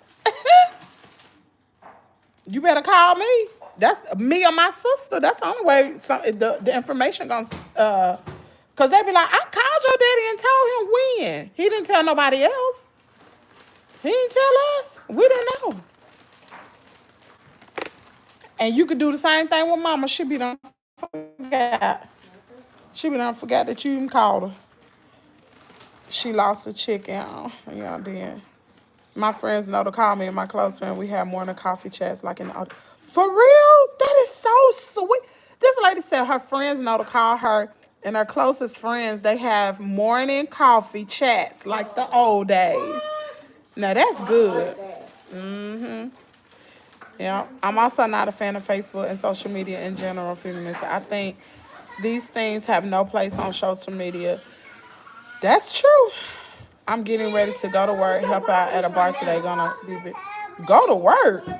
You better call me. That's me or my sister. That's the only way the information gonna because they be like, I called your daddy and told him when. He didn't tell nobody else. He didn't tell us. We didn't know. And you could do the same thing with mama. She be done forgot. She be done forgot that you even called her. She lost a chicken. Yeah, then. My friends know to call me, and my close friend, we have morning coffee chats like in the For real? That is so sweet. This lady said her friends know to call her, and her closest friends, they have morning coffee chats like the old days. Now that's good. Mm-hmm. Yeah. I'm also not a fan of Facebook and social media in general, feminist. I think these things have no place on social media. That's true. I'm getting ready to go to work, help out at a bar today. Gonna be big. Go to work. John,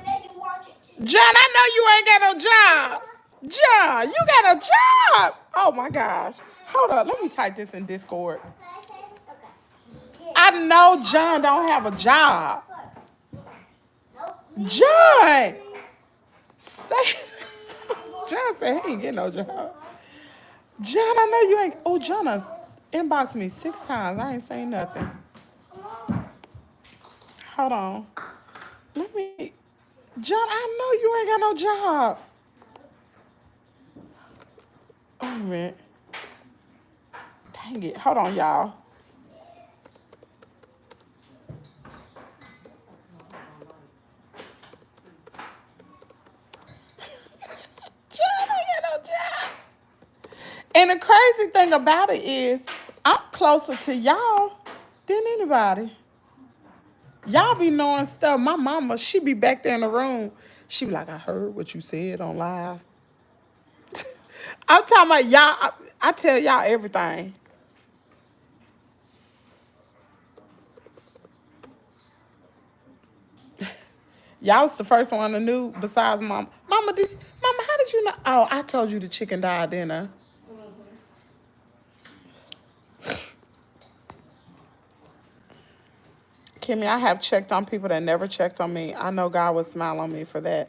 I know you ain't got no job. John, you got a job. Oh my gosh. Hold up. Let me type this in Discord. I know John don't have a job. John. John said he ain't getting no job. John, I know you ain't. Oh, John inboxed me 6 times. I ain't saying nothing. Hold on. Let me. John, I know you ain't got no job. Oh, a minute. Dang it. Hold on, y'all. John ain't got no job. And the crazy thing about it is, I'm closer to y'all than anybody. Y'all be knowing stuff. My mama, she be back there in the room. She be like, I heard what you said on live. I'm talking about y'all. I tell y'all everything. Y'all was the first one that knew besides Mama. Mama, how did you know? Oh, I told you the chicken died, didn't I? Kimmy, I have checked on people that never checked on me. I know God would smile on me for that.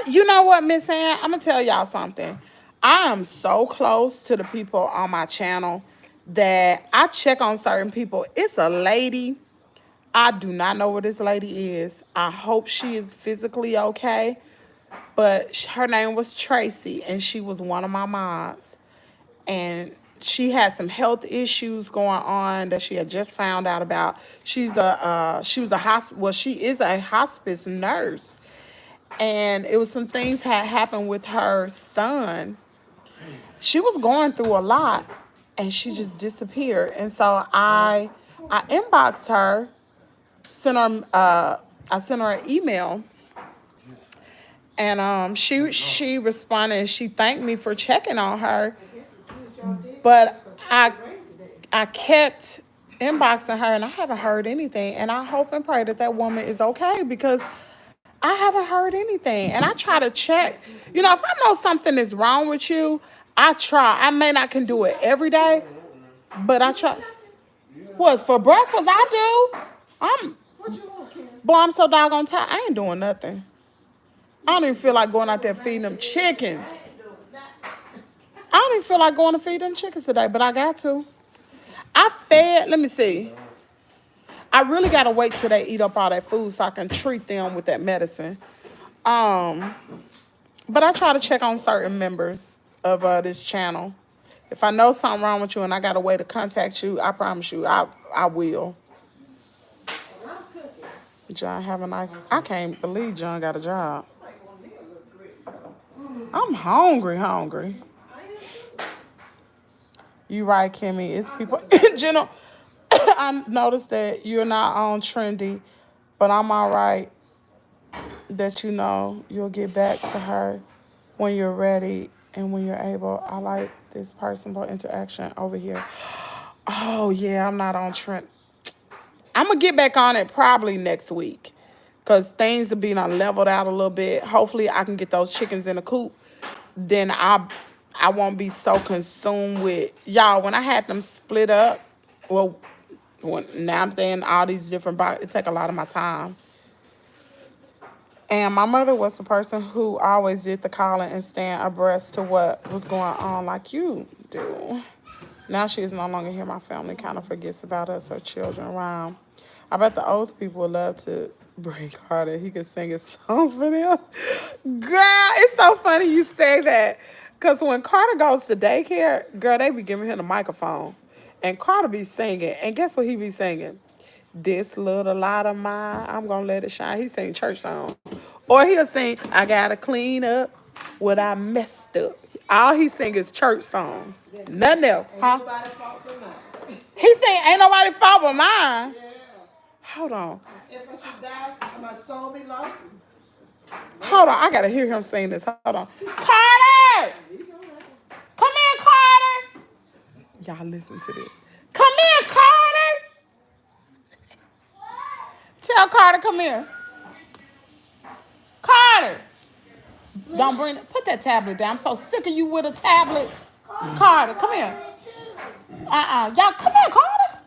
You know what, Miss Ann? I'm going to tell y'all something. I am so close to the people on my channel that I check on certain people. It's a lady. I do not know where this lady is. I hope she is physically okay. But her name was Tracy, and she was one of my moms. And she had some health issues going on that she had just found out about. She is a hospice nurse, and it was some things had happened with her son. She was going through a lot, and she just disappeared. And so I inboxed her, I sent her an email, and she responded and she thanked me for checking on her. But I kept inboxing her and I haven't heard anything. And I hope and pray that that woman is okay because I haven't heard anything. And I try to check. You know, if I know something is wrong with you, I try. I may not can do it every day, but I try. What, for breakfast? I do. What you want, Kim? Boy, I'm so doggone tired. I ain't doing nothing. I don't even feel like going out there feeding them chickens. I don't even feel like going to feed them chickens today, but I got to. Let me see. I really got to wait till they eat up all that food so I can treat them with that medicine. But I try to check on certain members of this channel. If I know something wrong with you and I got a way to contact you, I promise you, I will. John, have a nice... I can't believe John got a job. I'm hungry. You right, Kimmy. It's people in general. I noticed that you're not on trendy, but I'm all right that you know you'll get back to her when you're ready and when you're able. I like this personable interaction over here. Oh, yeah, I'm not on trend. I'm going to get back on it probably next week because things are being leveled out a little bit. Hopefully, I can get those chickens in the coop. Then I won't be so consumed with... Y'all, when I had them split up, well, now I'm in all these different boxes, it take a lot of my time. And my mother was the person who always did the calling and staying abreast to what was going on like you do. Now she is no longer here. My family kind of forgets about us, her children around. I bet the old people would love to bring Carter. He could sing his songs for them. Girl, it's so funny you say that. Because when Carter goes to daycare, girl, they be giving him the microphone. And Carter be singing. And guess what he be singing? This little light of mine, I'm going to let it shine. He sing church songs. Or he'll sing, I got to clean up what I messed up. All he sing is church songs. Nothing else, huh? Nobody fault but mine. He sing, ain't nobody fault but mine. Yeah. Hold on. If I should die, my soul be lost. Hold on. I got to hear him sing this. Hold on. Carter! Come here, Carter! Y'all listen to this. Come here, Carter! Tell Carter, come here. Carter! Don't bring... Put that tablet down. I'm so sick of you with a tablet. Carter, come here. Y'all, come here, Carter.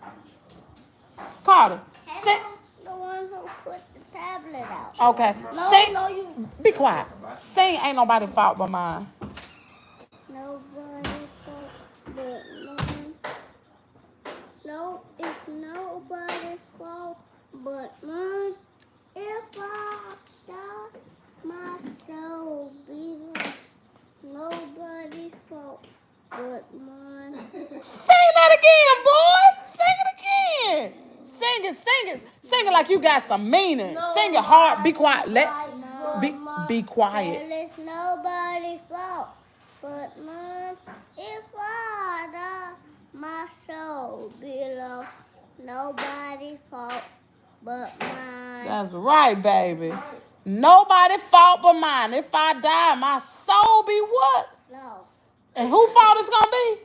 Carter. Sit. The one who put the tablet out. Okay. No, Sing. no, you. Be quiet. Sing Ain't Nobody Fault But Mine. Nobody fault but mine. No, it's nobody's fault but mine. If I die, my soul be lost. Nobody's fault but mine. Sing that again, boy. Sing it again. Sing it like you got some meaning. Sing it hard. Be quiet. Be quiet. Well, it's nobody's fault but mine. If I die, my soul be lost. Nobody's fault but mine. That's right, baby. Nobody fault but mine. If I die, my soul be what? Lost. And whose fault it's gonna be?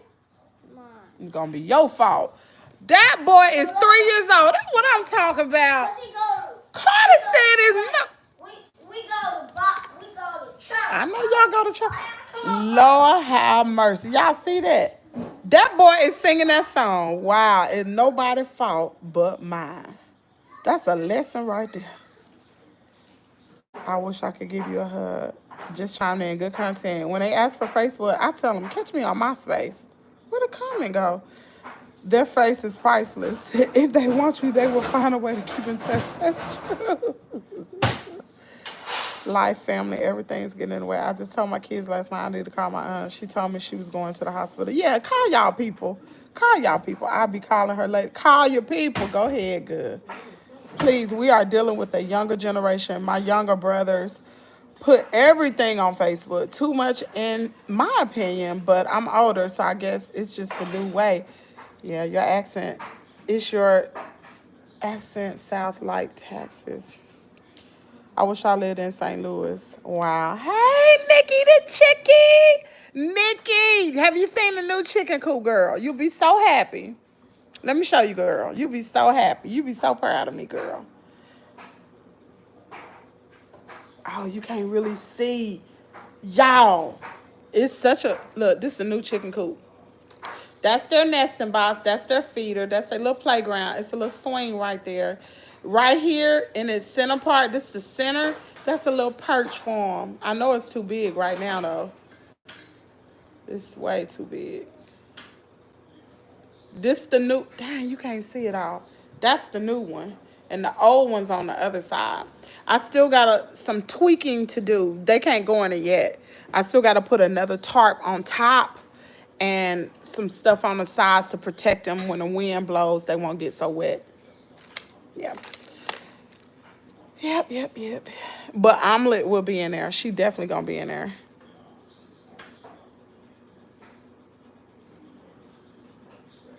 Mine. It's gonna be your fault. That boy is 3 years old. That's what I'm talking about. Carter said it's no. Wait, y'all go to church. Lord have mercy. Y'all see that? That boy is singing that song. Wow, it's nobody's fault but mine. That's a lesson right there. I wish I could give you a hug. Just chiming in good content. When they ask for Facebook, I tell them, catch me on MySpace. Where the comment go? Their face is priceless. If they want you, they will find a way to keep in touch. That's true. Life, family, everything's getting in the way. I just told my kids last night I need to call my aunt. She told me she was going to the hospital. Yeah, call y'all people. Call y'all people. I'll be calling her later. Call your people. Go ahead, good. Please, we are dealing with a younger generation. My younger brothers put everything on Facebook. Too much in my opinion, but I'm older, so I guess it's just the new way. Yeah, your accent. It's your accent south like Texas. I wish I lived in St. Louis. Wow. Hey, Nikki the chickie. Nikki, have you seen the new chicken coop, girl? You'll be so happy. Let me show you, girl. You'll be so happy. You'll be so proud of me, girl. Oh, you can't really see. Y'all, it's such a... Look, this is a new chicken coop. That's their nesting box. That's their feeder. That's their little playground. It's a little swing right there. Right here in its center part, this is the center. That's a little perch for them. I know it's too big right now, though. It's way too big. This the new... Dang, you can't see it all. That's the new one. And the old one's on the other side. I still got some tweaking to do. They can't go in it yet. I still got to put another tarp on top and some stuff on the sides to protect them when the wind blows. They won't get so wet. Yeah. Yep. But Omelet will be in there. She definitely going to be in there.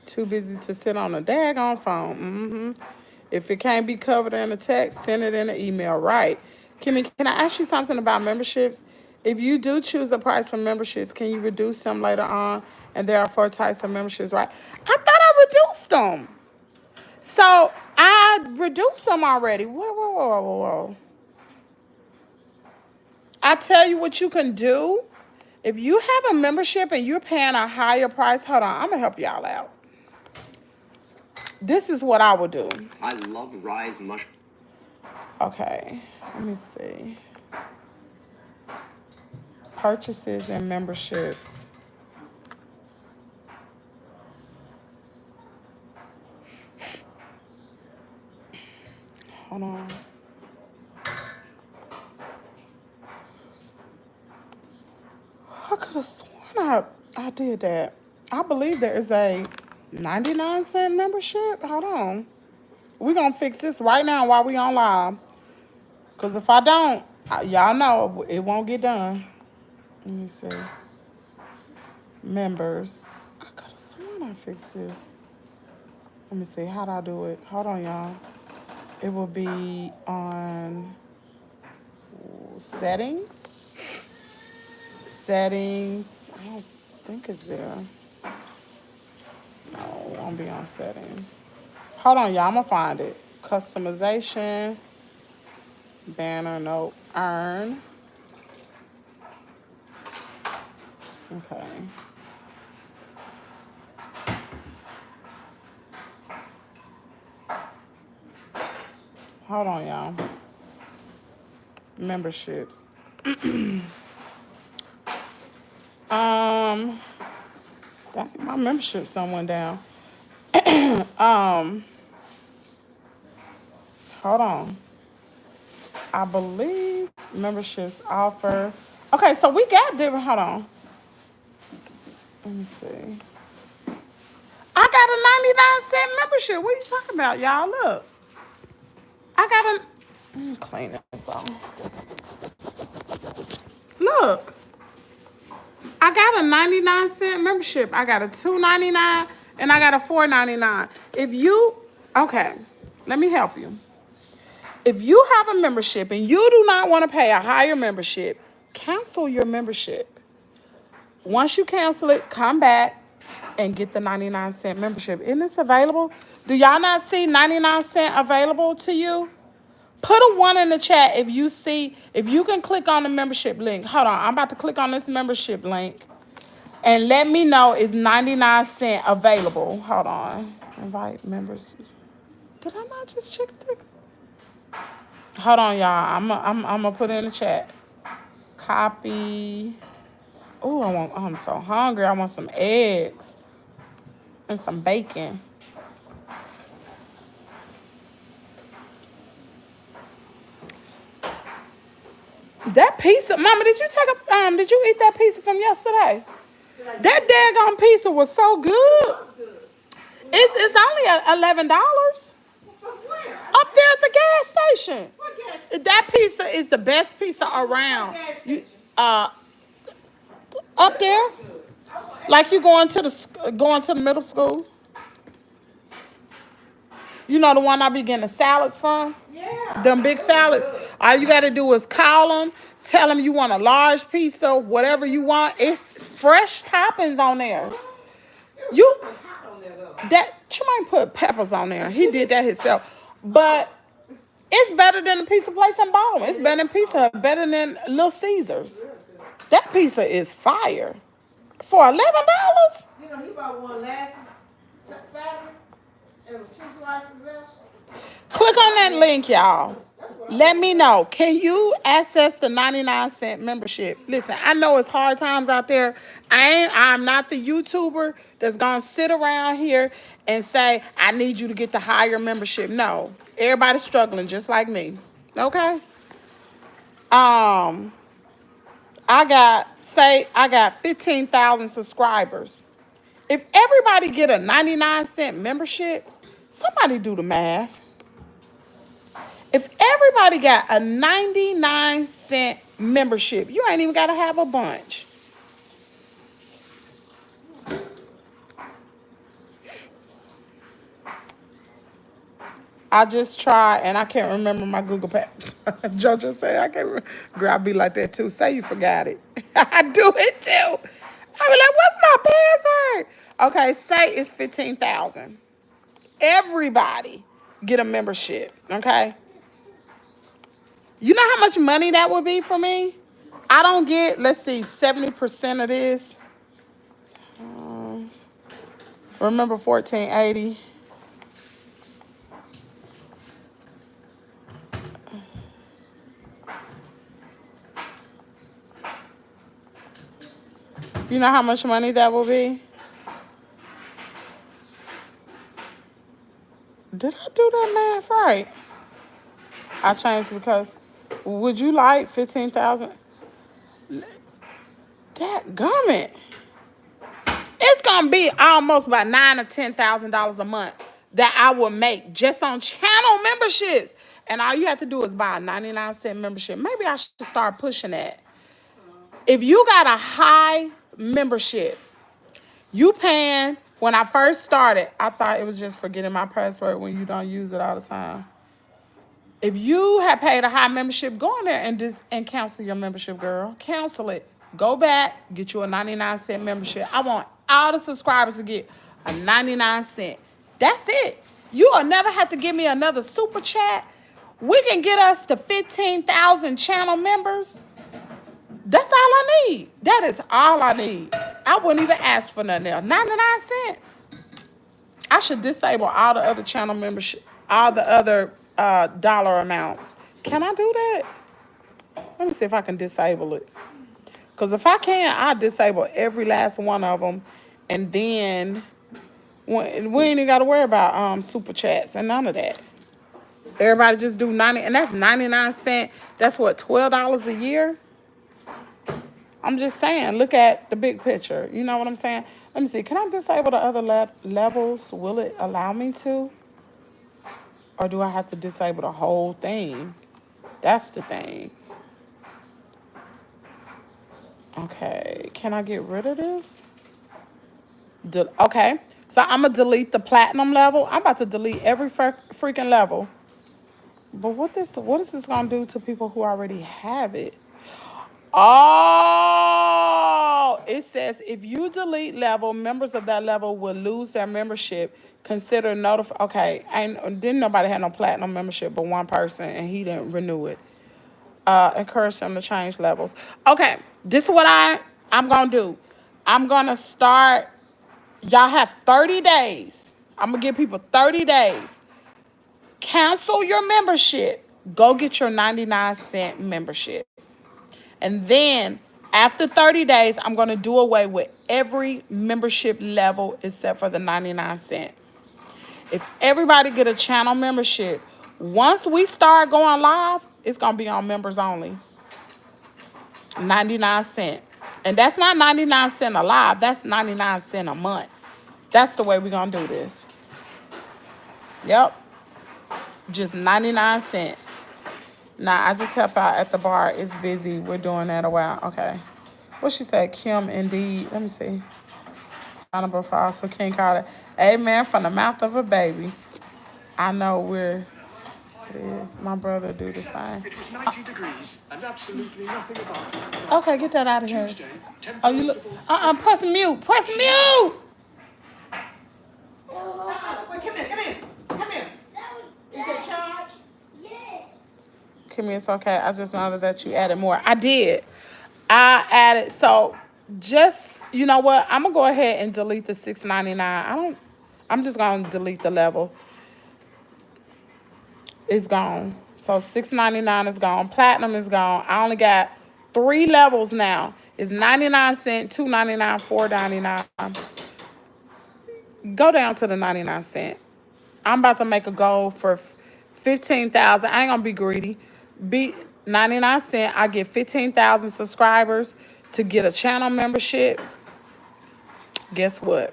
Too busy to sit on a daggone phone. If it can't be covered in a text, send it in an email. Right. Kimmy, can I ask you something about memberships? If you do choose a price for memberships, can you reduce them later on? And there are 4 types of memberships, right? I thought I reduced them. So I reduced them already. Whoa. I tell you what you can do. If you have a membership and you're paying a higher price, hold on, I'm going to help y'all out. This is what I would do. I love Rise Mush. Okay, let me see. Purchases and memberships. Hold on. I could have sworn I did that. I believe there is a 99-cent membership. Hold on. We're going to fix this right now while we on live. Because if I don't, y'all know it won't get done. Let me see. Members. I could have sworn I fixed this. Let me see. How do I do it? Hold on, y'all. It will be on settings. Settings. I don't think it's there. No, it won't be on settings. Hold on, y'all. I'm going to find it. Customization. Banner. Nope. Earn. Okay. Hold on, y'all. Memberships. Dang, my membership some went down. Hold on. I believe memberships offer. Okay, so we got different. Hold on. Let me see. I got a 99-cent membership. What are you talking about, y'all? Look. I got a... Let me clean this off. Look. I got a 99-cent membership. I got a $2.99 and I got a $4.99. If you... Okay. Let me help you. If you have a membership and you do not want to pay a higher membership, cancel your membership. Once you cancel it, come back and get the 99-cent membership. Isn't this available? Do y'all not see 99 cent available to you? Put a 1 in the chat if you see, if you can click on the membership link. Hold on, I'm about to click on this membership link. And let me know, is 99¢ available? Hold on. Invite members. Did I not just check this? Hold on, y'all. I'm gonna put it in the chat. Copy. Oh, I'm so hungry. I want some eggs and some bacon. That pizza, Mama, did you eat that pizza from yesterday? That daggone pizza was so good. It's only $11 Where? up there at the gas station. What gas? That pizza is the best pizza around. Gas You, station. up there, like you going to the middle school. You know the one I be getting the salads from? Yeah. Them big salads. All you got to do is call them, tell them you want a large pizza, whatever you want. It's fresh toppings on there. You Hot on there though. that Tremaine put peppers on there. He did that himself, but it's better than the pizza place in Baldwin. It's better than pizza, better than Little Caesars. That pizza is fire for $11. You know, he bought one last Saturday, and it was 2 slices left. Click on that link, y'all. Let me know. Can you access the 99¢ membership? Listen, I know it's hard times out there. I'm not the YouTuber that's gonna sit around here and say, I need you to get the higher membership. No. Everybody's struggling just like me. Okay? I got 15,000 subscribers. If everybody get a 99¢ membership, somebody do the math. If everybody got a 99¢ membership, you ain't even got to have a bunch. I just tried, and I can't remember my Google Pay. JoJo say I can't remember. Girl, I be like that too. Say you forgot it. I do it too. I be like, what's my password? Okay, say it's 15,000. Everybody get a membership, okay? You know how much money that would be for me? I don't get, let's see, 70% of this. Remember 1480? You know how much money that will be? Did I do that math right? I changed because, would you like 15,000? That gummit. It's gonna be almost about $9,000 or $10,000 a month that I will make just on channel memberships. And all you have to do is buy a 99¢ membership. Maybe I should start pushing that. If you got a high membership, you paying, when I first started, I thought it was just forgetting my password when you don't use it all the time. If you have paid a high membership, go in there and cancel your membership, girl. Cancel it. Go back, get you a 99¢ membership. I want all the subscribers to get a 99¢. That's it. You will never have to give me another super chat. We can get us to 15,000 channel members. That's all I need. That is all I need. I wouldn't even ask for nothing else. 99¢. I should disable all the other channel membership, all the other dollar amounts. Can I do that? Let me see if I can disable it. Because if I can, I'll disable every last one of them. And then we ain't even got to worry about super chats and none of that. Everybody just do 90, and that's 99¢. That's what, $12 a year? I'm just saying, look at the big picture. You know what I'm saying? Let me see. Can I disable the other levels? Will it allow me to? Or do I have to disable the whole thing? That's the thing. Okay. Can I get rid of this? Okay. So I'm going to delete the platinum level. I'm about to delete every freaking level. But what is this going to do to people who already have it? Oh, it says if you delete level, members of that level will lose their membership. Consider notify. Okay, didn't nobody have no platinum membership but one person, and he didn't renew it. Encourage them to change levels. Okay, this is what I'm gonna do. I'm gonna start. Y'all have 30 days. I'm gonna give people 30 days. Cancel your membership. Go get your 99-cent membership. And then after 30 days, I'm going to do away with every membership level except for the 99-cent. If everybody get a channel membership, once we start going live, it's going to be on members only. 99-cent. And that's not 99-cent a live. That's 99-cent a month. That's the way we're going to do this. Yep. Just 99-cent. Nah, I just help out at the bar. It's busy. We're doing that a while. Okay. What she said? Kim, indeed. Let me see. Honorable applause for King Carter. Amen from the mouth of a baby. I know it is. My brother do the same. It was 90 degrees and absolutely nothing about it. Okay, get that out of here. Tuesday, Oh, you look. Press mute. Press mute. Wait, come here. Is that charge? Yes. Kimmy, it's okay. I just noticed that you added more. I did. I added. So just, you know what? I'm going to go ahead and delete the $6.99. I'm just going to delete the level. It's gone. So $6.99 is gone. Platinum is gone. I only got 3 levels now. It's 99-cent, $2.99, $4.99. Go down to the 99-cent. I'm about to make a goal for 15,000. I ain't gonna be greedy. Be 99-cent. I get 15,000 subscribers to get a channel membership. Guess what?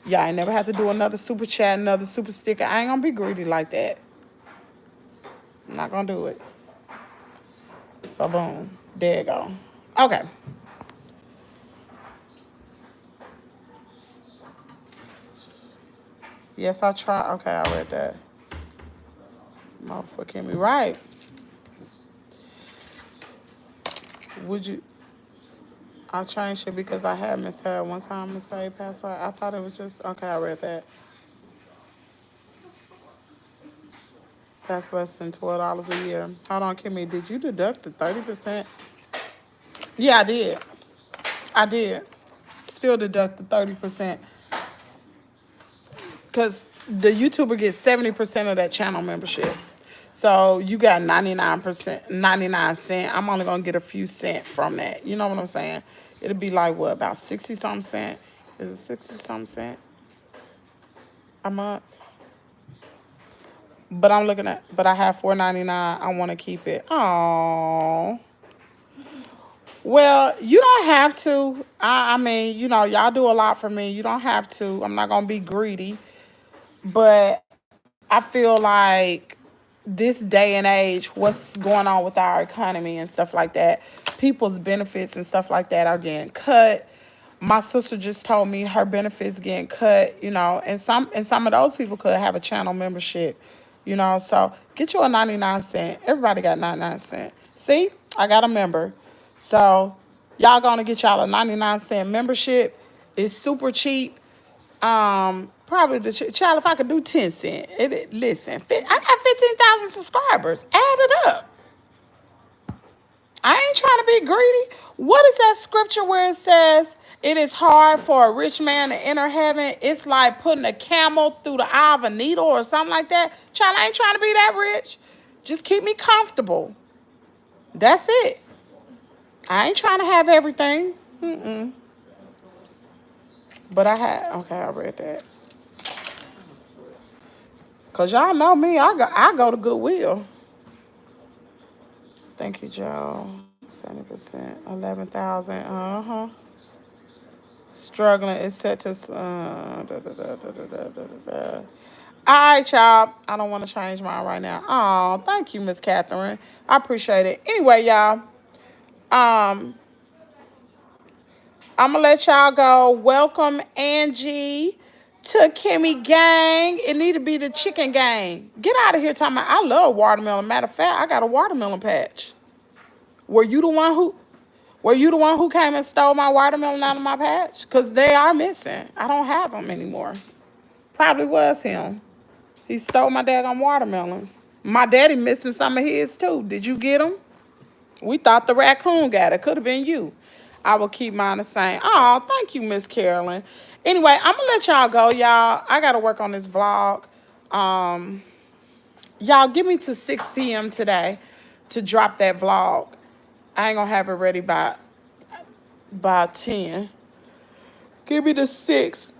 Y'all ain't never have to do another super chat, another super sticker. I ain't gonna be greedy like that. I'm not gonna do it. So boom. There you go. Okay. Yes, I try. Okay, I read that. Motherfucking me right. Would you? I changed it because I had misheard one time to say password. I thought it was just okay. I read that. That's less than $12 a year. Hold on, Kimmy. Did you deduct the 30%? Yeah, I did. I did. Still deduct the 30%. Because the YouTuber gets 70% of that channel membership. So you got 99%, 99-cent. I'm only going to get a few cents from that. You know what I'm saying? It'll be like, what, about 60-something cent? Is it 60-something cent a month? But I have $4.99. I want to keep it. Oh. Well, you don't have to. I mean, you know, y'all do a lot for me. You don't have to. I'm not going to be greedy. But I feel like this day and age, what's going on with our economy and stuff like that, people's benefits and stuff like that are getting cut. My sister just told me her benefits getting cut, you know, and some of those people could have a channel membership, you know. So get you a 99-cent. Everybody got 99-cent. See, I got a member. So y'all gonna get y'all a 99-cent membership. It's super cheap. Probably the child, if I could do 10 cents. Listen, I got 15,000 subscribers. Add it up. I ain't trying to be greedy. What is that scripture where it says it is hard for a rich man to enter heaven? It's like putting a camel through the eye of a needle or something like that. Child, I ain't trying to be that rich. Just keep me comfortable. That's it. I ain't trying to have everything. But I read that. Because y'all know me, I go to Goodwill. Thank you, Joe. 70%, 11,000. Struggling is set to. All right, y'all. I don't want to change mine right now. Oh, thank you, Miss Catherine. I appreciate it. Anyway, y'all. I'm gonna let y'all go. Welcome, Angie, to Kimmy Gang. It need to be the chicken gang. Get out of here, talking about I love watermelon. Matter of fact, I got a watermelon patch. Were you the one who? Were you the one who came and stole my watermelon out of my patch? Because they are missing. I don't have them anymore. Probably was him. He stole my daggone watermelons. My daddy missing some of his too. Did you get them? We thought the raccoon got it. Could have been you. I will keep mine the same. Oh, thank you, Miss Carolyn. Anyway, I'm going to let y'all go, y'all. I got to work on this vlog. Y'all, give me to 6 p.m. today to drop that vlog. I ain't going to have it ready by 10. Give me the 6.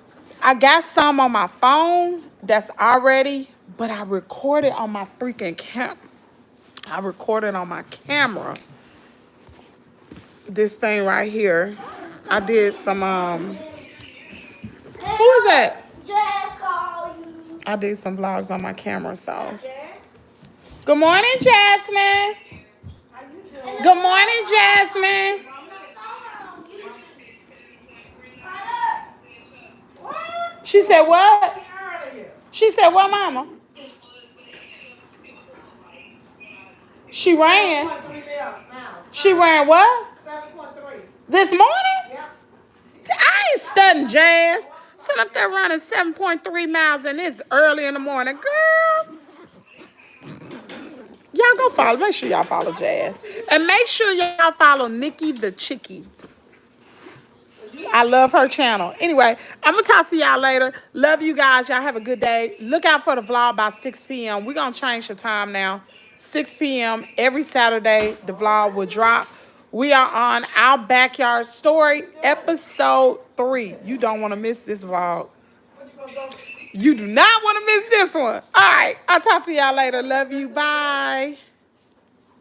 I got some on my phone that's already, but I recorded on my freaking I recorded on my camera. This thing right here. I did some, who is that? I did some vlogs on my camera, so. Good morning, Jasmine. Good morning, Jasmine. She said what? She said what, mama? She ran. She ran what? 7.3. This morning? Yep. I ain't studying, Jazz. Sitting up there running 7.3 miles and it's early in the morning. Girl. Y'all go follow. Make sure y'all follow Jazz. And make sure y'all follow Nikki the Chickie. I love her channel. Anyway, I'm going to talk to y'all later. Love you guys. Y'all have a good day. Look out for the vlog by 6 p.m. We're going to change the time now. 6 p.m. every Saturday, the vlog will drop. We are on Our Backyard Story, episode 3. You don't want to miss this vlog. You do not want to miss this one. All right. I'll talk to y'all later. Love you. Bye.